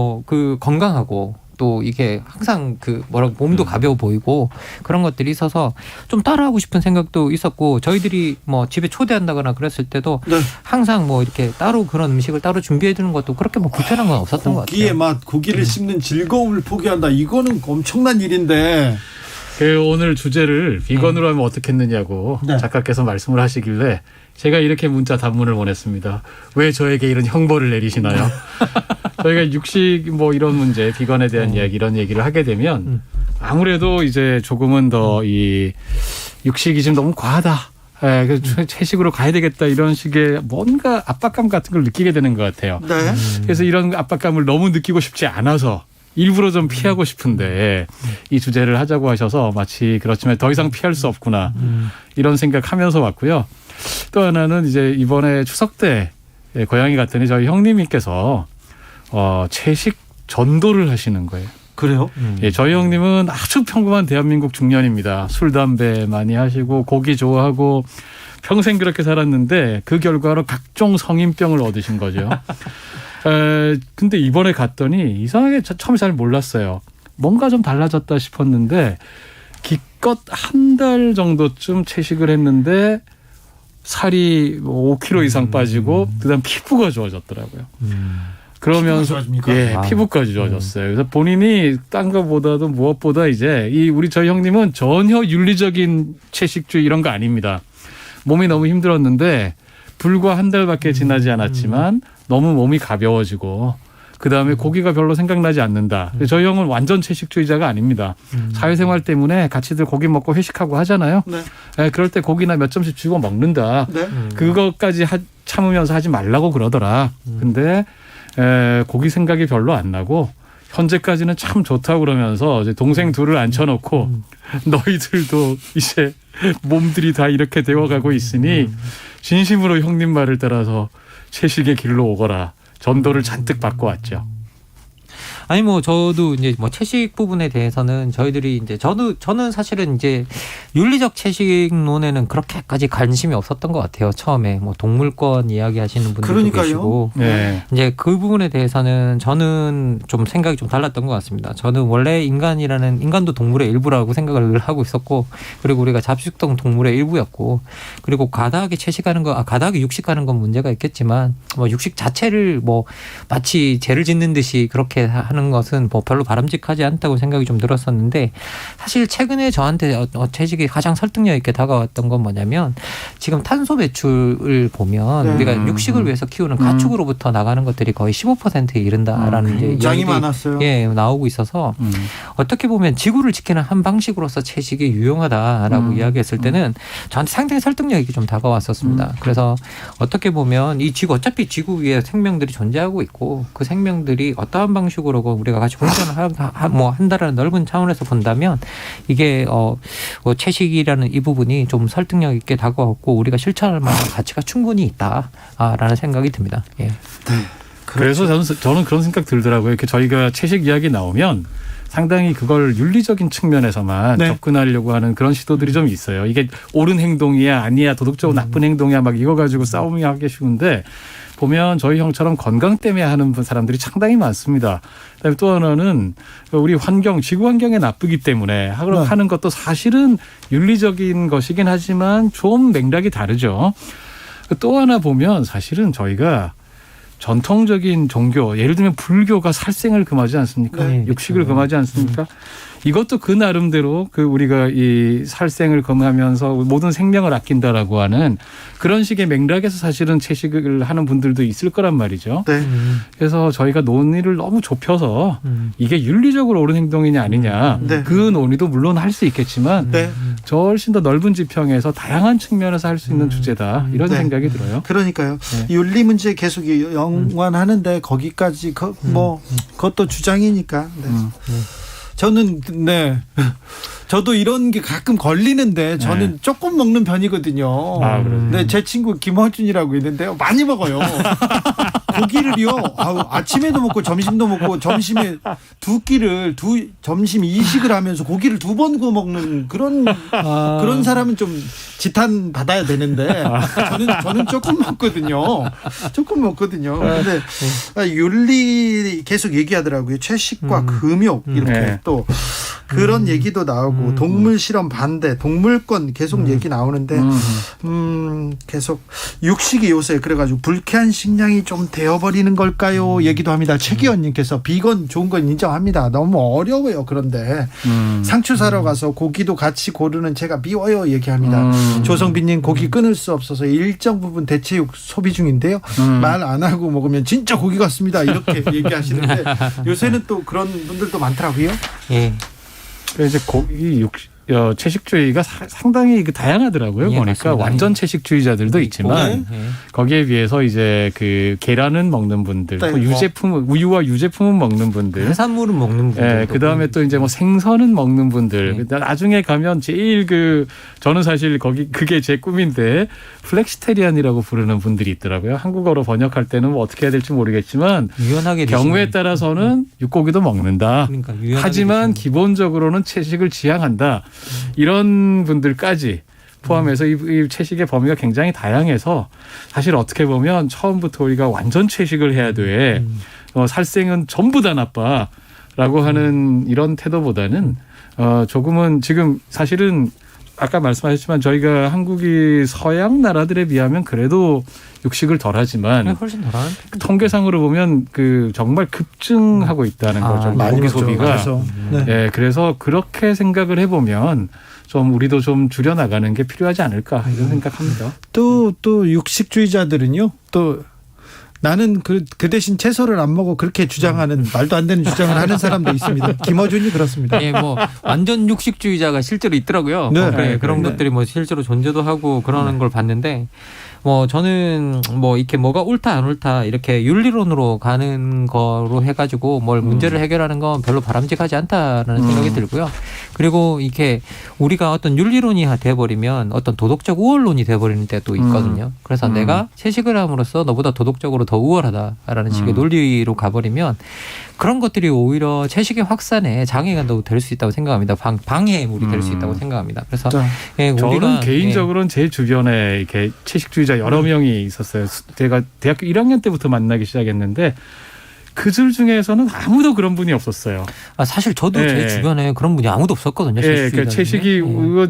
건강하고 또 이게 항상 몸도 가벼워 보이고 그런 것들이 있어서 좀 따라하고 싶은 생각도 있었고, 저희들이 집에 초대한다거나 그랬을 때도 항상 이렇게 따로 그런 음식을 따로 준비해 두는 것도 그렇게 불편한 건 없었던 것 같아요. 고기의 맛, 고기를 씹는 즐거움을 포기한다. 이거는 엄청난 일인데. 오늘 주제를 비건으로 하면 어떻겠느냐고 작가께서 말씀을 하시길래 제가 이렇게 문자 단문을 보냈습니다. 왜 저에게 이런 형벌을 내리시나요? 저희가 육식 이런 문제, 비건에 대한 이야기, 이런 얘기를 하게 되면 아무래도 이제 조금은 더 이 육식이 좀 너무 과하다. 그래서 채식으로 가야 되겠다, 이런 식의 뭔가 압박감 같은 걸 느끼게 되는 것 같아요. 네. 그래서 이런 압박감을 너무 느끼고 싶지 않아서 일부러 좀 피하고 싶은데 이 주제를 하자고 하셔서 마치 그렇지만 더 이상 피할 수 없구나, 이런 생각하면서 왔고요. 또 하나는 이제 이번에 추석 때 고향에 갔더니 저희 형님께서 채식 전도를 하시는 거예요. 그래요? 예, 저희 형님은 아주 평범한 대한민국 중년입니다. 술, 담배 많이 하시고 고기 좋아하고 평생 그렇게 살았는데 그 결과로 각종 성인병을 얻으신 거죠. 근데 이번에 갔더니 이상하게 처음에 잘 몰랐어요. 뭔가 좀 달라졌다 싶었는데 기껏 한 달 정도쯤 채식을 했는데 살이 5kg 이상 빠지고 그다음 피부가 좋아졌더라고요. 그러면서 피부까지 좋아졌어요. 그래서 본인이 딴 거보다도 무엇보다 이제 저희 형님은 전혀 윤리적인 채식주의 이런 거 아닙니다. 몸이 너무 힘들었는데 불과 한 달밖에 지나지 않았지만 너무 몸이 가벼워지고 그다음에 고기가 별로 생각나지 않는다. 저희 형은 완전 채식주의자가 아닙니다. 사회생활 때문에 같이들 고기 먹고 회식하고 하잖아요. 네, 그럴 때 고기나 몇 점씩 주고 먹는다. 그것까지 참으면서 하지 말라고 그러더라. 근데 고기 생각이 별로 안 나고 현재까지는 참 좋다고 그러면서 이제 동생 둘을 앉혀놓고 너희들도 이제 몸들이 다 이렇게 되어가고 있으니 진심으로 형님 말을 따라서 채식의 길로 오거라. 전도를 잔뜩 받고 왔죠. 아니 저도 이제 채식 부분에 대해서는 저희들이 이제 저는 사실은 이제 윤리적 채식론에는 그렇게까지 관심이 없었던 것 같아요. 처음에 동물권 이야기하시는 분들도 계시고, 이제 그 부분에 대해서는 저는 좀 생각이 좀 달랐던 것 같습니다. 저는 원래 인간도 동물의 일부라고 생각을 하고 있었고, 그리고 우리가 잡식성 동물의 일부였고, 그리고 과다하게 과다하게 육식하는 건 문제가 있겠지만 육식 자체를 마치 죄를 짓는 듯이 그렇게 하는 것은 별로 바람직하지 않다고 생각이 좀 들었었는데, 사실 최근에 저한테 채식이 가장 설득력 있게 다가왔던 건 뭐냐면 지금 탄소 배출을 보면 우리가 육식을 위해서 키우는 가축으로부터 나가는 것들이 거의 15%에 이른다라는 굉장히 많았어요. 나오고 있어서 어떻게 보면 지구를 지키는 한 방식으로서 채식이 유용하다라고 이야기했을 때는 저한테 상당히 설득력 있게 좀 다가왔었습니다. 그래서 어떻게 보면 어차피 지구 위에 생명들이 존재하고 있고 그 생명들이 어떠한 방식으로 우리가 같이 공존을 한다라는 넓은 차원에서 본다면 이게 채식이라는 이 부분이 좀 설득력 있게 다가왔고 우리가 실천할 만한 가치가 충분히 있다라는 생각이 듭니다. 예. 네. 그래서 저는 그런 생각 들더라고요. 이렇게 저희가 채식 이야기 나오면 상당히 그걸 윤리적인 측면에서만 네. 접근하려고 하는 그런 시도들이 좀 있어요. 이게 옳은 행동이야 아니야 도덕적으로 나쁜 행동이야 막 이거 가지고 싸움이 하기 쉬운데 보면 저희 형처럼 건강 때문에 하는 사람들이 상당히 많습니다. 그다음에 또 하나는 우리 환경, 지구 환경에 나쁘기 때문에 하는 것도 사실은 윤리적인 것이긴 하지만 좀 맥락이 다르죠. 또 하나 보면 사실은 저희가 전통적인 종교, 예를 들면 불교가 살생을 금하지 않습니까? 네. 육식을 금하지 않습니까? 이것도 그 나름대로 우리가 이 살생을 금하면서 모든 생명을 아낀다라고 하는 그런 식의 맥락에서 사실은 채식을 하는 분들도 있을 거란 말이죠. 네. 그래서 저희가 논의를 너무 좁혀서 이게 윤리적으로 옳은 행동이냐 아니냐 네. 그 논의도 물론 할 수 있겠지만 네. 훨씬 더 넓은 지평에서 다양한 측면에서 할 수 있는 주제다 이런 네. 생각이 들어요. 그러니까요. 윤리 문제 계속 연관하는데 거기까지 그것도 주장이니까. 네. 저는 저도 이런 게 가끔 걸리는데 저는 조금 먹는 편이거든요. 네, 제 친구 김어준이라고 있는데요. 많이 먹어요. 고기를요. 아침에도 먹고 점심도 먹고 점심에 점심 이식을 하면서 고기를 2번 구워 먹는 그런 사람은 좀 지탄 받아야 되는데 저는 조금 먹거든요. 근데 윤리 계속 얘기하더라고요. 채식과 금욕 이렇게 또 그런 얘기도 나오고 동물 실험 반대, 동물권 계속 얘기 나오는데 계속 육식이 요새 그래가지고 불쾌한 식량이 좀 되어버리는 걸까요? 얘기도 합니다. 최기현님께서 비건 좋은 건 인정합니다. 너무 어려워요. 그런데 상추 사러 가서 고기도 같이 고르는 제가 미워요. 얘기합니다. 조성빈님 고기 끊을 수 없어서 일정 부분 대체육 소비 중인데요. 말 안 하고 먹으면 진짜 고기 같습니다. 이렇게 얘기하시는데 요새는 또 그런 분들도 많더라고요. 예. 이제 채식주의가 상당히 다양하더라고요. 예, 보니까 맞습니다. 완전 채식주의자들도 있지만 네. 거기에 비해서 이제 계란은 먹는 분들, 네. 또 우유와 유제품은 먹는 분들, 해산물은 먹는 분들, 그 다음에 또 이제 생선은 먹는 분들. 나중에 가면 제일 저는 사실 그게 제 꿈인데 플렉시테리안이라고 부르는 분들이 있더라고요. 한국어로 번역할 때는 어떻게 해야 될지 모르겠지만 유연하게 경우에 따라서는 육고기도 먹는다. 그러니까 하지만 기본적으로는 채식을 지향한다. 이런 분들까지 포함해서 이 채식의 범위가 굉장히 다양해서 사실 어떻게 보면 처음부터 우리가 완전 채식을 해야 돼. 살생은 전부 다 나빠라고 하는 이런 태도보다는 조금은 지금 사실은 아까 말씀하셨지만 저희가 한국이 서양 나라들에 비하면 그래도 육식을 덜하지만 훨씬 덜한 통계상으로 보면 정말 급증하고 있다는 거죠. 고기 소비가. 그래서 그렇게 생각을 해보면 좀 우리도 좀 줄여나가는 게 필요하지 않을까 이런 생각합니다. 또 육식주의자들은요. 또 나는 그 대신 채소를 안 먹어 그렇게 주장하는 말도 안 되는 주장을 하는 사람도 있습니다. 김어준이 그렇습니다. 예, 완전 육식주의자가 실제로 있더라고요. 네. 그런 것들이 실제로 존재도 하고 그러는 걸 봤는데 저는 이렇게 뭐가 옳다 안 옳다 이렇게 윤리론으로 가는 거로 해가지고 뭘 문제를 해결하는 건 별로 바람직하지 않다라는 생각이 들고요. 그리고 이렇게 우리가 어떤 윤리론이 돼버리면 어떤 도덕적 우월론이 돼버리는 때도 있거든요. 그래서 내가 채식을 함으로써 너보다 도덕적으로 더 우월하다라는 식의 논리로 가버리면 그런 것들이 오히려 채식의 확산에 장애가 될 수 있다고 생각합니다. 방해물이 될 수 있다고 생각합니다. 그래서 저는 개인적으로는 제 주변에 이렇게 채식주의자 여러 명이 있었어요. 제가 대학교 1학년 때부터 만나기 시작했는데 그들 중에서는 아무도 그런 분이 없었어요. 사실 저도 제 주변에 그런 분이 아무도 없었거든요. 그러니까 채식이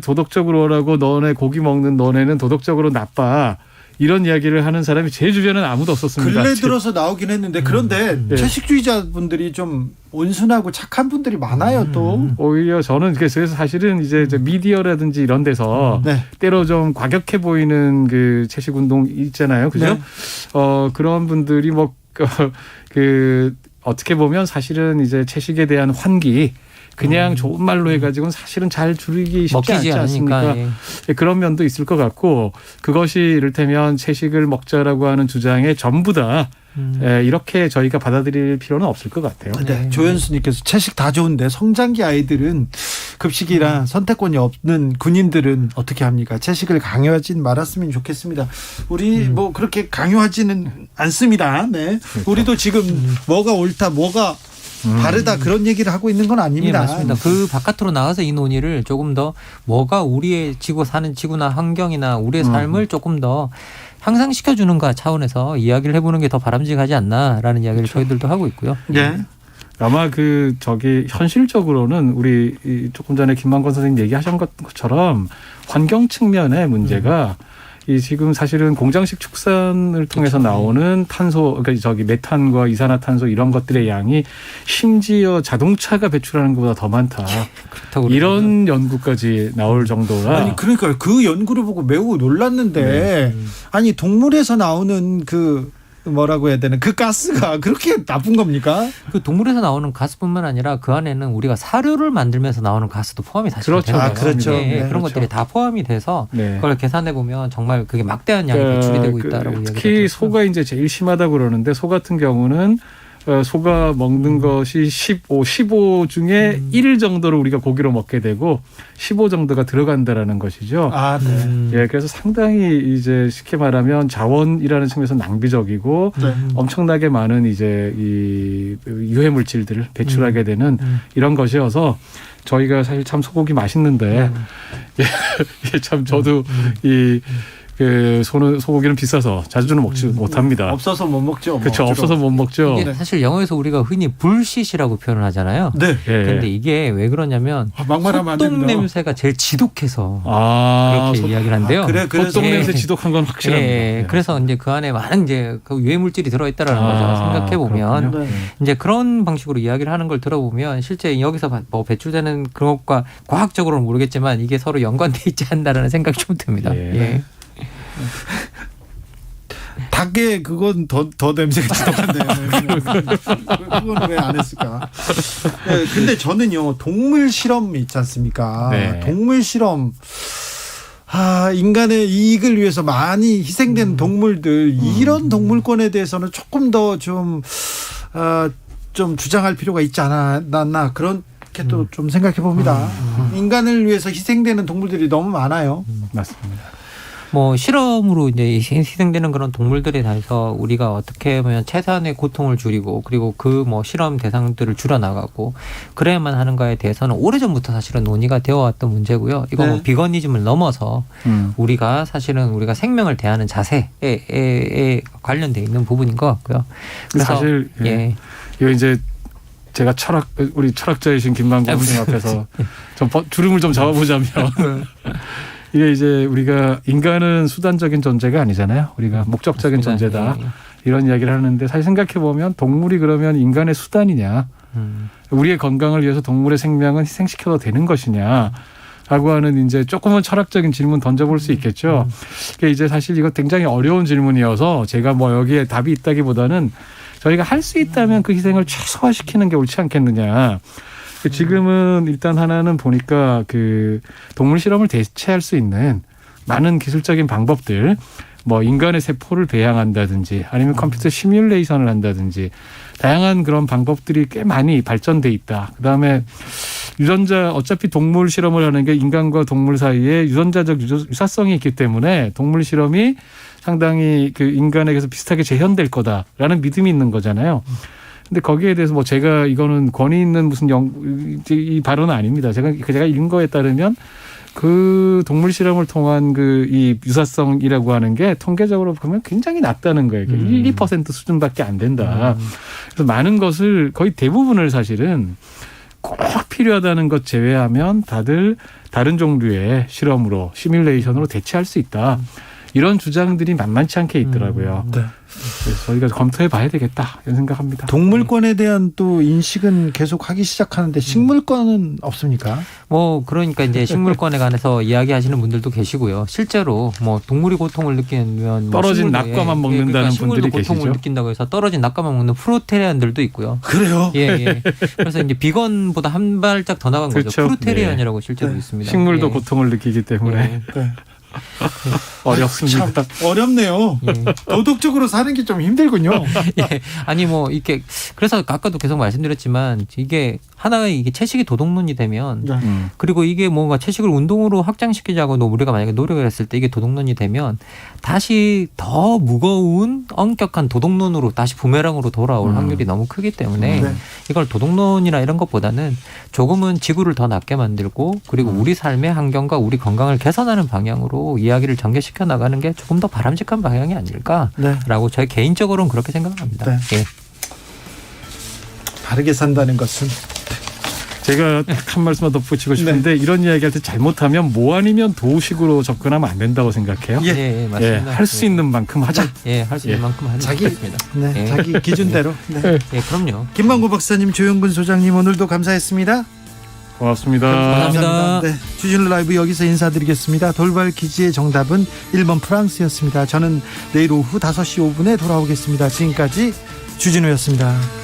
도덕적으로 오라고 너네 고기 먹는 너네는 도덕적으로 나빠. 이런 이야기를 하는 사람이 제 주변에는 아무도 없었습니다. 근래 들어서 나오긴 했는데 그런데 채식주의자분들이 좀 온순하고 착한 분들이 많아요. 또 오히려 저는 그래서 사실은 이제 미디어라든지 이런 데서 때로 좀 과격해 보이는 채식 운동 있잖아요, 그죠? 그런 분들이 어떻게 보면 사실은 이제 채식에 대한 환기. 그냥 좋은 말로 해가지고는 사실은 잘 줄이기 쉽지 않지 않습니까? 그런 면도 있을 것 같고 그것이 이를테면 채식을 먹자라고 하는 주장에 전부 다 이렇게 저희가 받아들일 필요는 없을 것 같아요. 네. 조현수님께서 채식 다 좋은데 성장기 아이들은 급식이라 선택권이 없는 군인들은 어떻게 합니까? 채식을 강요하진 말았으면 좋겠습니다. 우리 그렇게 강요하지는 않습니다. 네. 우리도 지금 뭐가 옳다, 뭐가 다르다 그런 얘기를 하고 있는 건 아닙니다. 예, 맞습니다. 그 바깥으로 나가서 이 논의를 조금 더 뭐가 우리의 사는 지구나 환경이나 우리의 삶을 조금 더 향상시켜주는가 차원에서 이야기를 해보는 게 더 바람직하지 않나라는 이야기를 저희들도 하고 있고요. 네. 아마 현실적으로는 우리 조금 전에 김만권 선생님 얘기하신 것처럼 환경 측면의 문제가 이 지금 사실은 공장식 축산을 통해서 나오는 탄소, 그러니까 메탄과 이산화탄소 이런 것들의 양이 심지어 자동차가 배출하는 것보다 더 많다. 이런 연구까지 나올 정도라. 아니 그러니까 그 연구를 보고 매우 놀랐는데 아니 동물에서 나오는 뭐라고 해야 되나 그 가스가 그렇게 나쁜 겁니까? 그 동물에서 나오는 가스뿐만 아니라 그 안에는 우리가 사료를 만들면서 나오는 가스도 포함이 사실 그렇죠. 되는 거예요. 그렇죠. 네, 네, 그런 그렇죠. 것들이 다 포함이 돼서 그걸 계산해 보면 정말 그게 막대한 양이 배출이 되고 있다라고 이야기를 특히 소가 이제 제일 심하다 그러는데 소 같은 경우는 소가 먹는 것이 15 중에 1 정도를 우리가 고기로 먹게 되고 15 정도가 들어간다라는 것이죠. 아, 네. 예, 그래서 상당히 이제 쉽게 말하면 자원이라는 측면에서 낭비적이고 엄청나게 많은 이제 이 유해 물질들을 배출하게 되는 이런 것이어서 저희가 사실 참 소고기 맛있는데 예, 참 저도 소고기는 비싸서 자주는 먹지 못합니다. 없어서 못 먹죠. 그렇죠. 없어서 못 먹죠. 이게 사실 영어에서 우리가 흔히 불시시라고 표현을 하잖아요. 네. 근데 이게 왜 그러냐면 소똥 냄새가 제일 지독해서 그렇게 이야기를 한대요. 소똥 냄새 지독한 건 확실합니다. 네. 그래서 이제 그 안에 많은 이제 그 유해 물질이 들어있다라는 거죠. 생각해 보면 이제 그런 방식으로 이야기를 하는 걸 들어보면 실제 여기서 뭐 배출되는 그런 것과 과학적으로는 모르겠지만 이게 서로 연관돼 있지 않나라는 생각이 좀 듭니다. 예. 닭에 그건 더 냄새가 지독한데 그건 왜 안 했을까? 네, 근데 저는요 동물 실험 있지 않습니까? 네. 동물 실험 인간의 이익을 위해서 많이 희생된 동물들 이런 동물권에 대해서는 조금 더 좀 주장할 필요가 있지 않았나 그렇게 또 좀 생각해 봅니다. 인간을 위해서 희생되는 동물들이 너무 많아요. 맞습니다. 뭐 실험으로 이제 희생되는 그런 동물들에 대해서 우리가 어떻게 보면 최소한의 고통을 줄이고 그리고 그 뭐 실험 대상들을 줄여나가고 그래야만 하는가에 대해서는 오래전부터 사실은 논의가 되어왔던 문제고요. 이거 뭐 비거니즘을 넘어서 우리가 생명을 대하는 자세에 관련돼 있는 부분인 것 같고요. 그래서 사실 이거 이제 제가 우리 철학자이신 김만권 선생님 앞에서 좀 주름을 좀 잡아보자면 이게 이제 우리가 인간은 수단적인 존재가 아니잖아요. 우리가 목적적인 존재다. 이런 이야기를 하는데 사실 생각해 보면 동물이 그러면 인간의 수단이냐. 우리의 건강을 위해서 동물의 생명은 희생시켜도 되는 것이냐. 라고 하는 이제 조금은 철학적인 질문 던져볼 수 있겠죠. 그게 이제 사실 이거 굉장히 어려운 질문이어서 제가 뭐 여기에 답이 있다기보다는 저희가 할 수 있다면 그 희생을 최소화시키는 게 옳지 않겠느냐. 지금은 일단 하나는 보니까 그 동물 실험을 대체할 수 있는 많은 기술적인 방법들, 뭐 인간의 세포를 배양한다든지 아니면 컴퓨터 시뮬레이션을 한다든지 다양한 그런 방법들이 꽤 많이 발전돼 있다. 그다음에 어차피 동물 실험을 하는 게 인간과 동물 사이에 유전자적 유사성이 있기 때문에 동물 실험이 상당히 그 인간에게서 비슷하게 재현될 거다라는 믿음이 있는 거잖아요. 근데 거기에 대해서 뭐 제가 이거는 권위 있는 무슨 이 발언은 아닙니다. 제가 읽은 거에 따르면 그 동물 실험을 통한 이 유사성이라고 하는 게 통계적으로 보면 굉장히 낮다는 거예요. 1-2% 수준밖에 안 된다. 그래서 많은 것을 거의 대부분을 사실은 꼭 필요하다는 것 제외하면 다들 다른 종류의 실험으로 시뮬레이션으로 대체할 수 있다. 이런 주장들이 만만치 않게 있더라고요. 그래서 저희가 검토해 봐야 되겠다 이런 생각합니다. 동물권에 대한 또 인식은 계속 하기 시작하는데 식물권은 없습니까? 뭐 그러니까 이제 식물권에 관해서 이야기하시는 분들도 계시고요. 실제로 뭐 동물이 고통을 느끼면 떨어진 낙과만 먹는다는 분들이 계시죠. 고통을 느낀다고 해서 떨어진 낙과만 먹는 프루테리안들도 있고요. 그래요? 예. 그래서 이제 비건보다 한 발짝 더 나간 거죠. 프루테리안이라고 실제로 있습니다. 식물도 고통을 느끼기 때문에. 어렵습니다. 어렵네요. 도덕적으로 사는 게 좀 힘들군요. 예. 아니 뭐 이렇게 그래서 아까도 계속 말씀드렸지만 이게 하나의 이게 채식이 도덕론이 되면 그리고 이게 뭔가 채식을 운동으로 확장시키자고 우리가 만약에 노력을 했을 때 이게 도덕론이 되면 다시 더 무거운 엄격한 도덕론으로 다시 부메랑으로 돌아올 확률이 너무 크기 때문에 이걸 도덕론이나 이런 것보다는 조금은 지구를 더 낫게 만들고 그리고 우리 삶의 환경과 우리 건강을 개선하는 방향으로 이야기를 전개시켜 나가는 게 조금 더 바람직한 방향이 아닐까라고 저희 개인적으로는 그렇게 생각합니다. 네. 예. 바르게 산다는 것은 제가 한 말씀만 덧붙이고 싶은데 이런 이야기할 때 잘못하면 뭐 아니면 도식으로 접근하면 안 된다고 생각해요. 예, 맞습니다. 할 수 있는 만큼 하자. 할 수 있는 만큼 하는 자기 것입니다. 자기 기준대로. 예, 그럼요. 김만고 박사님, 조영근 소장님 오늘도 감사했습니다. 고맙습니다. 감사합니다. 네, 주진우 라이브 여기서 인사드리겠습니다. 돌발 퀴즈의 정답은 1번 프랑스였습니다. 저는 내일 오후 5시 5분에 돌아오겠습니다. 지금까지 주진우였습니다.